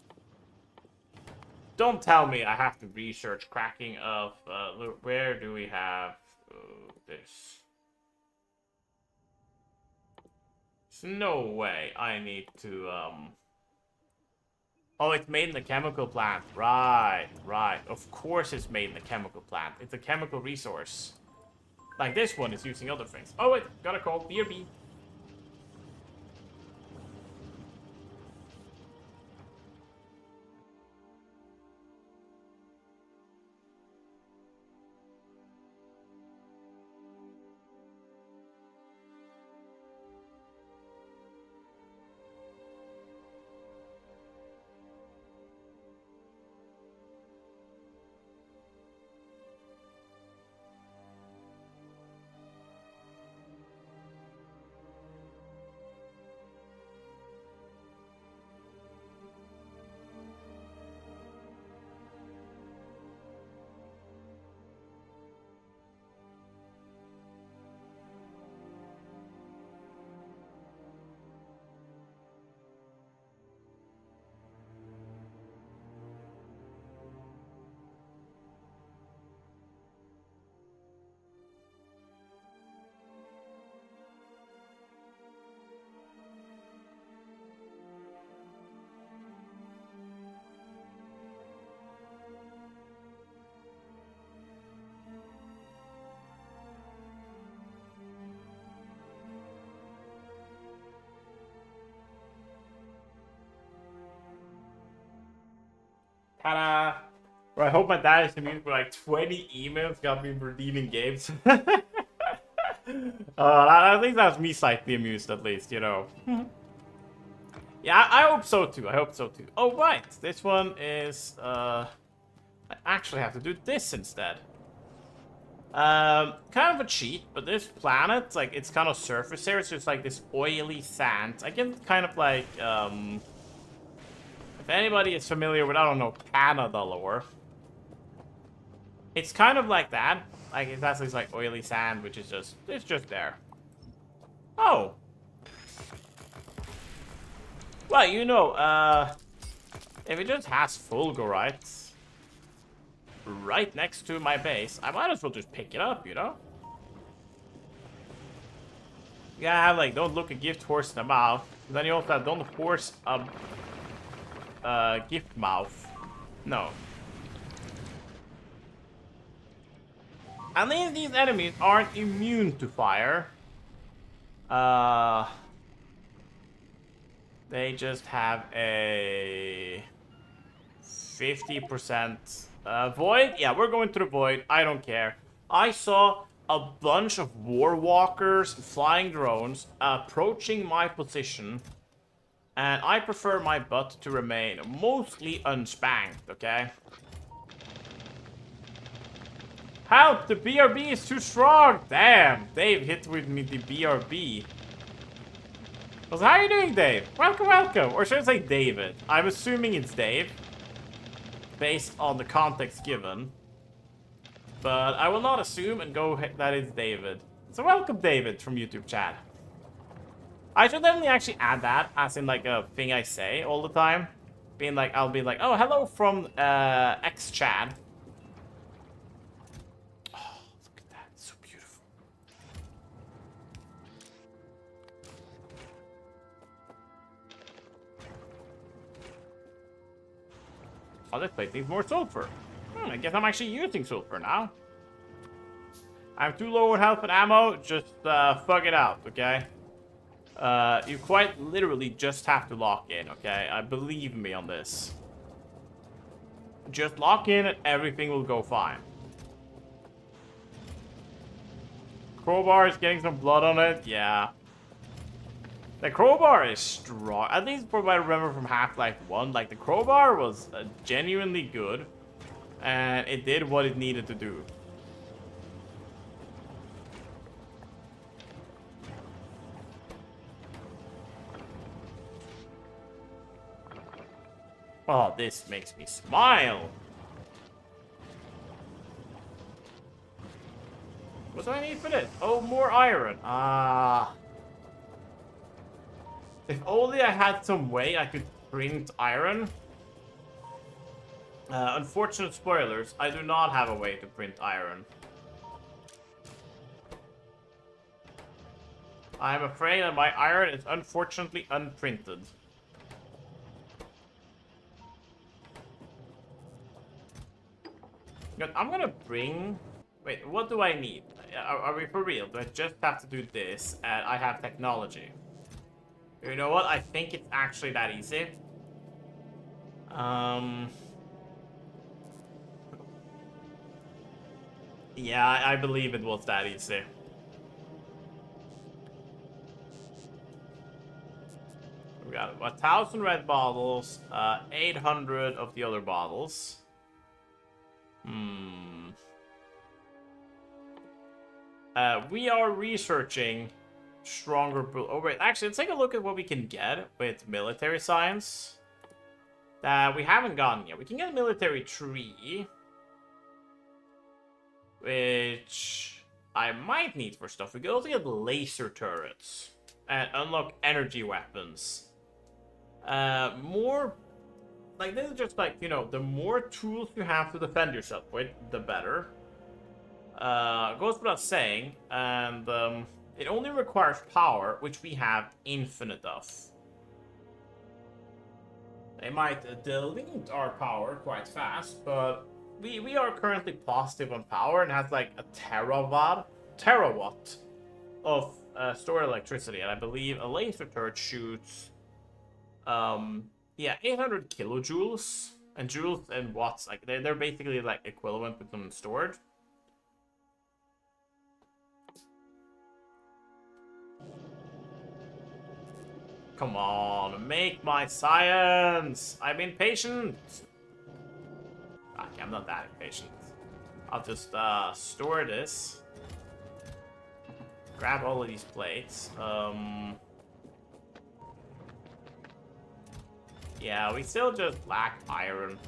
[SPEAKER 1] Don't tell me I have to research cracking of... where do we have this? There's no way I need to... Oh, it's made in a chemical plant. Right, right. Of course it's made in a chemical plant. It's a chemical resource. Like this one is using other things. Oh wait, got a call. BRB. Ta-da! Bro, I hope my dad is immune for like 20 emails got me redeeming games. At least that's me slightly amused, at least, you know. Yeah, I hope so too. I hope so too. Oh, right. This one is, I actually have to do this instead. Kind of a cheat, but this planet, like, it's kind of surface here. It's just like this oily sand. I get kind of like, if anybody is familiar with, I don't know, Canada lore, it's kind of like that. Like, it has this, like, oily sand, which is just, it's just there. Oh. Well, you know, if it just has fulgurites right next to my base, I might as well just pick it up, you know? You gotta have, like, don't look a gift horse in the mouth. Then you also have don't horse a gift mouth. No. At least these enemies aren't immune to fire. They just have a 50% void. Yeah, we're going to the void. I don't care. I saw a bunch of war walkers, flying drones, approaching my position. And I prefer my butt to remain mostly unspanked, okay? Help! The BRB is too strong! Damn! Dave hit with me the BRB. So how are you doing, Dave? Welcome, welcome! Or should I say David? I'm assuming it's Dave. Based on the context given. But I will not assume and go that it's David. So welcome, David, from YouTube chat. I should definitely actually add that as in like a thing I say all the time. Being like, I'll be like, oh, hello from X Chad. Oh, this place needs more sulfur. I guess I'm actually using sulfur now. I'm too low on health and ammo. Just fuck it out, okay? You quite literally just have to lock in, okay? Believe me on this. Just lock in and everything will go fine. Crowbar is getting some blood on it. Yeah. The crowbar is strong. At least from what I remember from Half-Life 1. Like, the crowbar was genuinely good. And it did what it needed to do. Oh, this makes me smile. What do I need for this? Oh, more iron. Ah. If only I had some way I could print iron. Unfortunate spoilers, I do not have a way to print iron. I'm afraid that my iron is unfortunately unprinted. I'm gonna bring... Wait, what do I need? Are we for real? Do I just have to do this and I have technology? You know what? I think it's actually that easy. Yeah, I believe it was that easy. We got 1,000 red bottles, 800 of the other bottles. We are researching stronger... Oh, wait. Actually, let's take a look at what we can get with military science. That we haven't gotten yet. We can get a military tree. Which I might need for stuff. We can also get laser turrets. And unlock energy weapons. More... Like, this is just like, you know, the more tools you have to defend yourself with, the better. Goes without saying, and it only requires power, which we have infinite of. They might delete our power quite fast, but we are currently positive on power and has like a terawatt of stored electricity, and I believe a laser turret shoots yeah, 800 kilojoules, and joules and watts, like they're basically like equivalent with them stored. Come on, make my science! I'm impatient! Okay, I'm not that impatient. I'll just store this. Grab all of these plates. Yeah, we still just lack iron.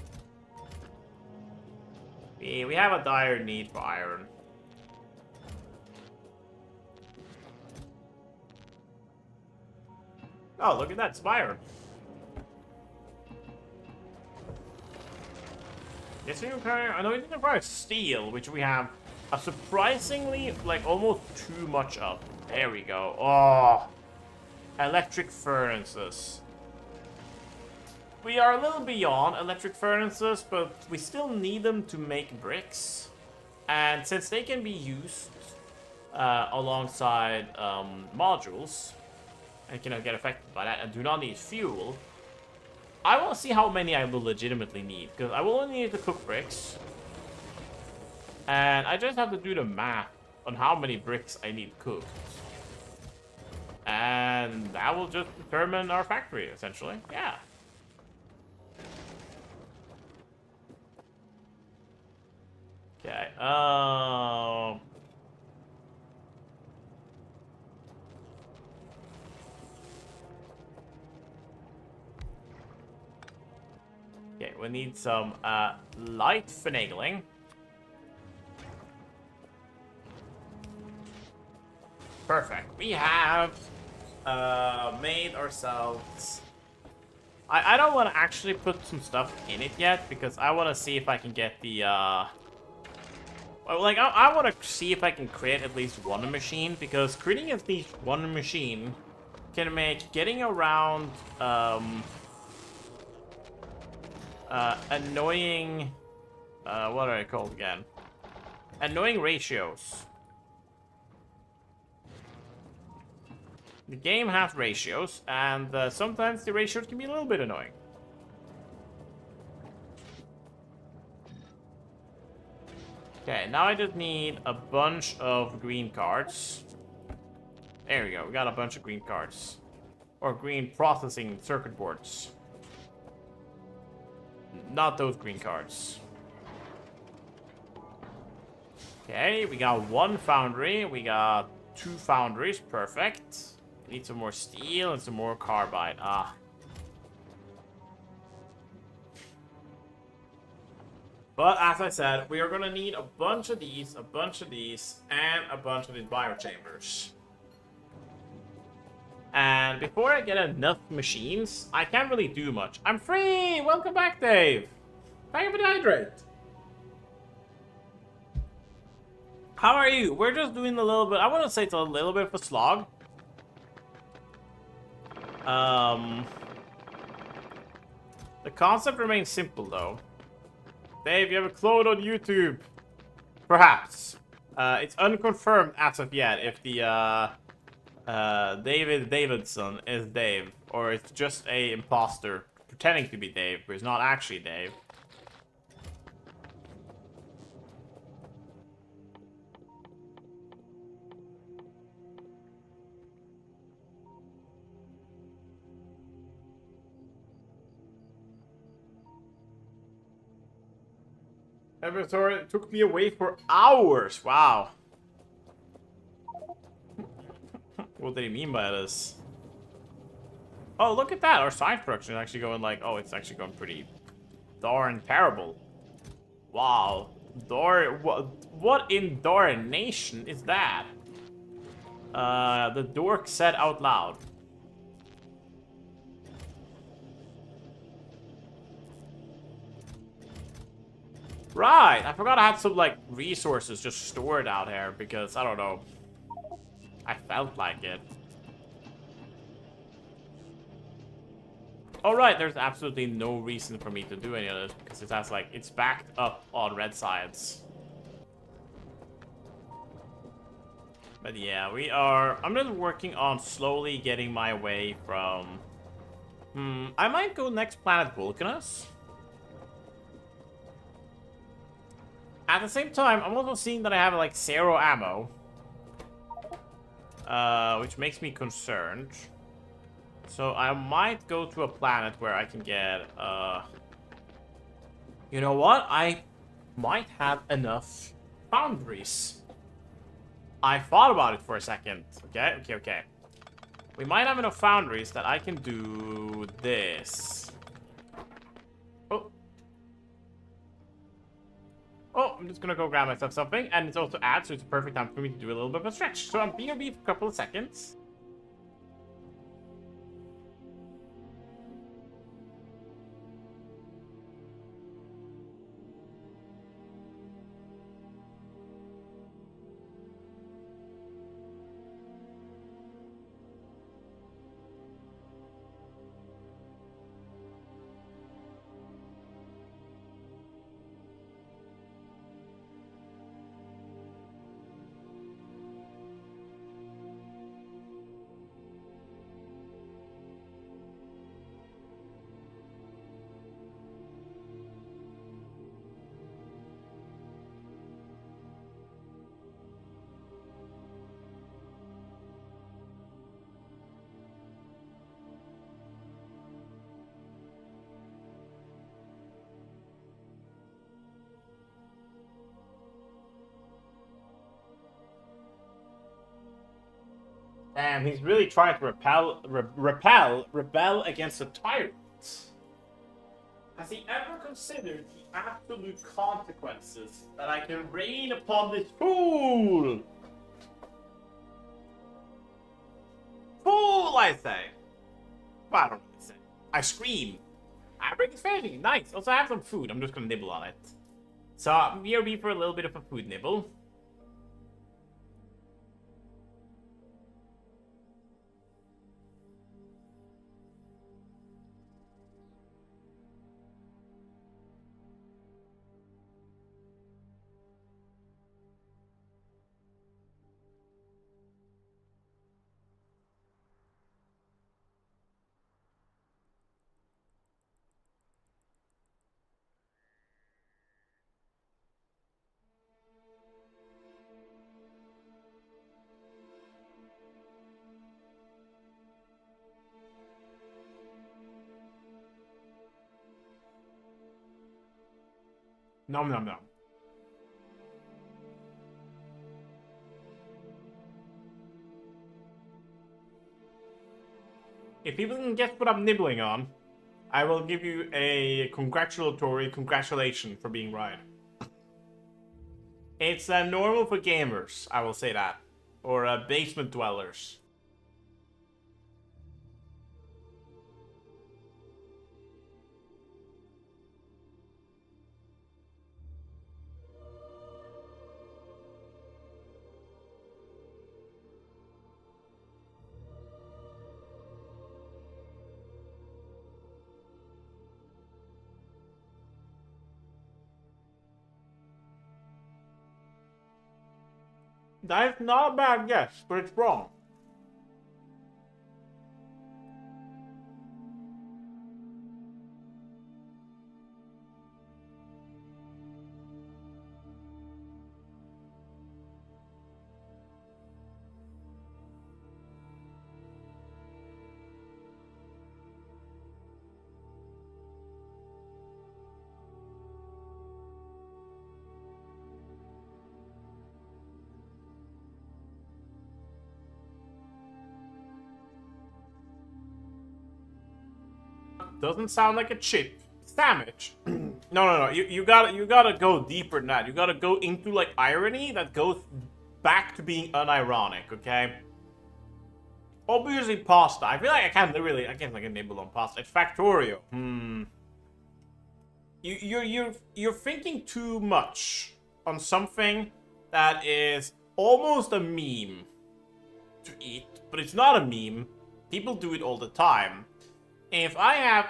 [SPEAKER 1] We have a dire need for iron. Oh, look at that, it's iron. Yes, I know we didn't require steel, which we have a surprisingly, like, almost too much of. There we go. Oh, electric furnaces. We are a little beyond electric furnaces, but we still need them to make bricks. And since they can be used alongside modules, and cannot get affected by that, and do not need fuel, I want to see how many I will legitimately need, because I will only need to cook bricks. And I just have to do the math on how many bricks I need cooked. And that will just determine our factory, essentially. Yeah. Okay, okay, we need some light finagling. Perfect. We have made ourselves... I don't want to actually put some stuff in it yet, because I want to see if I can get the... Like, I want to see if I can create at least one machine, because creating at least one machine can make getting around annoying... what are they called again? Annoying ratios. The game has ratios, and sometimes the ratios can be a little bit annoying. Okay, now I just need a bunch of green cards. There we go, we got a bunch of green cards. Or green processing circuit boards. Not those green cards. Okay, we got one foundry, we got 2 foundries, perfect. Need some more steel and some more carbide. Ah. But as I said, we are going to need a bunch of these, and a bunch of these biochambers. And before I get enough machines, I can't really do much. I'm free! Welcome back, Dave! Thank you for the hydrate. How are you? We're just doing a little bit... I want to say it's a little bit of a slog. The concept remains simple, though. Dave, you have a clone on YouTube. Perhaps. It's unconfirmed as of yet if the David Davidson is Dave, or it's just a imposter pretending to be Dave, but it's not actually Dave. It took me away for hours. Wow. What did he mean by this? Oh, look at that. Our science production is actually going like, oh, it's actually going pretty darn terrible. Wow. What in darnation is that? The dork said out loud. Right, I forgot I had some, like, resources just stored out here because, I don't know, I felt like it. Oh, right, there's absolutely no reason for me to do any of this because it has, like, it's backed up on red science. But yeah, I'm just working on slowly getting my way from... I might go next planet Vulcanus. At the same time, I'm also seeing that I have, like, 0 ammo. Which makes me concerned. So I might go to a planet where I can get, You know what? I might have enough foundries. I thought about it for a second. Okay. We might have enough foundries that I can do this. Oh, I'm just gonna go grab myself something, and it's also ad, so it's a perfect time for me to do a little bit of a stretch. So I'm BRB for a couple of seconds. Damn, he's really trying to rebel against the tyrant. Has he ever considered the absolute consequences that I can rain upon this fool? Fool, I say. Well, I don't really say. I scream. I bring his family. Nice. Also, I have some food. I'm just gonna nibble on it. So, BRB for a little bit of a food nibble. Nom nom nom. If people can guess what I'm nibbling on, I will give you a congratulation for being right. It's normal for gamers, I will say that. Or basement dwellers. That is not a bad guess, but it's wrong. Doesn't sound like a chip. Sandwich. No. You gotta go deeper than that. You gotta go into like irony that goes back to being unironic. Okay. Obviously pasta. I feel like I can't like a nibble on pasta. It's Factorio. You're thinking too much on something that is almost a meme to eat, but it's not a meme. People do it all the time. If I'm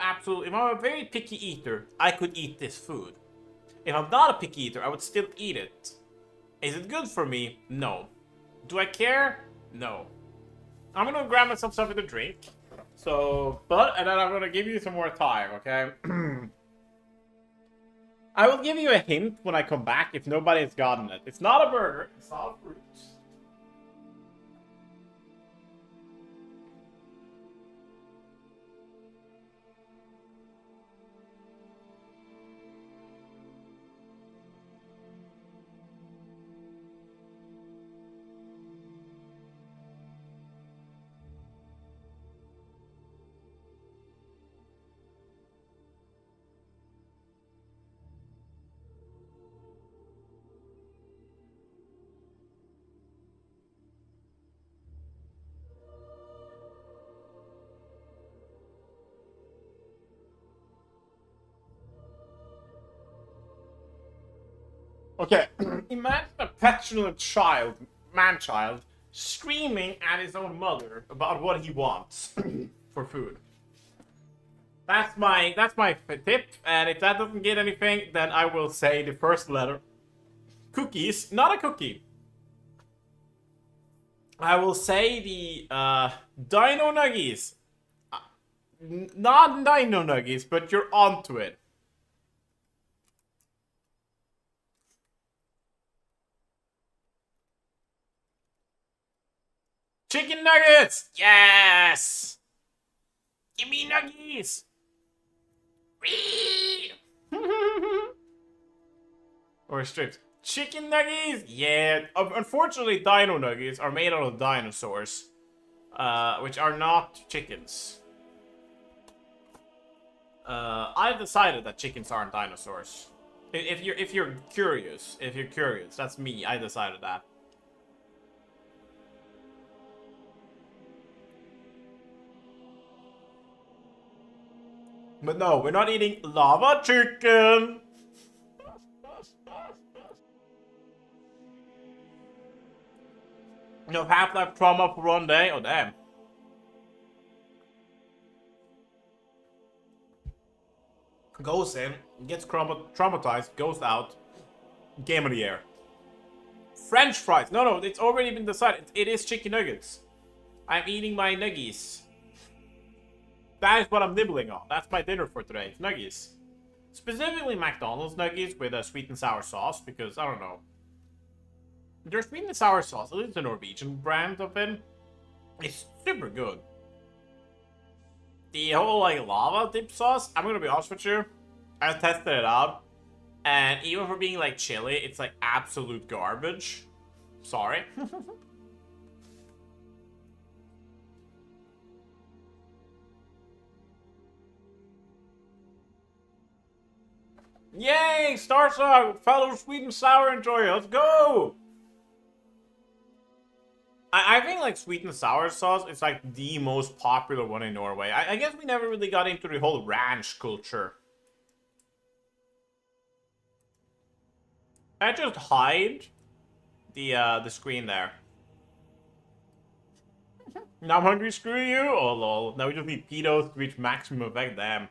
[SPEAKER 1] a very picky eater, I could eat this food. If I'm not a picky eater, I would still eat it. Is it good for me? No. Do I care? No. I'm gonna grab myself something to drink. And then I'm gonna give you some more time, okay? I will give you a hint when I come back if nobody has gotten it. It's not a burger. It's not a fruit. Okay, imagine a petulant man-child, screaming at his own mother about what he wants for food. That's my tip, and if that doesn't get anything, then I will say the first letter. Cookies, not a cookie. I will say the Dino Nuggies. Not Dino Nuggies, but you're onto it. Chicken nuggets! Yes! Give me nuggies! Or strips. Chicken nuggies? Yeah. Unfortunately, dino nuggies are made out of dinosaurs. Which are not chickens. I've decided that chickens aren't dinosaurs. If you're curious, that's me. I decided that. But no, we're not eating lava chicken. You have Half-Life trauma for one day? Oh, damn. Goes in, gets traumatized, goes out. Game of the year. French fries. No, it's already been decided. It is chicken nuggets. I'm eating my nuggies. That is what I'm nibbling on. That's my dinner for today. It's nuggies. Specifically McDonald's nuggies with a sweet and sour sauce because, I don't know. Their sweet and sour sauce, it's a Norwegian brand of it. It's super good. The whole, like, lava dip sauce, I'm gonna be honest with you. I tested it out. And even for being, like, chili, it's, like, absolute garbage. Sorry. Yay! Starsong! Fellow sweet and sour enjoyer, let's go! I think like sweet and sour sauce is like the most popular one in Norway. I guess we never really got into the whole ranch culture. I just hide the screen there. Now I'm hungry, screw you? Oh lol. Now we just need pedos to reach maximum effect, damn.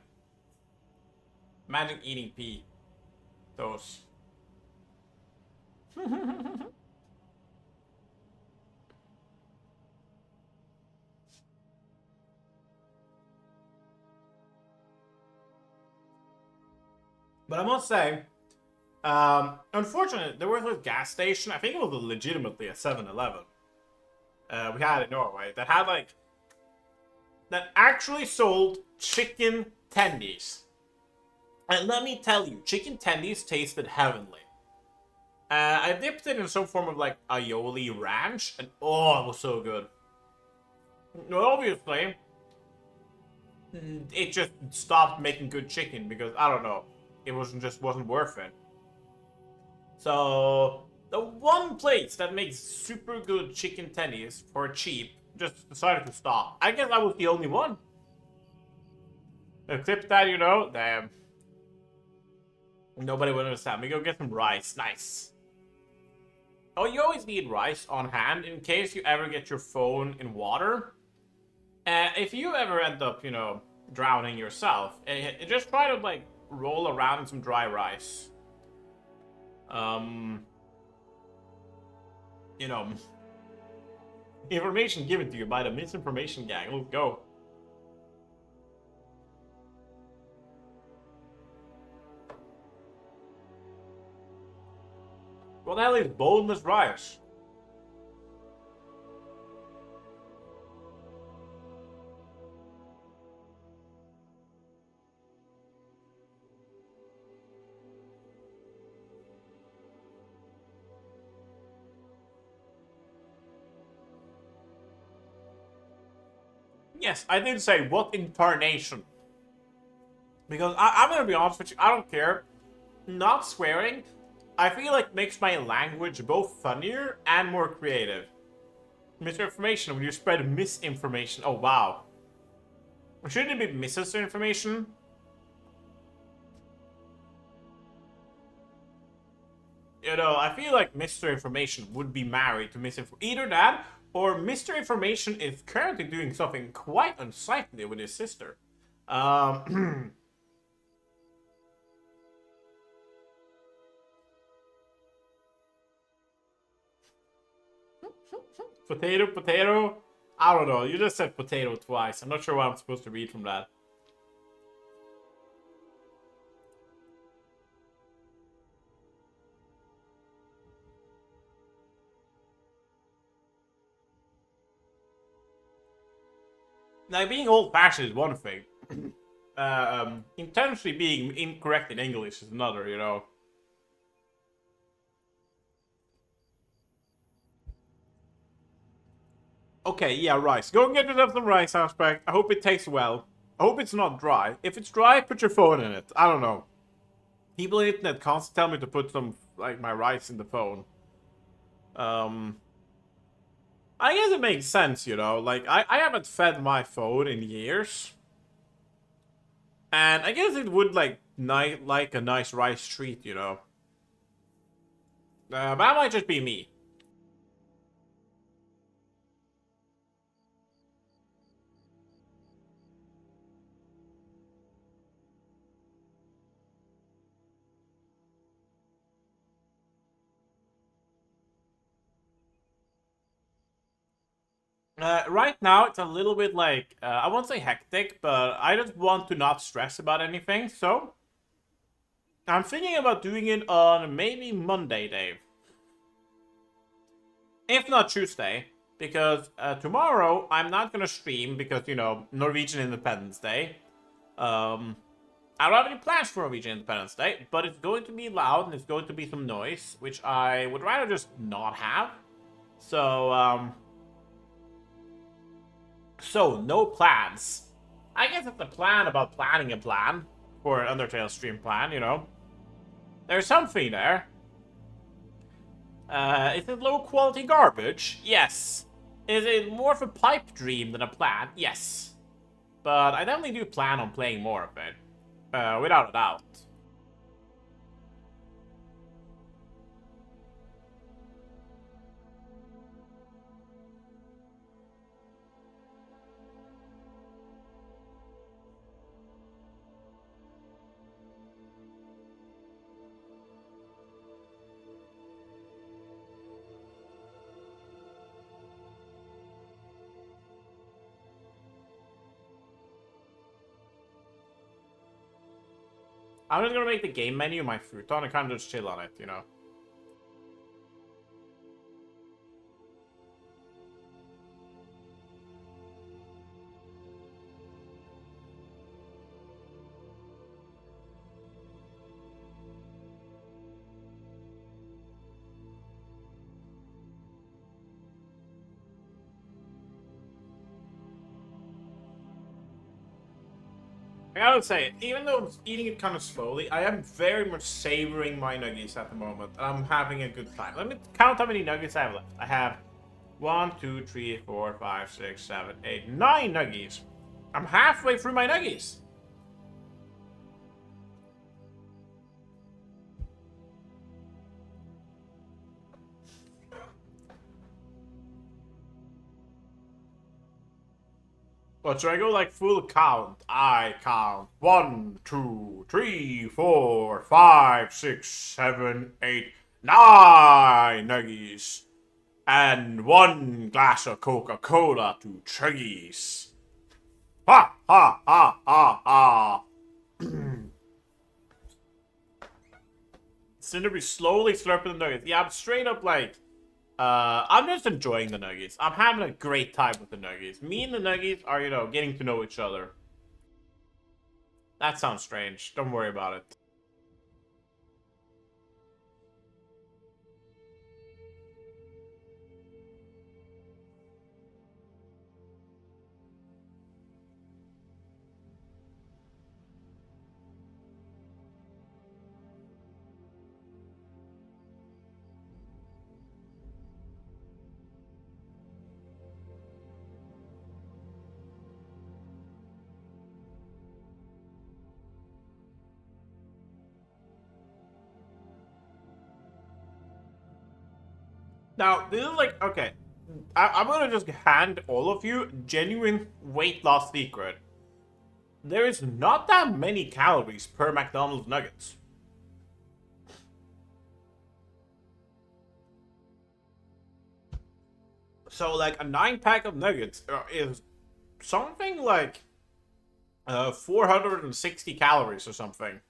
[SPEAKER 1] Imagine eating pee. Those. But I must say, unfortunately, there was a gas station. I think it was legitimately a 7-Eleven. We had in Norway that had like that actually sold chicken tendies. And let me tell you, chicken tendies tasted heavenly. I dipped it in some form of like aioli ranch, and oh, it was so good. Well, obviously, it just stopped making good chicken because I don't know, it wasn't worth it. So the one place that makes super good chicken tendies for cheap just decided to stop. I guess I was the only one. Except that, you know, damn. Nobody would understand. We go get some rice. Nice. Oh, you always need rice on hand in case you ever get your phone in water. If you ever end up, you know, drowning yourself, just try to, like, roll around in some dry rice. You know, information given to you by the misinformation gang. Let's go. What the hell is boneless rice? Yes, I did say what incarnation. Because I'm gonna be honest with you, I don't care. Not swearing, I feel like makes my language both funnier and more creative. Misinformation, when you spread misinformation. Oh, wow. Shouldn't it be misinformation? You know, I feel like Mr. Information would be married to misinformation. Either that, or Mr. Information is currently doing something quite unsightly with his sister. Potato, potato? I don't know. You just said potato twice. I'm not sure what I'm supposed to read from that. Now, being old-fashioned is one thing. Intentionally being incorrect in English is another, you know. Okay, yeah, rice. Go and get yourself some rice, Aspect. I hope it tastes well. I hope it's not dry. If it's dry, put your phone in it. I don't know. People on the internet constantly tell me to put some, like, my rice in the phone. I guess it makes sense, you know. Like, I haven't fed my phone in years. And I guess it would, like a nice rice treat, you know. But that might just be me. Right now, it's a little bit like, I won't say hectic, but I just want to not stress about anything, so I'm thinking about doing it on maybe Monday, Dave. If not Tuesday, because tomorrow I'm not gonna stream because, you know, Norwegian Independence Day. I don't have any plans for Norwegian Independence Day, but it's going to be loud and it's going to be some noise, which I would rather just not have. So, no plans. I guess it's a plan about planning a plan for an Undertale stream plan, you know. There's something there. Is it low quality garbage? Yes. Is it more of a pipe dream than a plan? Yes. But I definitely do plan on playing more of it. Without a doubt. I'm just gonna make the game menu my futon and kind of just chill on it, you know? I gotta say, even though I'm eating it kind of slowly, I am very much savoring my nuggets at the moment, and I'm having a good time. Let me count how many nuggets I have left. I have 1, 2, 3, 4, 5, 6, 7, 8, 9 nuggies. I'm halfway through my nuggies. But should I go like full count? I count 1, 2, 3, 4, 5, 6, 7, 8, 9 nuggies. And 1 glass of Coca-Cola to Chuggies. Ha ha ha ha ha. Cinder be slowly slurping the nuggets. Yeah, I'm straight up like, I'm just enjoying the nuggets. I'm having a great time with the nuggets. Me and the nuggets are, you know, getting to know each other. That sounds strange. Don't worry about it. Now, this is like, okay. I'm gonna just hand all of you genuine weight loss secret. There is not that many calories per McDonald's nuggets. So, like, a 9-pack of nuggets is something like 460 calories or something.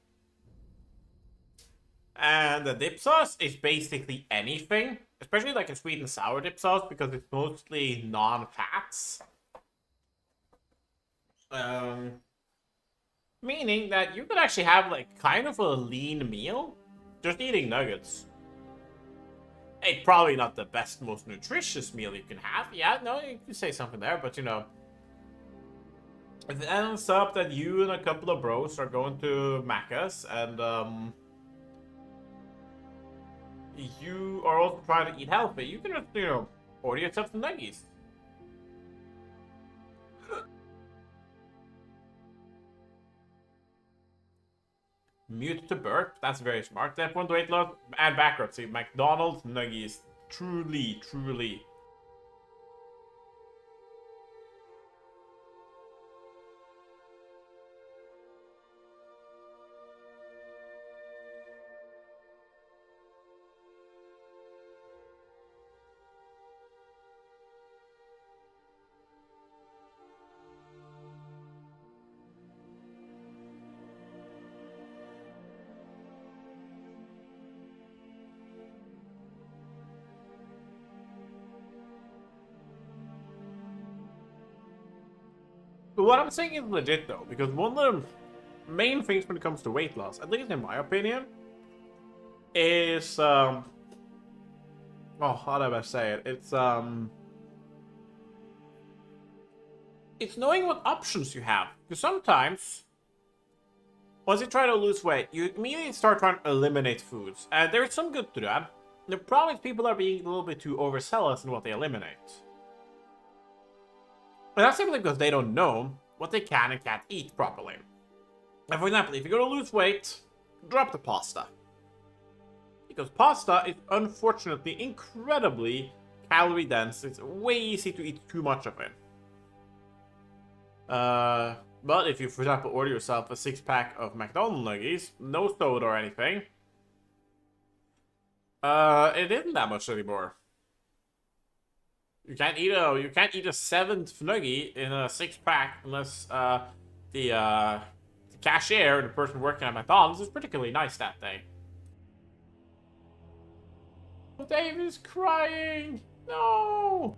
[SPEAKER 1] And the dip sauce is basically anything, especially like a sweet and sour dip sauce because it's mostly non-fats. Meaning that you could actually have like kind of a lean meal just eating nuggets. It's probably not the best, most nutritious meal you can have. Yeah, no, you can say something there, but you know, if it ends up that you and a couple of bros are going to Macca's and you are also trying to eat healthy, you can just, you know, order yourself some nuggies. Mute to burp. That's very smart. Step 1 to weight loss and bankruptcy. McDonald's nuggies. Truly, truly. But what I'm saying is legit though, because one of the main things when it comes to weight loss, at least in my opinion, is oh, how do I say it? It's knowing what options you have. Because sometimes, once you try to lose weight, you immediately start trying to eliminate foods. And there's some good to that. The problem is people are being a little bit too overzealous in what they eliminate. And that's simply because they don't know what they can and can't eat properly. And for example, if you're going to lose weight, drop the pasta. Because pasta is unfortunately incredibly calorie dense. It's way easy to eat too much of it. But if you, for example, order yourself a 6-pack of McDonald's nuggies, no soda or anything, it isn't that much anymore. You can't eat a 7th nuggie in a 6-pack unless the cashier, the person working at McDonald's, was particularly nice that day. Dave is crying! No!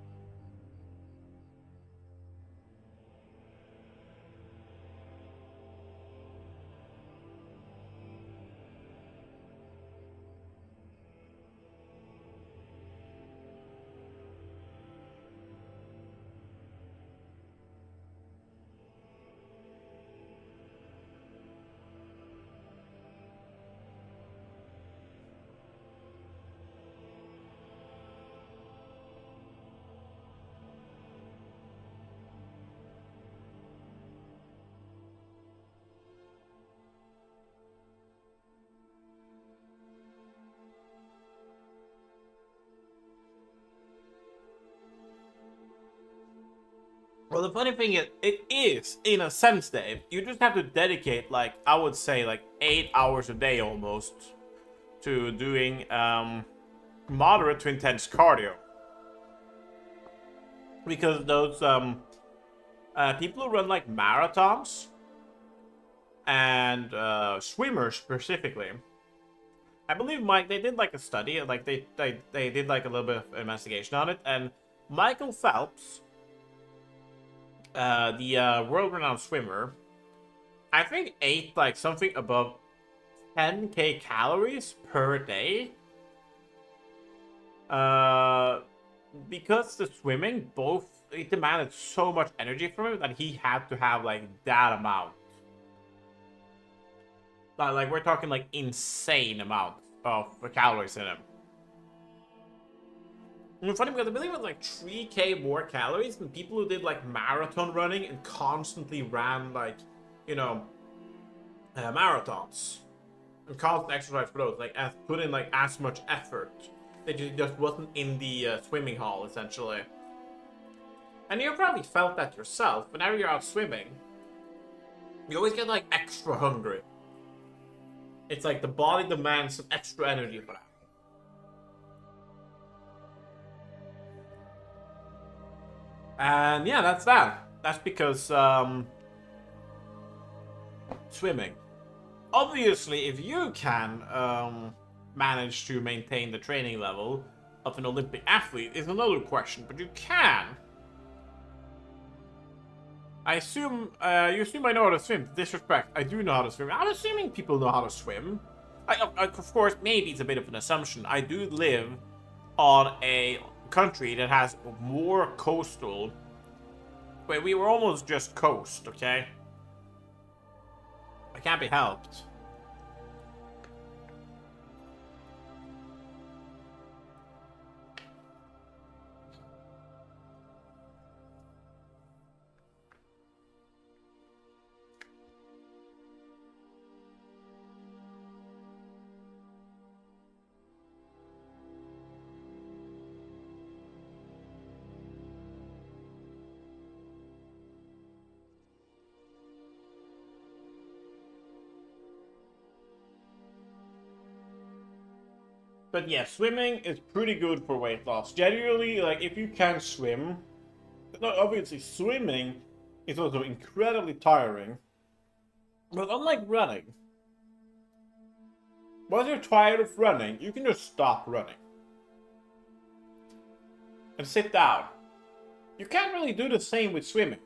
[SPEAKER 1] Well, the funny thing is, it is, in a sense, Dave. You just have to dedicate, like, I would say, like, 8 hours a day almost to doing moderate to intense cardio. Because those people who run, like, marathons and swimmers specifically, I believe, Mike, they did, like, a study, like, they did, like, a little bit of investigation on it, and Michael Phelps, the world-renowned swimmer, I think ate like something above 10k calories per day. Because the swimming it demanded so much energy from him that he had to have like that amount. Like we're talking like insane amount of calories in him. It's funny because I believe it was like 3k more calories than people who did like marathon running and constantly ran like, you know, marathons and constant exercise for those, like put in like as much effort. It just wasn't in the swimming hall essentially. And you probably felt that yourself. Whenever you're out swimming, you always get like extra hungry. It's like the body demands some extra energy for that. And yeah, that's that. That's because swimming. Obviously, if you can manage to maintain the training level of an Olympic athlete is another question, but you can. I assume you assume I know how to swim. Disrespect. I do know how to swim. I'm assuming people know how to swim. Of course, maybe it's a bit of an assumption. I do live on a country that has more coastal. Wait, we were almost just coast, okay? It can't be helped. But yeah, swimming is pretty good for weight loss. Generally, like, if you can swim, obviously swimming is also incredibly tiring. But unlike running, once you're tired of running, you can just stop running. And sit down. You can't really do the same with swimming.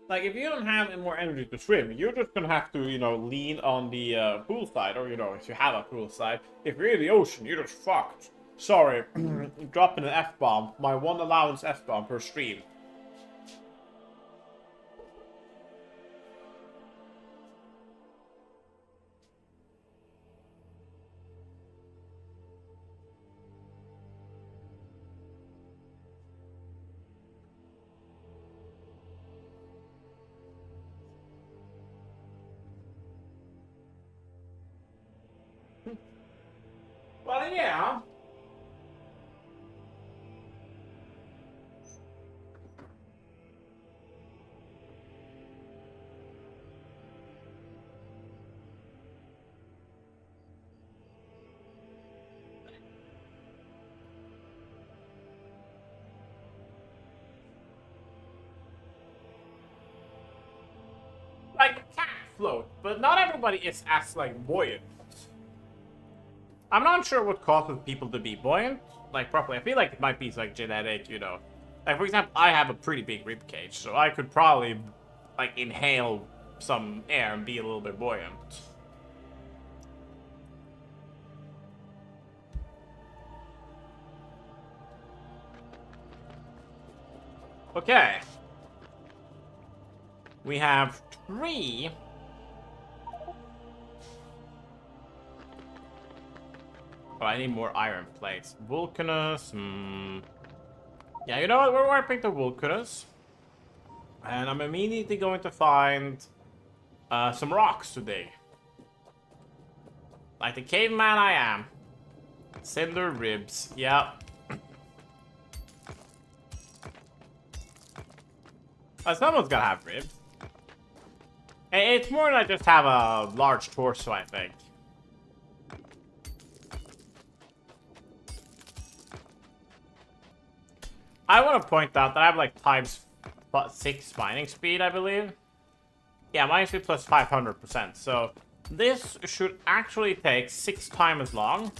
[SPEAKER 1] Like, if you don't have any more energy to swim, you're just gonna have to, you know, lean on the pool side, or, you know, if you have a pool side. If you're in the ocean, you're just fucked. Sorry, dropping an F-bomb. My one allowance F-bomb per stream. Well, yeah. float, but not everybody is as, like, buoyant. I'm not sure what causes people to be buoyant, like, properly. I feel like it might be, like, genetic, you know. Like, for example, I have a pretty big rib cage, so I could probably, like, inhale some air and be a little bit buoyant. Okay. We have 3. Oh, I need more iron plates. Vulcanus. Yeah, you know what? We're warping to Vulcanus. And I'm immediately going to find some rocks to dig. Like the caveman I am. Cinder ribs. Yep. Someone's gotta have ribs. It's more than I just have a large torso, I think. I want to point out that I have like ×6 mining speed, I believe. Yeah, mining speed plus 500%. So this should actually take 6 times as long.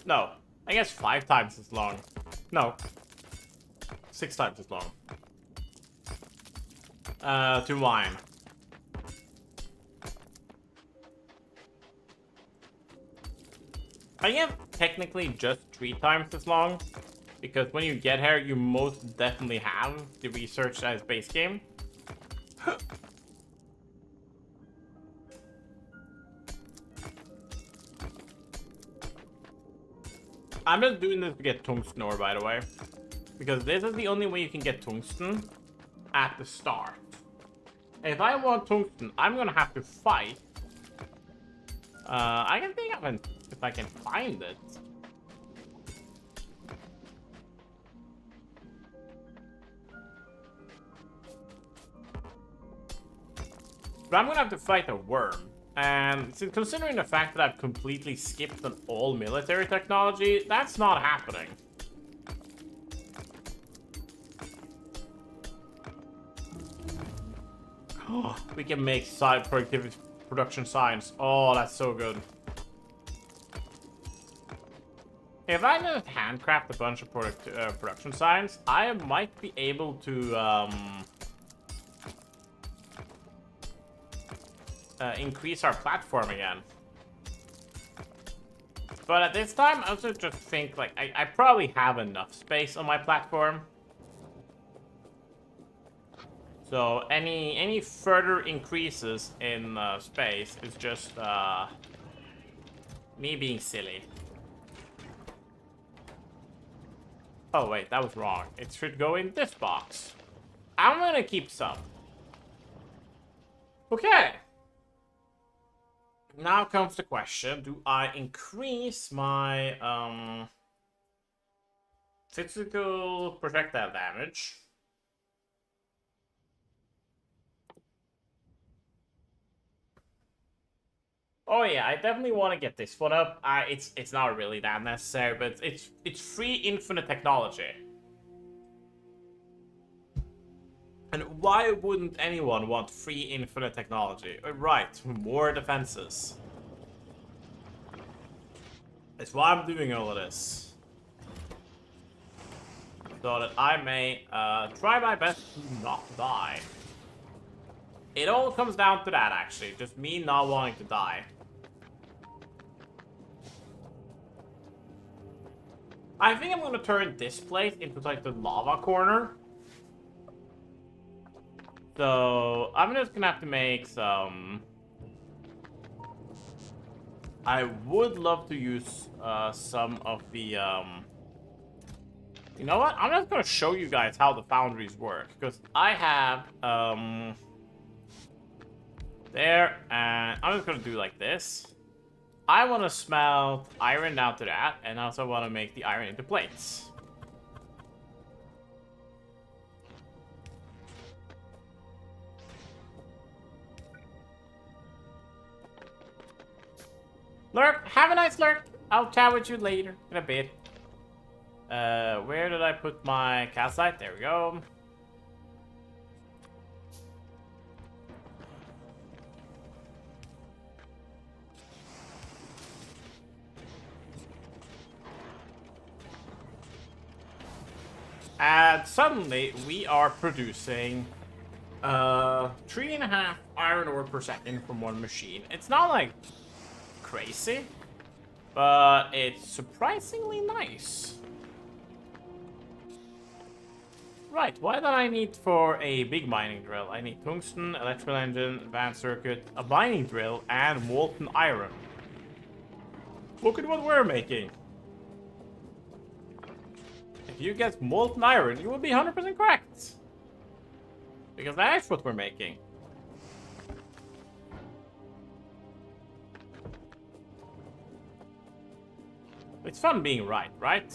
[SPEAKER 1] No, I guess 5 times as long. No, 6 times as long. To mine. I guess technically just 3 times as long. Because when you get here, you most definitely have the research as base game. I'm just doing this to get tungsten ore, by the way. Because this is the only way you can get tungsten at the start. If I want tungsten, I'm gonna have to fight. I can think of if I can find it. But I'm gonna have to fight a worm. And considering the fact that I've completely skipped on all military technology, that's not happening. Oh, we can make side productivity production science. Oh, that's so good. If I just handcraft a bunch of production science, I might be able to increase our platform again. But at this time, I also just think like I probably have enough space on my platform. So any further increases in space is just me being silly. Oh wait, that was wrong. It should go in this box. I'm gonna keep some. Okay. Now comes the question, do I increase my physical projectile damage? Oh yeah, I definitely want to get this one up. It's not really that necessary, but it's free infinite technology. And why wouldn't anyone want free infinite technology? Right, more defenses. That's why I'm doing all of this. So that I may try my best to not die. It all comes down to that, actually. Just me not wanting to die. I think I'm going to turn this place into like the lava corner. So, I'm just gonna have to make some... I would love to use some of the... You know what? I'm just gonna show you guys how the foundries work. Because I have... There, and I'm just gonna do like this. I want to smelt iron down to that, and I also want to make the iron into plates. Lurk, have a nice lurk. I'll chat with you later in a bit. Where did I put my calcite? There we go. And suddenly we are producing 3.5 iron ore per second from one machine. It's not like crazy, but it's surprisingly nice. Right, what do I need for a big mining drill? I need tungsten, electrical engine, advanced circuit, a mining drill, and molten iron. Look at what we're making. If you get molten iron, you will be 100% correct. Because that's what we're making. It's fun being right, right?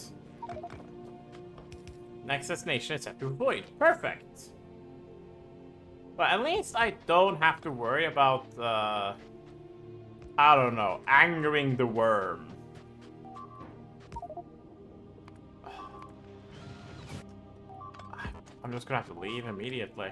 [SPEAKER 1] Next destination is set to avoid. Perfect. But at least I don't have to worry about, I don't know, angering the worm. I'm just gonna have to leave immediately.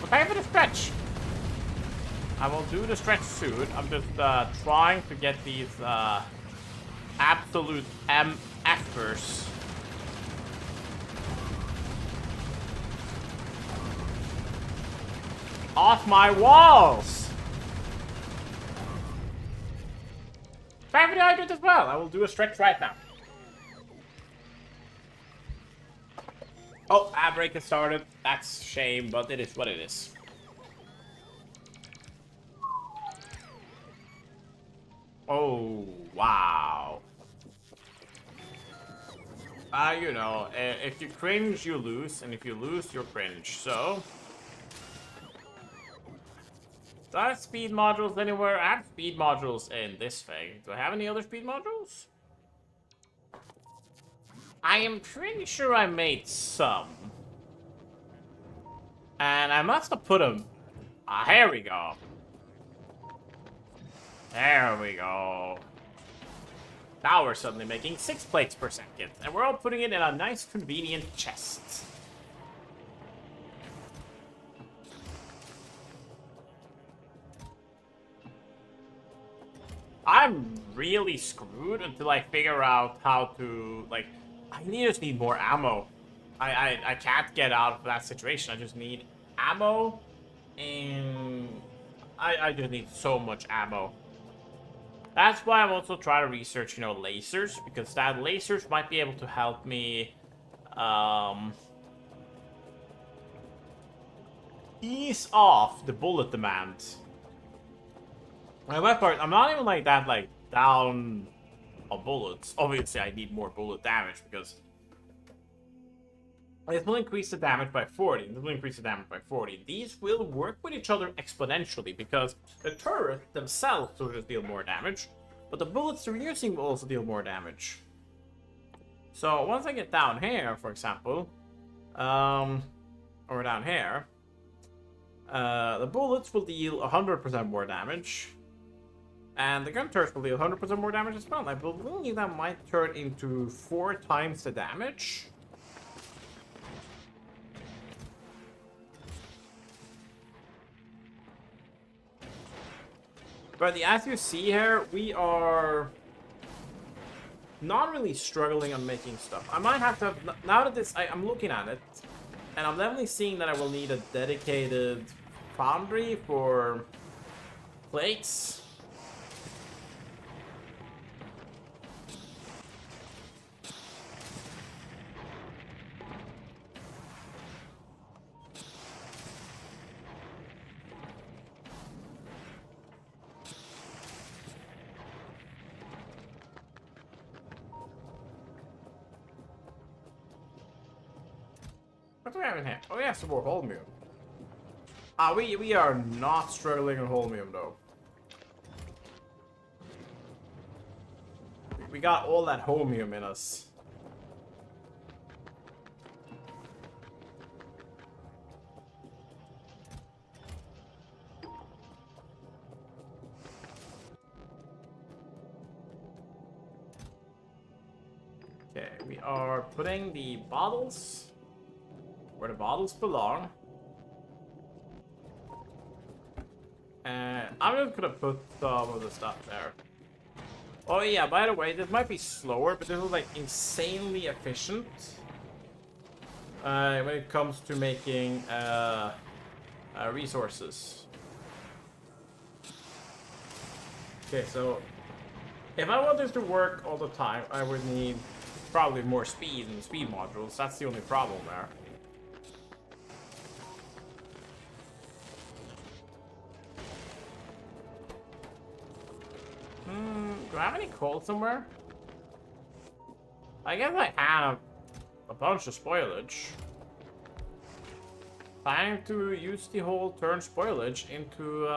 [SPEAKER 1] Okay for the stretch. I will do the stretch soon. I'm just trying to get these absolute MFers. Off my walls! Try for the hydrant as well. I will do a stretch right now. Oh, ad break has started. That's a shame, but it is what it is. Oh, wow. You know, if you cringe, you lose, and if you lose, you're cringe, so... Do I have speed modules anywhere? I have speed modules in this thing. Do I have any other speed modules? I am pretty sure I made some. And I must have put them... Ah, here we go. There we go. Now we're suddenly making 6 plates per second. And we're all putting it in a nice, convenient chest. I'm really screwed until I figure out how to, like... I just need more ammo. I can't get out of that situation. I just need ammo. And... I just need so much ammo. That's why I'm also trying to research, you know, lasers. Because that lasers might be able to help me... ease off the bullet demand. My best part, I'm not even like that, like, down on bullets. Obviously, I need more bullet damage because it will increase the damage by 40. This will increase the damage by 40. These will work with each other exponentially because the turret themselves will just deal more damage, but the bullets they're using will also deal more damage. So once I get down here, for example, or down here, the bullets will deal 100% more damage. And the gun turret will deal 100% more damage as well. I believe that might turn into 4 times the damage. But as you see here, we are not really struggling on making stuff. I might have to, now that this, I'm looking at it, and I'm definitely seeing that I will need a dedicated foundry for plates. What do we have in here? Oh yeah, some more holmium. We are not struggling on holmium though. We got all that holmium in us. Okay, we are putting the bottles where the bottles belong. And I'm just gonna put some of the stuff there. Oh yeah, by the way, this might be slower, but this is like insanely efficient when it comes to making resources. Okay, so if I want this to work all the time, I would need probably more speed and speed modules. That's the only problem there. Do I have any coal somewhere? I guess I have a bunch of spoilage. Time to use the whole turn spoilage into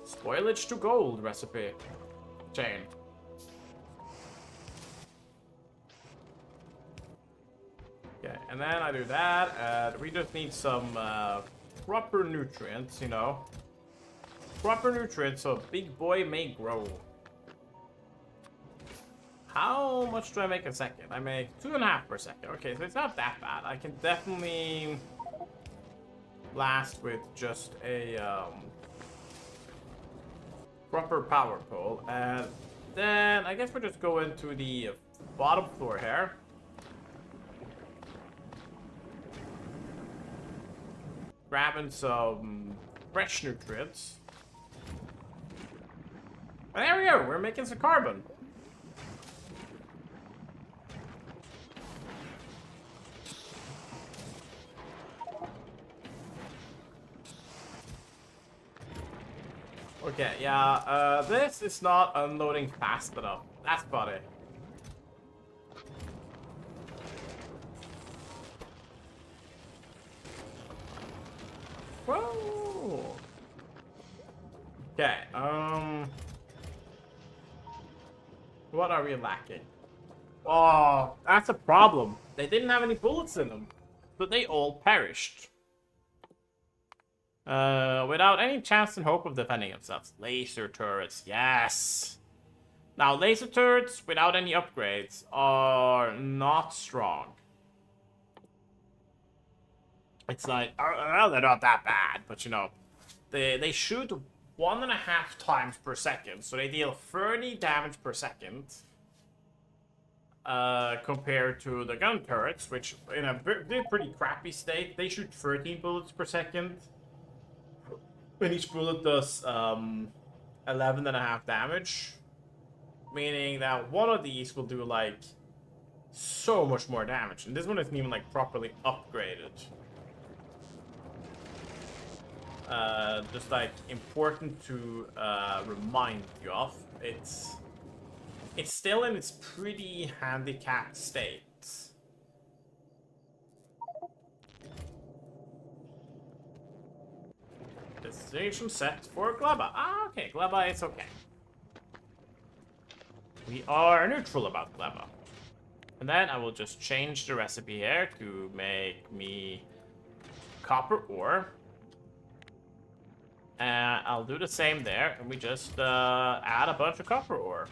[SPEAKER 1] spoilage to gold recipe chain. Okay, and then I do that, and we just need some proper nutrients, you know. Proper nutrients so a big boy may grow. How much do I make a second? I make 2.5 per second. Okay, so it's not that bad. I can definitely last with just a proper power pole. And then I guess we'll just go into the bottom floor here. Grabbing some fresh nutrients. And there we go, we're making some carbon. Okay, yeah, this is not unloading fast enough. That's funny. Whoa! Okay, what are we lacking? Oh, that's a problem. They didn't have any bullets in them, but they all perished. Without any chance and hope of defending themselves. Laser turrets, yes! Now, laser turrets without any upgrades are not strong. It's like, well, they're not that bad, but you know, they shoot 1.5 times per second, so they deal 30 damage per second. Compared to the gun turrets, which in a pretty crappy state, they shoot 13 bullets per second. When each bullet does 11.5 damage, meaning that one of these will do like so much more damage, and this one isn't even like properly upgraded. Just like important to remind you of, it's still in its pretty handicapped state. Destination set for Gleba. Ah, okay, Gleba is okay. We are neutral about Gleba. And then I will just change the recipe here to make me copper ore. And I'll do the same there, and we just add a bunch of copper ore.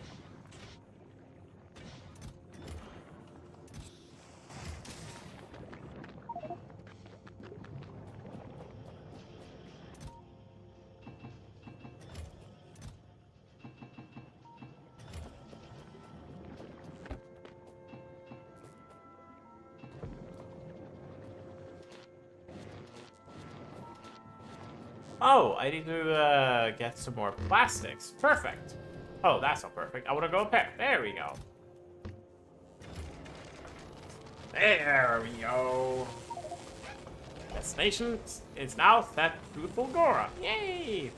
[SPEAKER 1] Oh, I need to get some more plastics. Perfect. Oh, that's not perfect. I want to go up there. There we go. There we go. Destination is now set to Fulgora. Yay!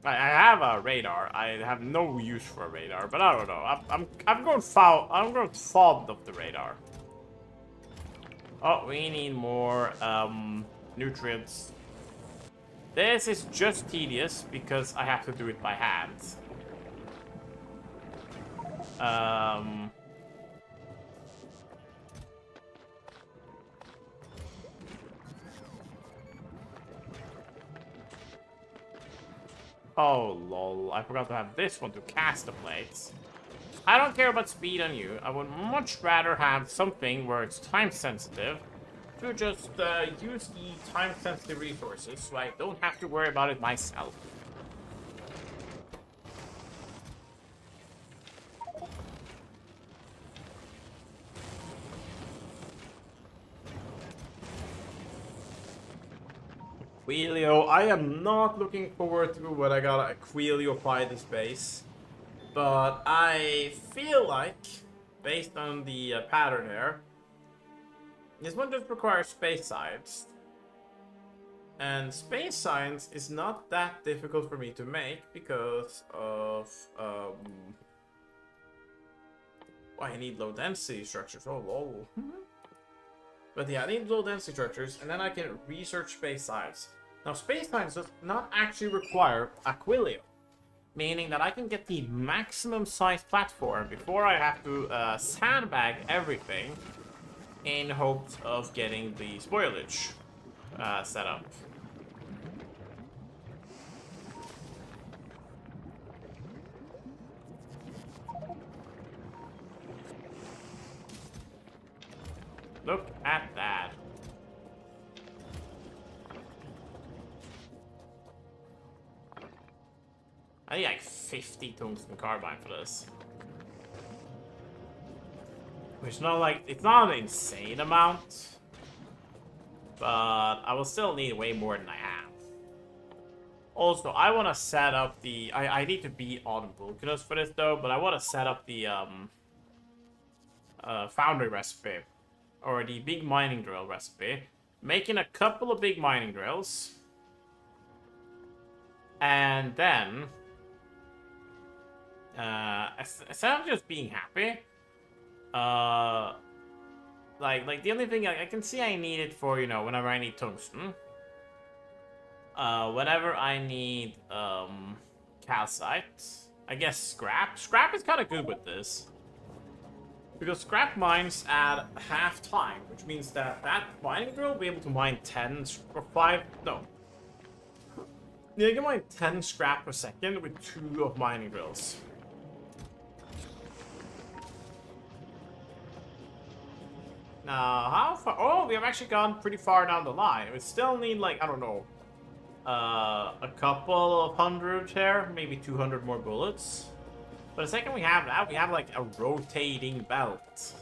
[SPEAKER 1] I have a radar. I have no use for a radar, but I don't know. I'm going fond of the radar. Oh, we need more nutrients. This is just tedious because I have to do it by hand. Oh lol, I forgot to have this one to cast the plates. I don't care about speed on you. I would much rather have something where it's time sensitive to just use the time sensitive resources so I don't have to worry about it myself. Aquilio, I am not looking forward to what I gotta Aquilio fight this base. But I feel like, based on the pattern here, this one just requires space science. And space science is not that difficult for me to make because of, I need low density structures. Oh, lol. But yeah, I need low density structures, and then I can research space science. Now, space science does not actually require Aquilio, meaning that I can get the maximum size platform before I have to sandbag everything in hopes of getting the spoilage set up. Look at that. I need like 50 tungsten carbine for this. Which not like, it's not an insane amount. But I will still need way more than I have. Also, I want to set up the, I need to be on Vulcanus for this though, but I want to set up the foundry recipe. Or the big mining drill recipe. Making a couple of big mining drills. And then, instead of just being happy, like the only thing I can see I need it for, you know, whenever I need tungsten. Whenever I need, calcite. I guess scrap. Scrap is kind of good with this. Because scrap mines add half time, which means that that mining drill will be able to mine 10 or 5, no. Yeah, you can mine 10 scrap per second with 2 of mining drills. Now, how far? Oh, we have actually gone pretty far down the line. We still need, like, I don't know, a couple of hundred here, maybe 200 more bullets. But the second we have that, we have like a rotating belt.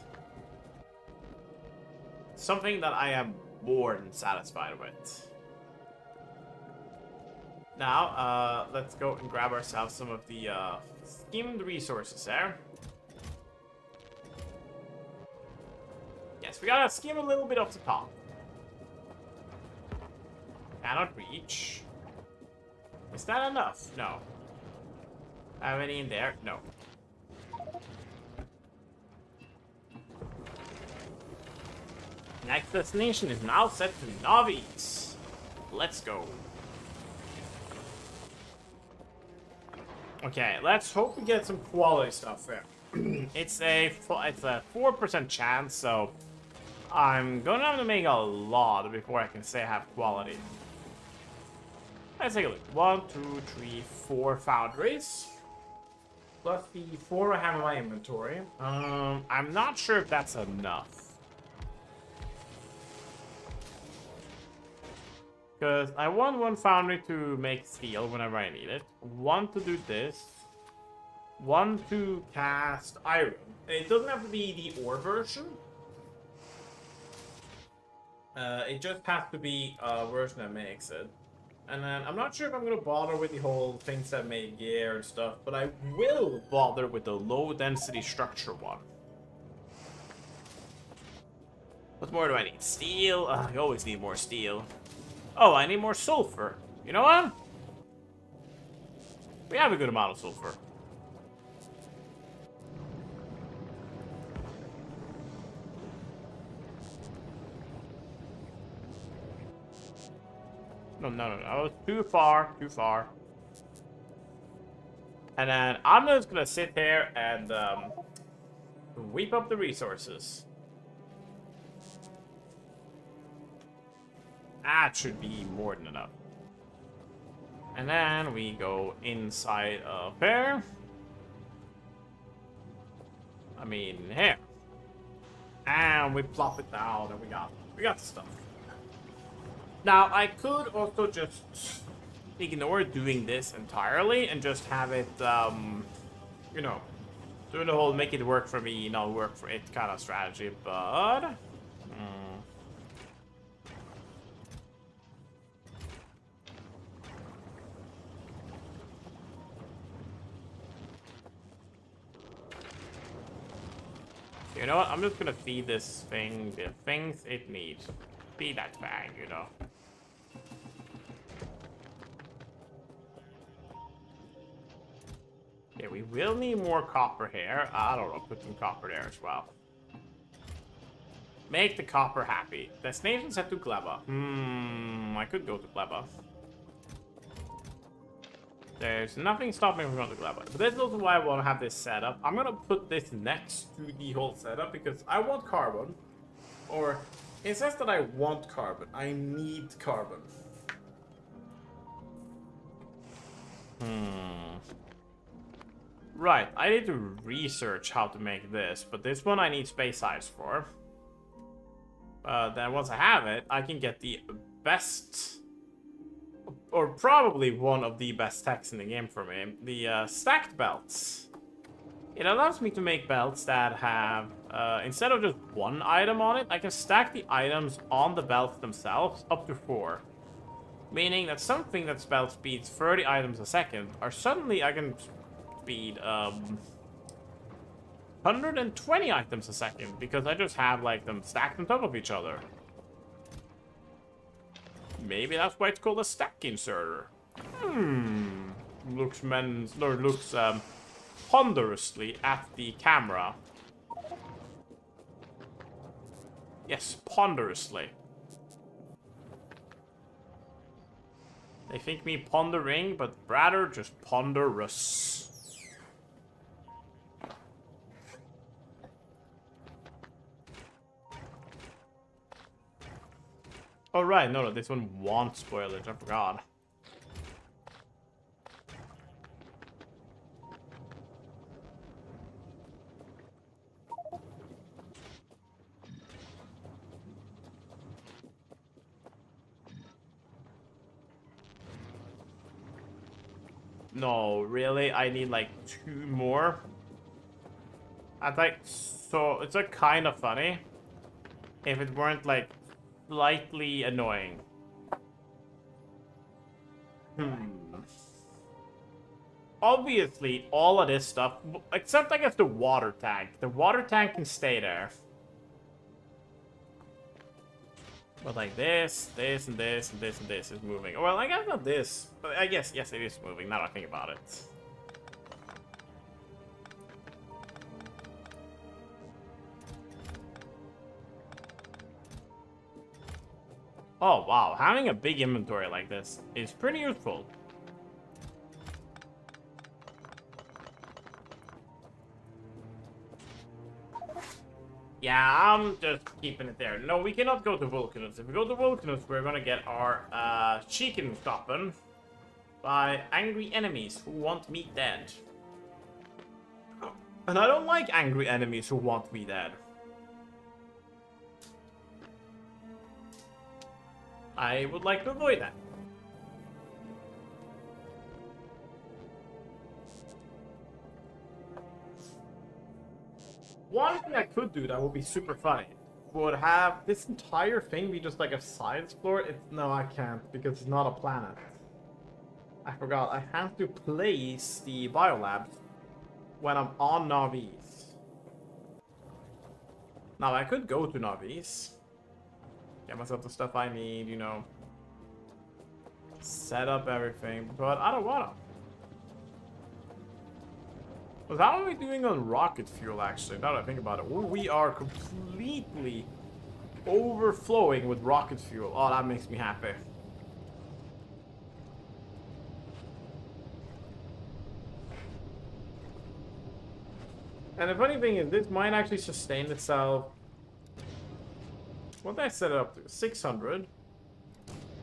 [SPEAKER 1] Something that I am more than satisfied with. Now, let's go and grab ourselves some of the skimmed resources there. Yes, we gotta skim a little bit off the top. Cannot reach. Is that enough? No. Have any in there? No. Next destination is now set to Navis. Let's go. Okay, let's hope we get some quality stuff there. It's a 4% chance, so I'm gonna have to make a lot before I can say I have quality. Let's take a look. 1, 2, 3, 4 foundries. Plus the 4 I have in my inventory. I'm not sure if that's enough. Because I want 1 foundry to make steel whenever I need it. 1 to do this. 1 to cast iron. It doesn't have to be the ore version. It just has to be a version that makes it. And then, I'm not sure if I'm going to bother with the whole things that make gear and stuff, but I will bother with the low-density structure one. What more do I need? Steel? I always need more steel. Oh, I need more sulfur. You know what? We have a good amount of sulfur. No, I was too far. And then I'm just gonna sit here and weep up the resources. That should be more than enough. And then we go inside of here. I mean, here. And we plop it down, and we got the stuff. Now, I could also just ignore doing this entirely and just have it, you know, doing the whole make it work for me, not work for it kind of strategy, but... You know what? I'm just gonna feed this thing the things it needs. Feed that thing, you know. Yeah, we will need more copper here. I don't know, put some copper there as well. Make the copper happy. Destination set to clever. I could go to clever. There's nothing stopping me from going to clever. But that's also why I want to have this set up. I'm gonna put this next to the whole setup because I want carbon. Or it says that I want carbon. I need carbon. Right, I need to research how to make this, but this one I need space ice for. Then once I have it, I can get the best, or probably one of the best techs in the game for me, the stacked belts. It allows me to make belts that have, instead of just one item on it, I can stack the items on the belts themselves up to 4. Meaning that something that spell speeds 30 items a second, or suddenly I can speed 120 items a second, because I just have like them stacked on top of each other. Maybe that's why it's called a stack inserter. Looks ponderously at the camera. Yes, ponderously. They think me pondering, but rather just ponderous. Oh right, no, this one wants spoilage, I forgot. No, really? I need like 2 more? I think so. It's like kind of funny if it weren't like slightly annoying. Obviously, all of this stuff, except I guess the water tank. The water tank can stay there. But like this, this, and this, and this, and this is moving. Well, I guess not this. But I guess, yes, it is moving, now that I think about it. Oh, wow. Having a big inventory like this is pretty useful. Yeah, I'm just keeping it there. No, we cannot go to Vulcanus. If we go to Vulcanus, we're gonna get our chicken stopping by angry enemies who want me dead. And I don't like angry enemies who want me dead. I would like to avoid that. One thing I could do that would be super funny would have this entire thing be just like a science floor. No, I can't, because it's not a planet. I forgot. I have to place the biolabs when I'm on Navis. Now, I could go to Navis. Get myself the stuff I need, you know. Set up everything, but I don't wanna. But how are we doing on rocket fuel, actually, now that I think about it? We are completely overflowing with rocket fuel. Oh, that makes me happy. And the funny thing is, this might actually sustain itself. What did I set it up to? 600.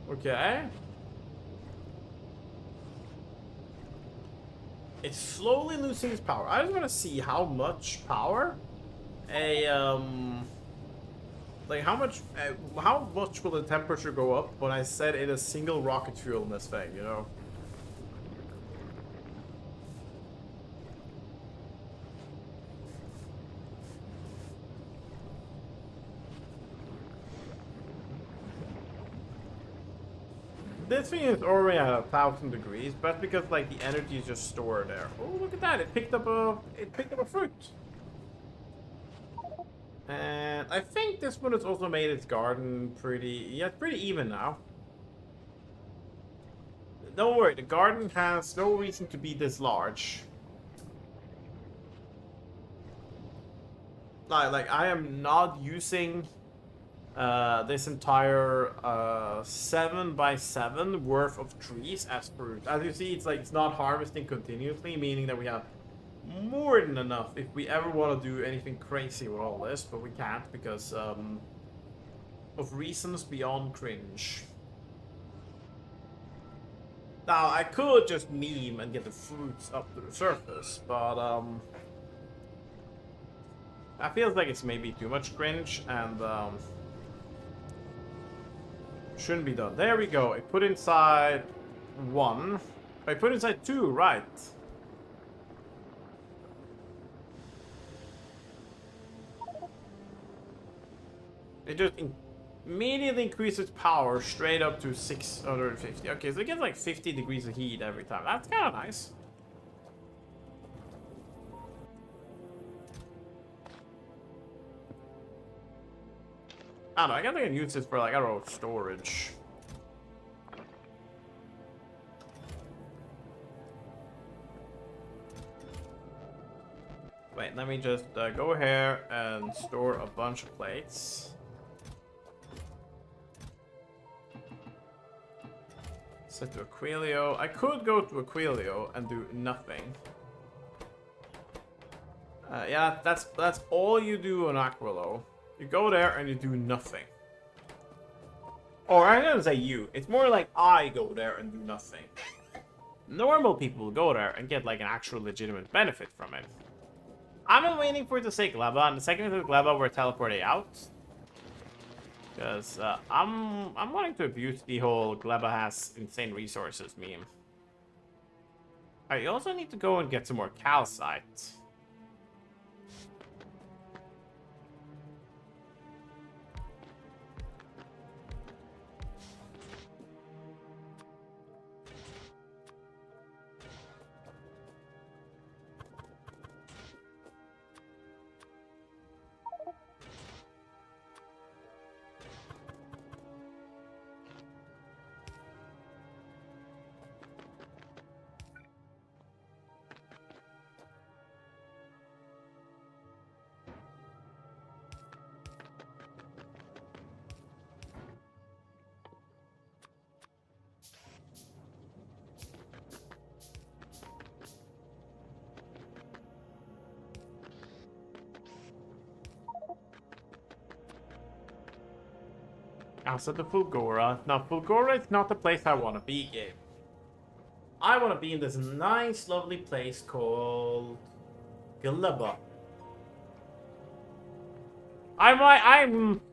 [SPEAKER 1] Okay. It's slowly losing its power. I just want to see how much power like how much will the temperature go up when I set in a single rocket fuel in this thing, you know? This thing is already at 1,000 degrees, but that's because like the energy is just stored there. Oh, look at that! It picked up a fruit. And I think this one has also made its garden pretty even now. Don't worry, the garden has no reason to be this large. Like I am not using this entire 7x7 worth of trees as fruit. As you see, it's not harvesting continuously, meaning that we have more than enough if we ever want to do anything crazy with all this, but we can't because of reasons beyond cringe. Now, I could just meme and get the fruits up to the surface, but that feels like it's maybe too much cringe and shouldn't be done. There we go. I put inside one. I put inside two, right? It just immediately increases power straight up to 650. Okay, so it gets like 50 degrees of heat every time. That's kind of nice. I don't know, I guess I can use this for like, I don't know, storage. Wait, let me just go here and store a bunch of plates. Set to Aquilio. I could go to Aquilio and do nothing. Yeah, that's all you do on Aquilo. You go there and you do nothing. Or I'm gonna say you. It's more like I go there and do nothing. Normal people go there and get like an actual legitimate benefit from it. I'm not waiting for it to say Gleba, and the second it says Gleba, we're teleporting out. Because I'm wanting to abuse the whole Gleba has insane resources meme. I also need to go and get some more calcite. Outside the Fulgora. Now, Fulgora is not the place I want to be in. I want to be in this nice, lovely place called Gleba.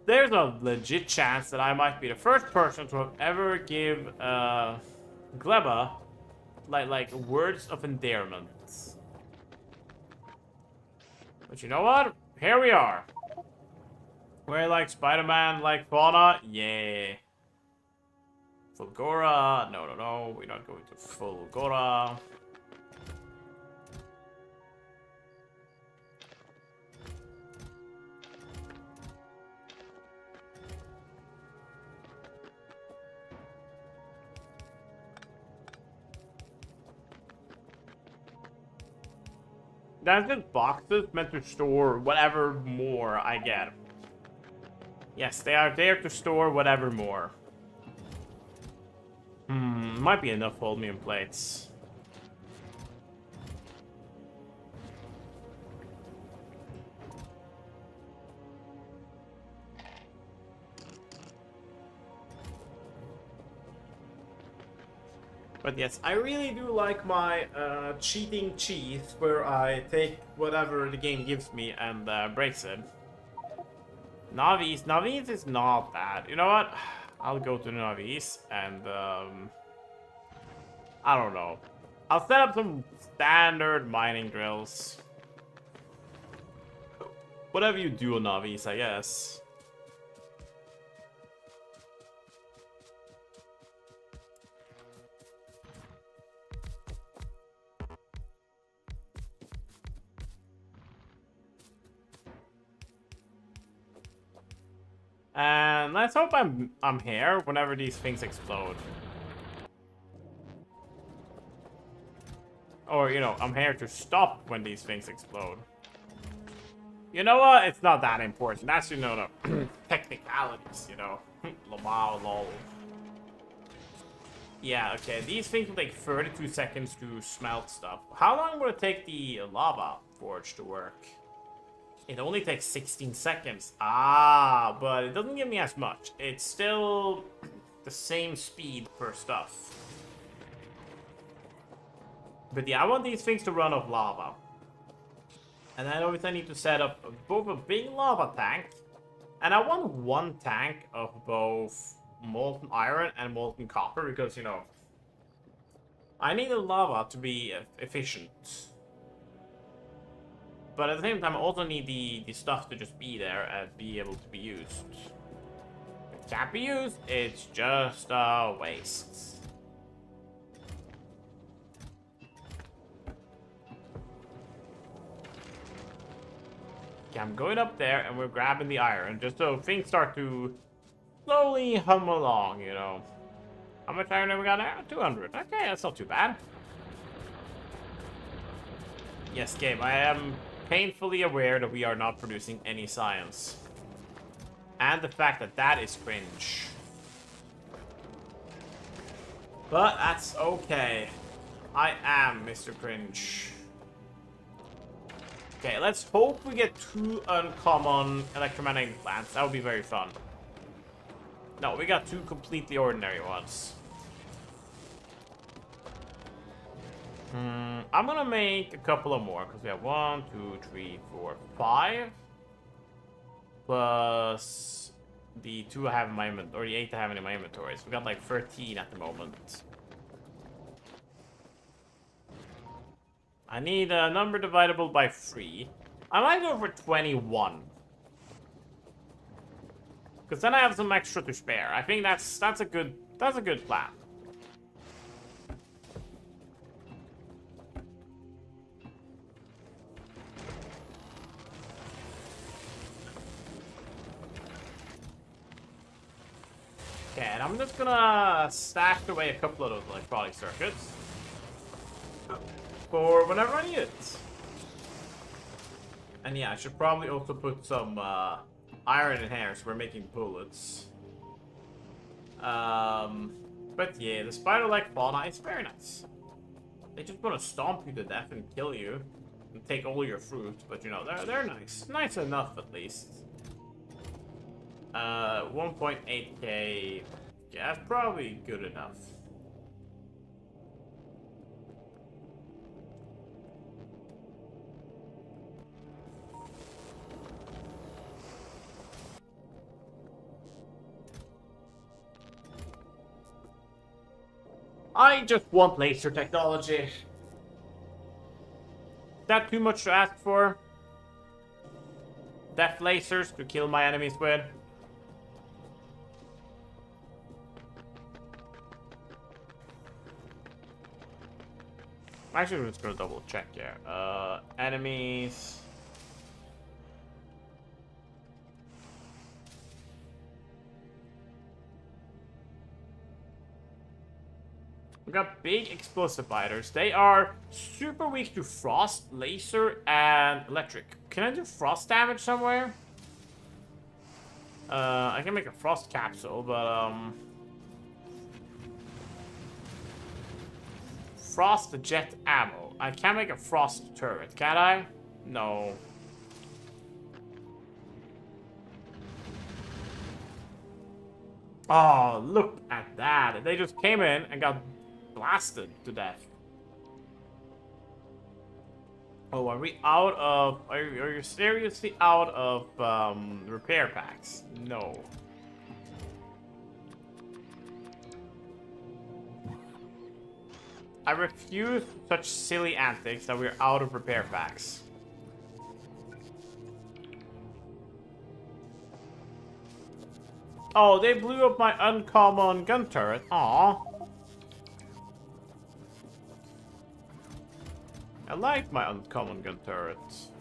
[SPEAKER 1] There's a legit chance that I might be the first person to ever give Gleba like words of endearment. But you know what? Here we are. We're like Spider-Man, like fauna? Yeah. Fulgora. No. We're not going to Fulgora. That's just boxes meant to store whatever more I get. Yes, they are there to store whatever more. Might be enough Holmium plates. But yes, I really do like my cheating cheese, where I take whatever the game gives me and breaks it. Navis is not bad. You know what? I'll go to Navis and I don't know. I'll set up some standard mining drills. Whatever you do on Navis, I guess. And let's hope I'm here whenever these things explode. Or, you know, I'm here to stop when these things explode. You know what? It's not that important. That's, you know, the technicalities, you know. Wow, lol. Yeah, okay. These things will take 32 seconds to smelt stuff. How long will it take the lava forge to work? It only takes 16 seconds. Ah, but it doesn't give me as much. It's still the same speed per stuff. But yeah, I want these things to run off lava. And I always need to set up both a big lava tank, and I want one tank of both molten iron and molten copper, because, you know, I need the lava to be efficient. But at the same time, I also need the stuff to just be there and be able to be used. If it can't be used, it's just a waste. Okay, I'm going up there and we're grabbing the iron just so things start to slowly hum along, you know. How much iron have we got now? 200. Okay, that's not too bad. Yes, game, I am painfully aware that we are not producing any science. And the fact that that is cringe. But that's okay. I am Mr. Cringe. Okay, let's hope we get 2 uncommon electromagnetic plants. That would be very fun. No, we got 2 completely ordinary ones. I'm gonna make a couple of more, because we have 1, 2, 3, 4, 5. Plus the 2 I have in my inventory, or the 8 I have in my inventory. So we got like 13 at the moment. I need a number dividable by 3. I might go for 21. Because then I have some extra to spare. I think that's a good plan. Okay, and I'm just gonna stash away a couple of those electronic circuits for whenever I need it. And yeah, I should probably also put some iron in here, so we're making bullets. But yeah, the spider-like fauna is very nice. They just want to stomp you to death and kill you and take all your fruit, but you know, they're nice. Nice enough, at least. 1.8k. Yeah, that's probably good enough. I just want laser technology. Is that too much to ask for? Death lasers to kill my enemies with? Actually, I'm just gonna double check here. Enemies. We got big explosive biters. They are super weak to frost, laser, and electric. Can I do frost damage somewhere? I can make a frost capsule, but frost jet ammo. I can't make a frost turret, can I? No. Oh, look at that. They just came in and got blasted to death. Oh, are we out of... Are you seriously out of repair packs? No. I refuse such silly antics that we're out of repair packs. Oh, they blew up my uncommon gun turret. Aww. I like my uncommon gun turrets.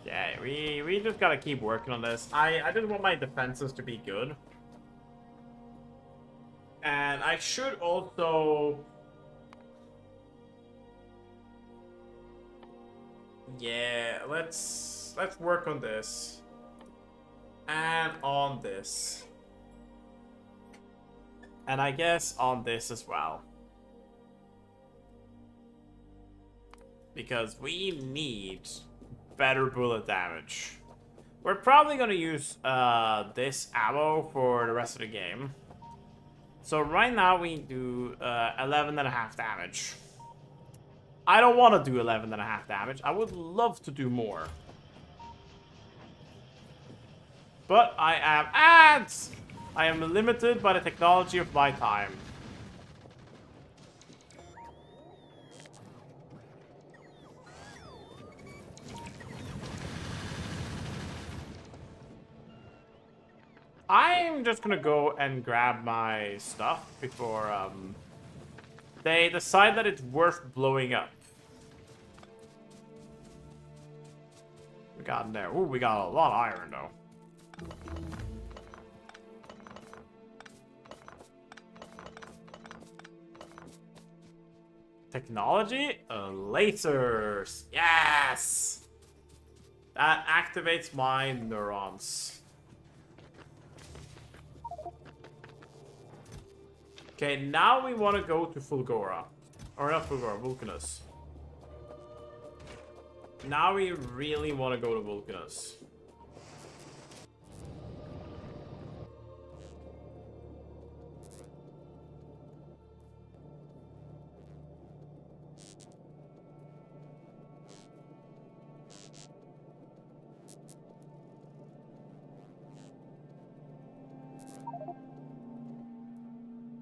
[SPEAKER 1] Yeah, we just gotta keep working on this. I just want my defenses to be good. And I should also... Yeah, let's work on this. And on this. And I guess on this as well. Because we need better bullet damage. We're probably gonna use this ammo for the rest of the game. So right now we do 11.5 damage. I don't want to do 11.5 damage. I would love to do more. But I am ads! I am limited by the technology of my time. I'm just gonna go and grab my stuff before they decide that it's worth blowing up. We got in there. Ooh, we got a lot of iron though. Technology? Lasers! Yes! That activates my neurons. Okay, now we want to go to Fulgora. Or not Fulgora, Vulcanus. Now we really want to go to Vulcanus.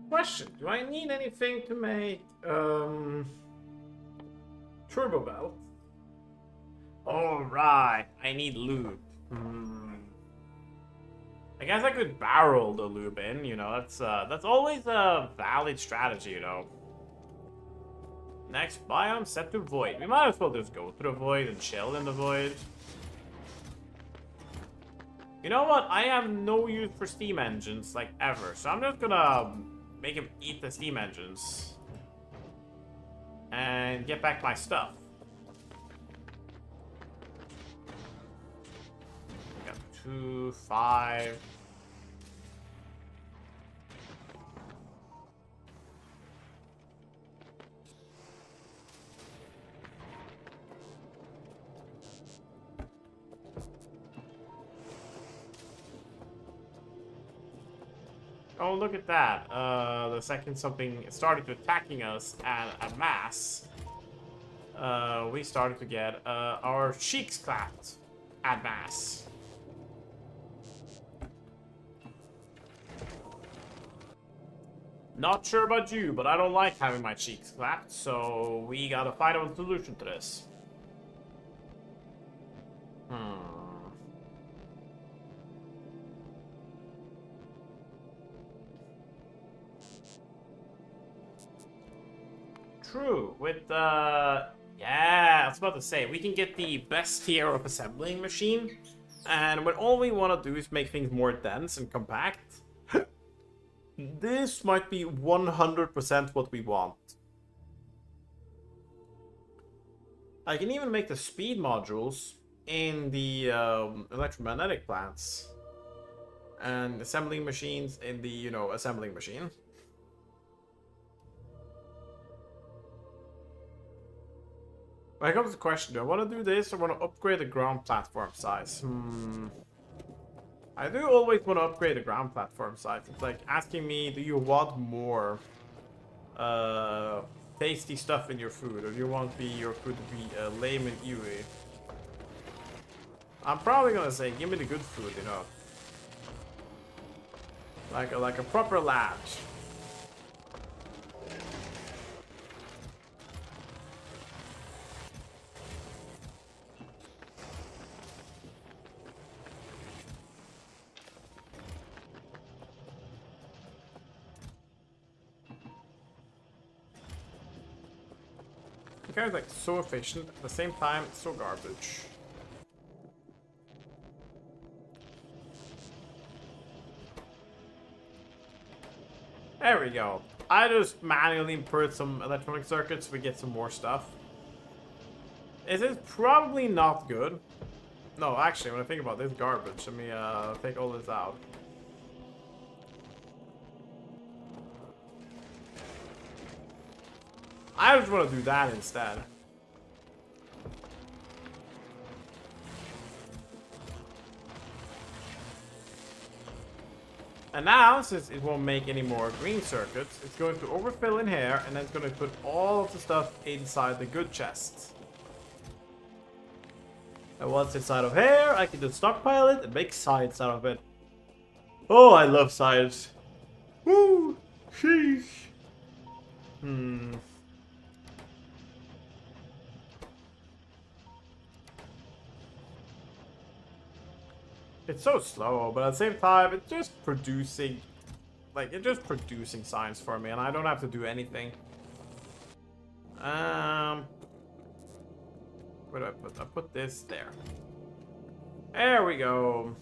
[SPEAKER 1] Question, do I need anything to make turbo belt? Alright, I need lube. I guess I could barrel the lube in, you know, that's always a valid strategy, you know. Next biome set to void. We might as well just go to the void and chill in the void. You know what? I have no use for steam engines, like, ever. So I'm just gonna make him eat the steam engines. And get back my stuff. Got 2, 5... Oh, look at that. The second something started attacking us at a mass, we started to get our cheeks clapped at mass. Not sure about you, but I don't like having my cheeks clapped, so we gotta find a solution to this. True, with yeah, I was about to say, we can get the best tier of assembling machine, and when all we want to do is make things more dense and compact, this might be 100% what we want. I can even make the speed modules in the electromagnetic plants, and assembling machines in the, you know, assembling machine. When it comes to the question, do I want to do this or want to upgrade the ground platform size? I do always want to upgrade the ground platform sites. It's like asking me, do you want more tasty stuff in your food, or do you want your food to be lame and eerie? I'm probably gonna say, give me the good food, you know, like a proper lad. The guy's like so efficient, at the same time, it's so garbage. There we go. I just manually import some electronic circuits so we get some more stuff. It is probably not good. No, actually, when I think about this garbage, let me take all this out. I just want to do that instead. And now, since it won't make any more green circuits, it's going to overfill in here, and then it's going to put all of the stuff inside the good chest. And once inside of here, I can just stockpile it and make science out of it. Oh, I love science. Woo! Sheesh. It's so slow, but at the same time, it's just producing, like, it's just producing science for me, and I don't have to do anything. Where do I put? I put this there. There we go.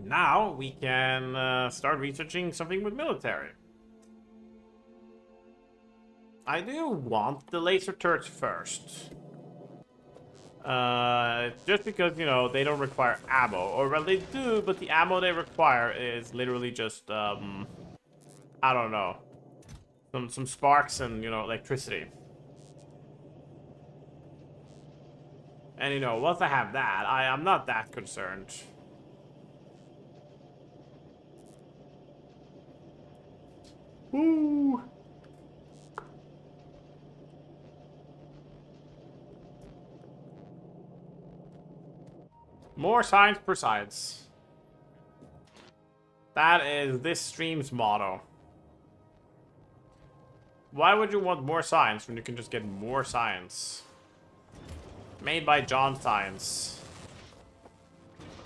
[SPEAKER 1] Now we can start researching something with military. I do want the laser turrets first. Just because, you know, they don't require ammo. Or, well, they do, but the ammo they require is literally just, I don't know. Some sparks and, you know, electricity. And, you know, once I have that, I'm not that concerned. Woo! More science per science. That is this stream's motto. Why would you want more science when you can just get more science? Made by John Science.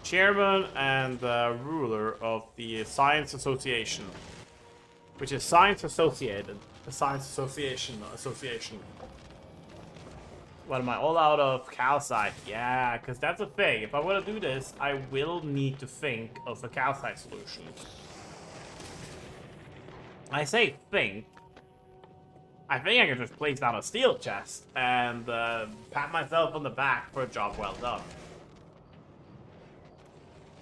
[SPEAKER 1] Chairman and ruler of the Science Association. Which is Science Associated. The Science Association. What am I, all out of calcite? Yeah, because that's a thing. If I want to do this, I will need to think of a calcite solution. I say think. I think I can just place down a steel chest and pat myself on the back for a job well done.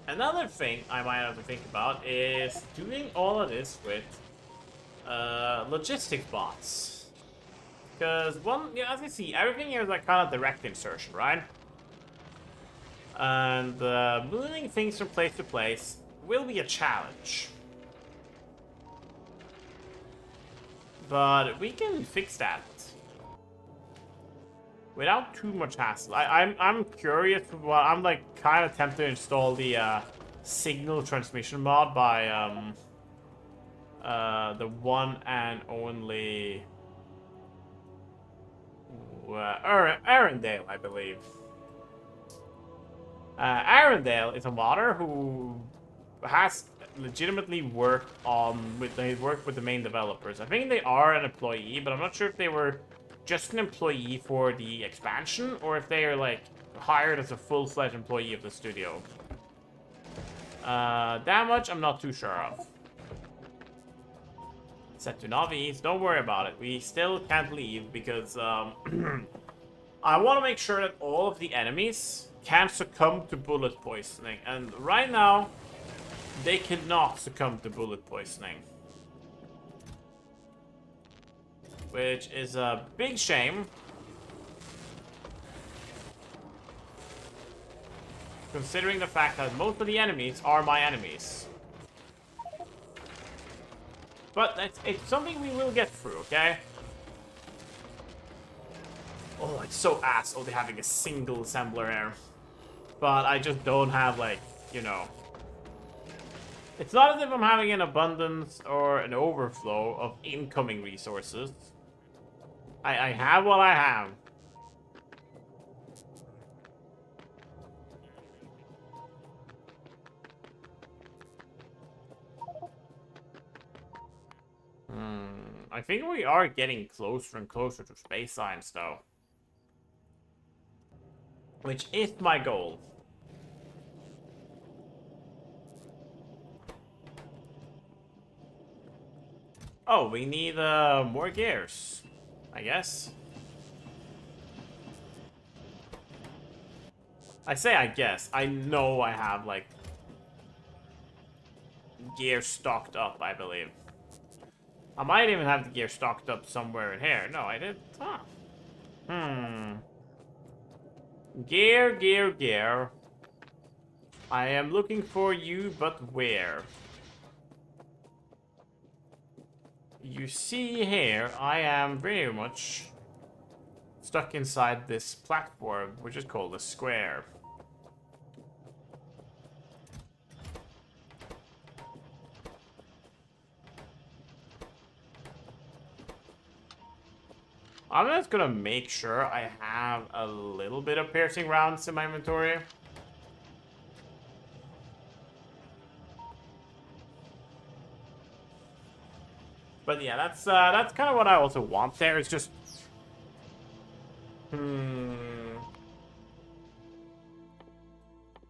[SPEAKER 1] Another thing I might have to think about is doing all of this with logistics bots. Because as you see, everything here is like kind of direct insertion, right? And moving things from place to place will be a challenge. But we can fix that without too much hassle. I'm curious. Well, I'm like kind of tempted to install the signal transmission mod by the one and only Arendelle, I believe. Arendelle is a modder who has legitimately worked with the main developers. I think they are an employee, but I'm not sure if they were just an employee for the expansion or if they are like hired as a full-fledged employee of the studio. That much I'm not too sure of. Set to Navis, don't worry about it. We still can't leave because I want to make sure that all of the enemies can succumb to bullet poisoning. And right now, they cannot succumb to bullet poisoning. Which is a big shame. Considering the fact that most of the enemies are my enemies. But it's something we will get through, okay? Oh, it's so ass only having a single assembler here. But I just don't have, like, you know... It's not as if I'm having an abundance or an overflow of incoming resources. I have what I have. I think we are getting closer and closer to space science, though. Which is my goal. Oh, we need more gears, I guess. I say I guess. I know I have, like, gear stocked up, I believe. I might even have the gear stocked up somewhere in here. No, I didn't. Huh. Gear, gear, gear. I am looking for you, but where? You see here, I am very much stuck inside this platform, which is called a square. I'm just gonna make sure I have a little bit of piercing rounds in my inventory. But yeah, that's kind of what I also want there. It's just...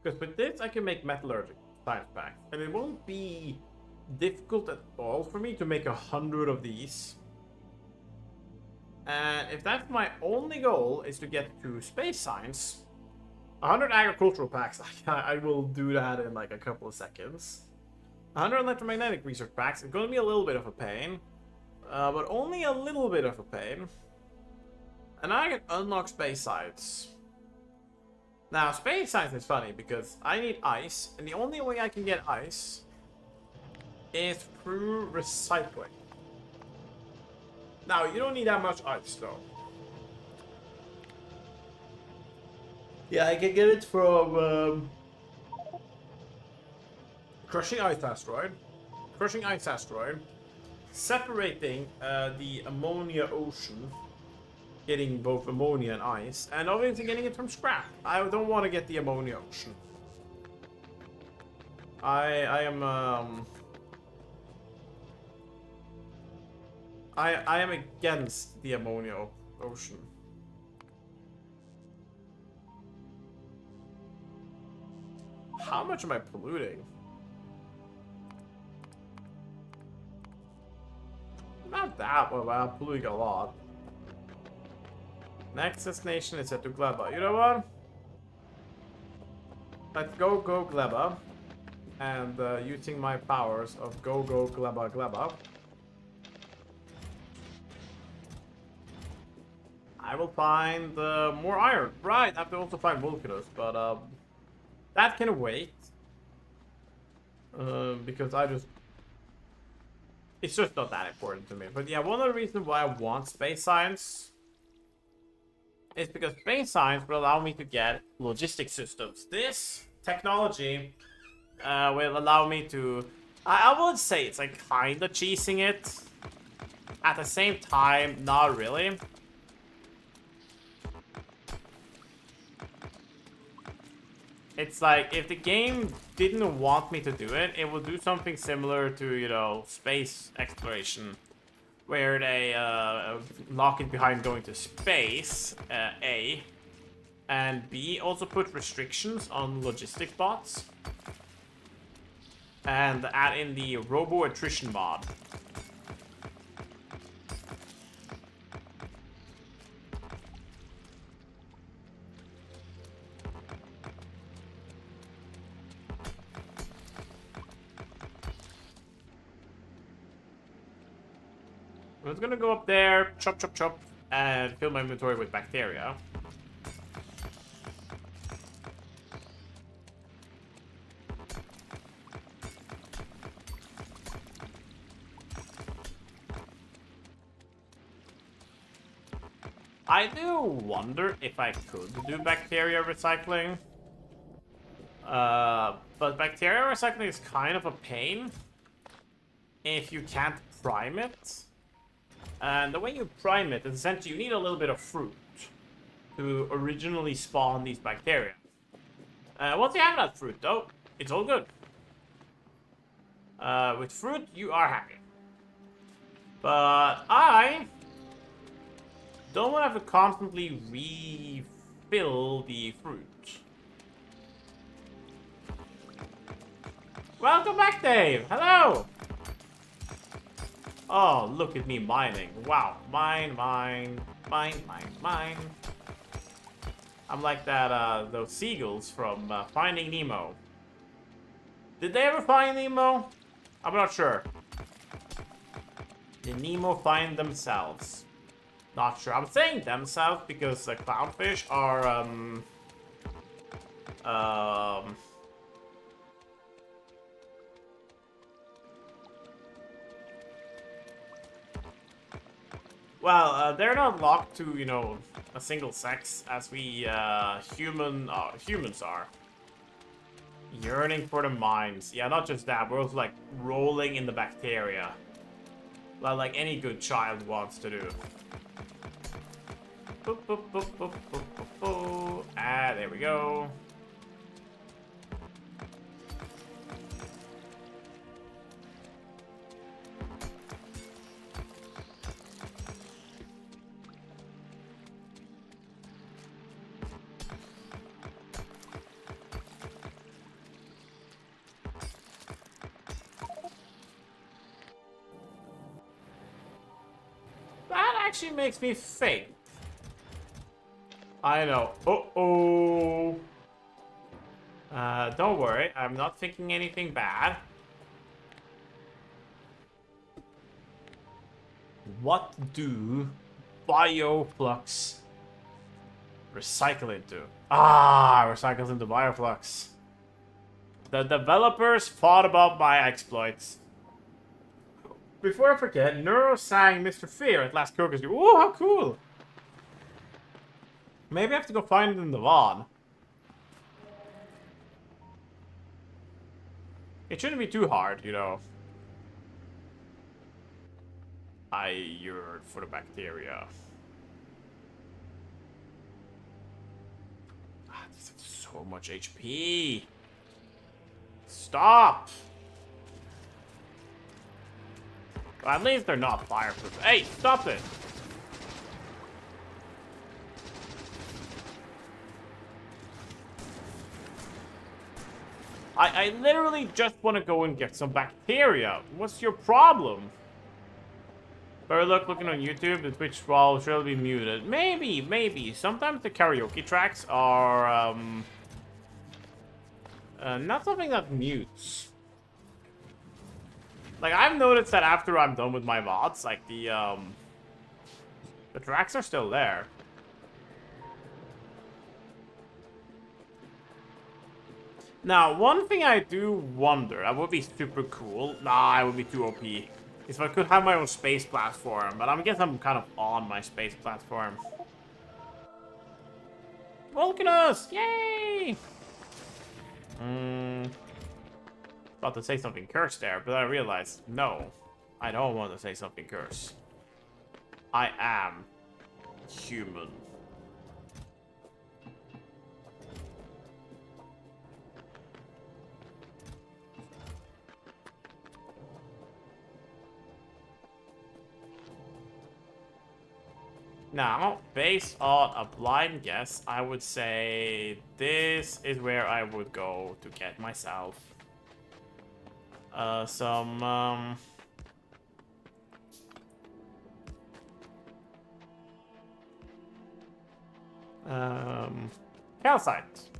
[SPEAKER 1] Because with this, I can make metallurgic science packs. And it won't be difficult at all for me to make 100 of these. And if that's my only goal, is to get to space science, 100 agricultural packs, I will do that in like a couple of seconds. 100 electromagnetic research packs, it's going to be a little bit of a pain. But only a little bit of a pain. And I can unlock space science. Now, space science is funny because I need ice, and the only way I can get ice is through recycling. Now, you don't need that much ice, though. Yeah, I can get it from crushing ice asteroid, separating the ammonia ocean, getting both ammonia and ice, and obviously getting it from scrap. I don't want to get the ammonia ocean. I am against the ammonia ocean. How much am I polluting? Not that well, I'm polluting a lot. Next destination is set to Gleba. You know what? Let's go Gleba. And using my powers of go Gleba. I will find more iron. Right, I have to also find Vulcanus, but that can wait. Because it's just not that important to me. But yeah, one of the reasons why I want space science is because space science will allow me to get logistic systems. This technology will allow me to... I would say it's like kinda cheesing it. At the same time, not really. It's like, if the game didn't want me to do it, it would do something similar to, you know, space exploration. Where they lock it behind going to space, A. And B, also put restrictions on logistic bots. And add in the robo attrition mod. I was gonna go up there, chop, and fill my inventory with bacteria. I do wonder if I could do bacteria recycling. But bacteria recycling is kind of a pain if you can't prime it. And the way you prime it is essentially you need a little bit of fruit to originally spawn these bacteria. Once you have that fruit, though, it's all good. With fruit, you are happy. But I don't want to have to constantly refill the fruit. Welcome back, Dave! Hello! Oh, look at me mining. Wow. Mine. I'm like that, those seagulls from Finding Nemo. Did they ever find Nemo? I'm not sure. Did Nemo find themselves? Not sure. I'm saying themselves because the clownfish are, well, they're not locked to, you know, a single sex as we, humans are. Yearning for the mines. Yeah, not just that, we're also, like, rolling in the bacteria. Like any good child wants to do. Boop, boop, boop, boop, boop, boop, boop. Ah, there we go. That actually makes me think. I know. Uh-oh. Don't worry. I'm not thinking anything bad. What do bioflux recycle into? Ah, recycles into bioflux. The developers thought about my exploits. Before I forget, Neuro sang Mr. Fear at Last Crocus. Ooh, how cool! Maybe I have to go find it in the VOD. It shouldn't be too hard, you know. I yearn for the bacteria. Ah, this has so much HP. Stop! Well, at least they're not fireproof. Hey, stop it! I literally just want to go and get some bacteria. What's your problem? Better luck looking on YouTube. The Twitch wall should be muted. Maybe. Sometimes the karaoke tracks are not something that mutes. Like, I've noticed that after I'm done with my VODs, like the tracks are still there. Now, one thing I do wonder, that would be super cool. Nah, it would be too OP. Is if I could have my own space platform, but I guess I'm kind of on my space platform. Vulcanus! Yay! About to say something cursed there, but I realized, no. I don't want to say something cursed. I am human. Now, based on a blind guess, I would say this is where I would go to get myself some calcite.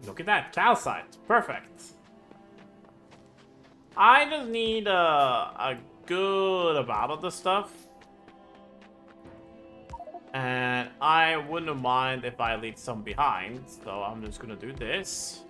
[SPEAKER 1] Look at that, calcite. Perfect. I just need a good amount of the stuff. And I wouldn't mind if I leave some behind. So I'm just gonna do this.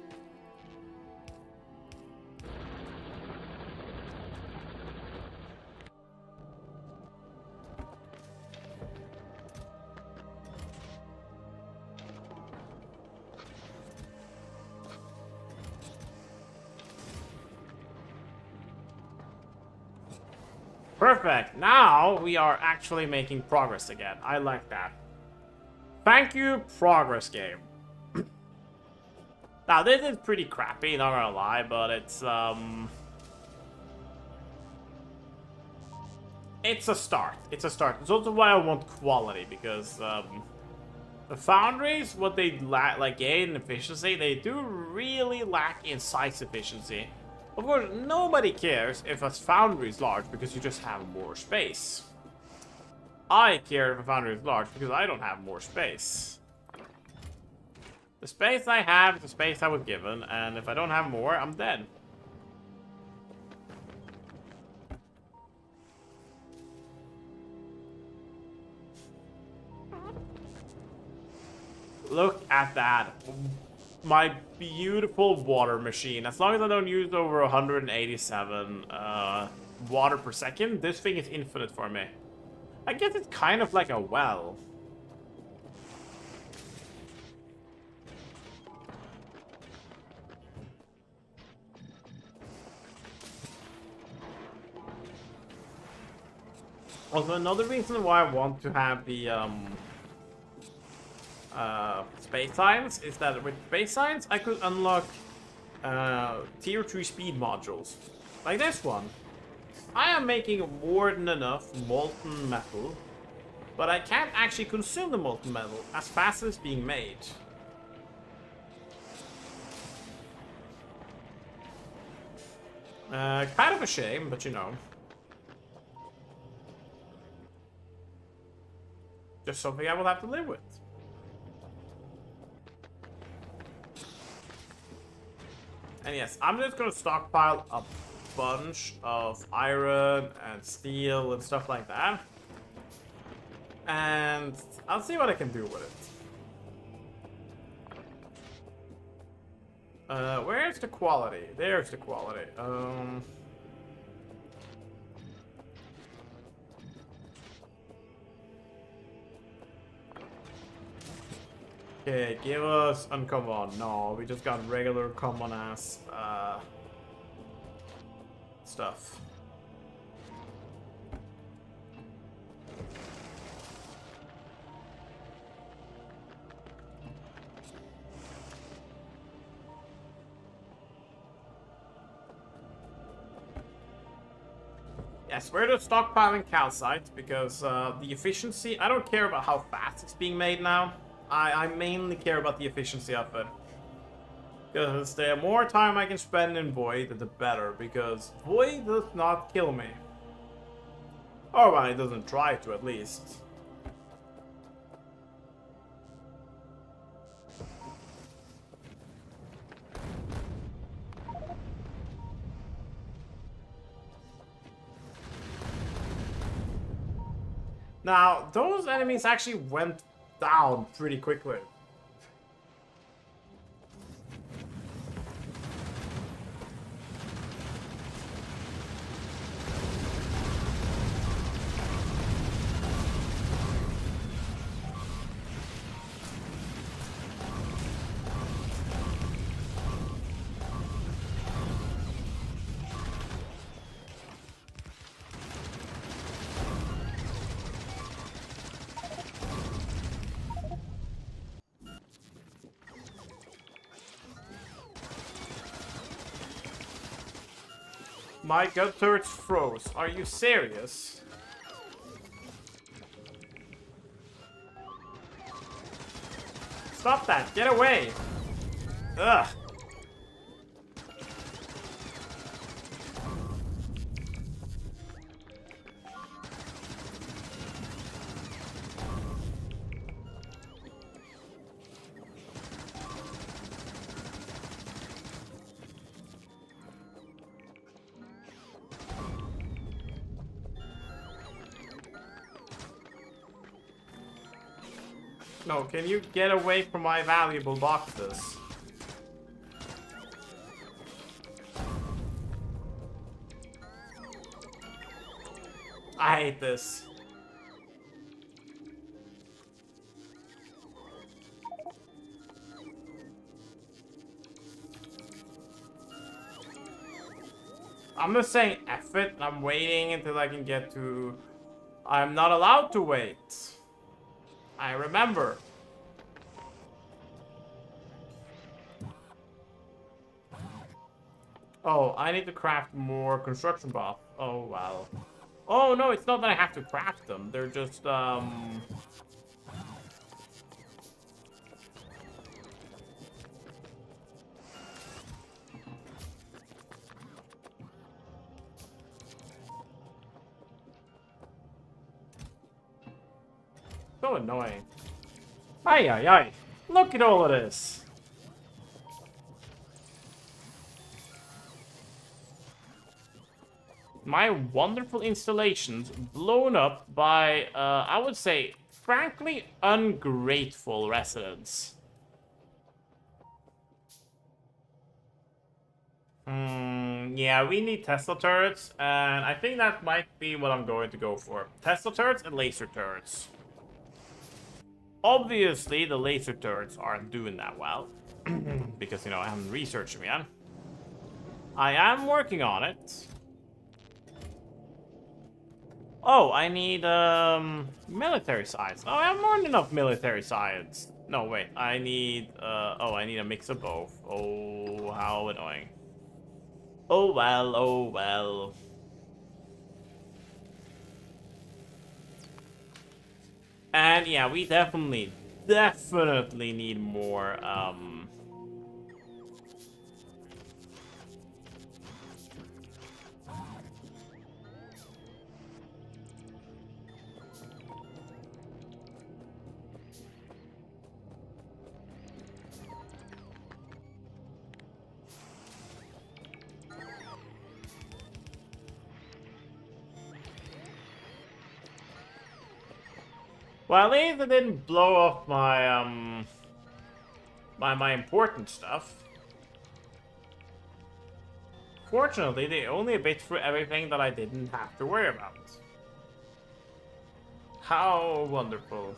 [SPEAKER 1] Perfect. Now we are actually making progress again. I like that. Thank you, progress game. Now this is pretty crappy, not gonna lie, but it's a start. It's a start. It's also why I want quality, because the foundries, what they lack, like gain efficiency, they do really lack in size efficiency. Of course, nobody cares if a foundry is large because you just have more space. I care if a foundry is large because I don't have more space. The space I have is the space I was given, and if I don't have more, I'm dead. Look at that. My beautiful water machine. As long as I don't use over 187 water per second, this thing is infinite for me. I guess it's kind of like a well. Also, another reason why I want to have the space science is that with space science I could unlock tier 3 speed modules. Like this one. I am making more than enough molten metal, but I can't actually consume the molten metal as fast as it's being made. Kind of a shame, but you know. Just something I will have to live with. And yes, I'm just gonna stockpile a bunch of iron and steel and stuff like that. And I'll see what I can do with it. Where's the quality? There's the quality. Okay, give us uncommon. No, we just got regular common ass stuff. Yes, we're just stockpiling calcite because the efficiency, I don't care about how fast it's being made now. I mainly care about the efficiency of it. Because the more time I can spend in Void, the better. Because Void does not kill me. Or well, it doesn't try to, at least. Now, those enemies actually went down pretty quickly. My gut turrets froze. Are you serious? Stop that! Get away! Ugh! No, can you get away from my valuable boxes? I hate this. I'm just saying F it. I'm waiting until I can get to... I'm not allowed to wait. I remember. Oh, I need to craft more construction buff. Oh, well. Oh, no, it's not that I have to craft them. They're just, so annoying. Ay, ay, ay. Look at all of this. My wonderful installations blown up by, I would say, frankly, ungrateful residents. Yeah, we need Tesla turrets, and I think that might be what I'm going to go for. Tesla turrets and laser turrets. Obviously, the laser turrets aren't doing that well. Because, you know, I haven't researched them yet. I am working on it. Oh, I need, military science. Oh, I have more than enough military science. No, wait, I need, oh, I need a mix of both. Oh, how annoying. Oh, well, oh, well. And, yeah, we definitely need more, well, at least it didn't blow off my, my important stuff. Fortunately, they only a bit through everything that I didn't have to worry about. How wonderful.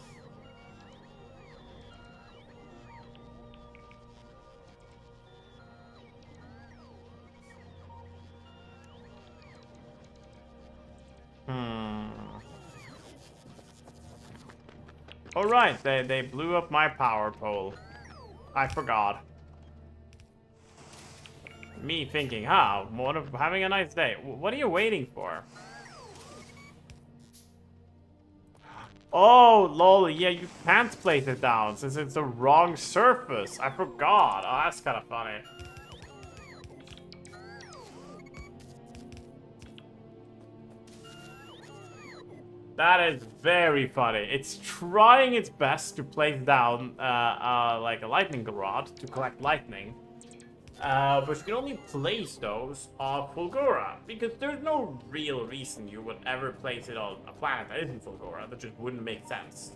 [SPEAKER 1] Oh right, they blew up my power pole. I forgot. Me thinking, having a nice day. What are you waiting for? Oh, lol, yeah, you can't place it down since it's the wrong surface. I forgot. Oh, that's kind of funny. That is very funny. It's trying its best to place down like a lightning rod to collect lightning. But you can only place those on Fulgora, because there's no real reason you would ever place it on a planet that isn't Fulgora. That just wouldn't make sense.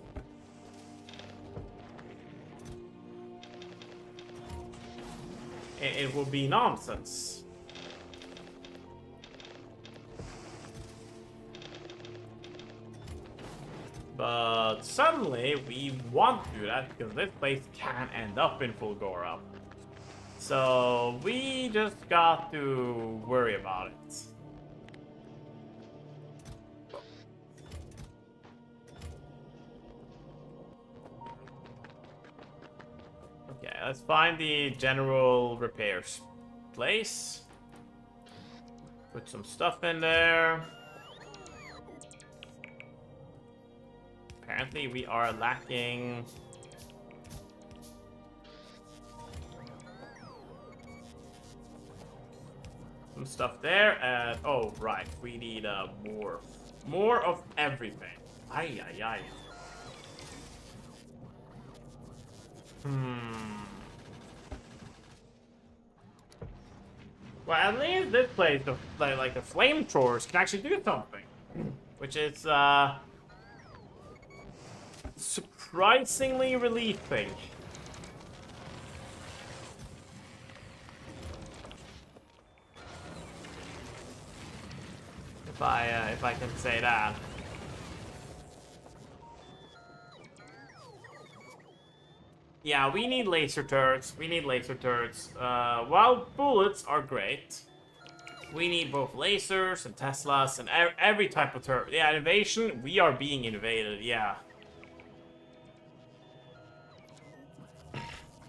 [SPEAKER 1] It would be nonsense. But suddenly, we want to do that because this place can end up in Fulgora. So we just got to worry about it. Okay, let's find the general repairs place. Put some stuff in there. Apparently we are lacking some stuff there, and oh right, we need more of everything. Ay ay ay. Well, at least this place, like the flamethrowers, can actually do something, which is surprisingly relieving. If I can say that. Yeah, we need laser turrets. We need laser turrets. While bullets are great, We need both lasers and Teslas and every type of turret. Yeah, invasion, we are being invaded, yeah.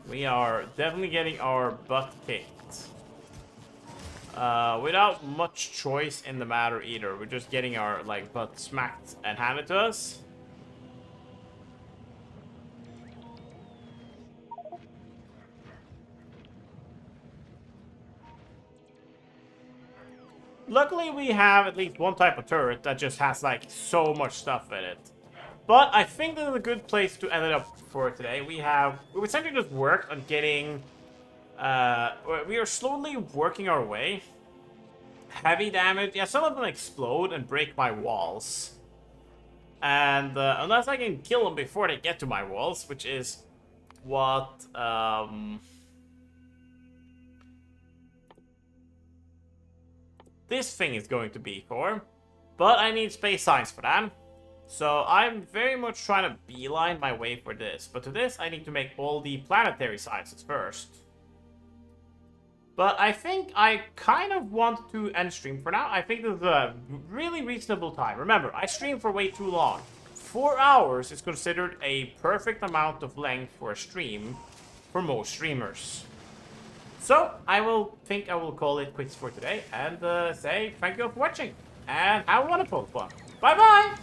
[SPEAKER 1] We are definitely getting our butt kicked. Without much choice in the matter either. We're just getting our, like, butt smacked and handed to us. Luckily, we have at least one type of turret that just has, like, so much stuff in it. But I think this is a good place to end it up for today. We essentially just worked on getting... we are slowly working our way. Heavy damage. Yeah, some of them explode and break my walls. And unless I can kill them before they get to my walls, which is what... this thing is going to be for. But I need space science for that. So I'm very much trying to beeline my way for this. But to this, I need to make all the planetary sciences first. But I think I kind of want to end stream for now. I think this is a really reasonable time. Remember, I stream for way too long. 4 hours is considered a perfect amount of length for a stream for most streamers. So, I will call it quits for today and say thank you all for watching. And have a wonderful one. Bye-bye!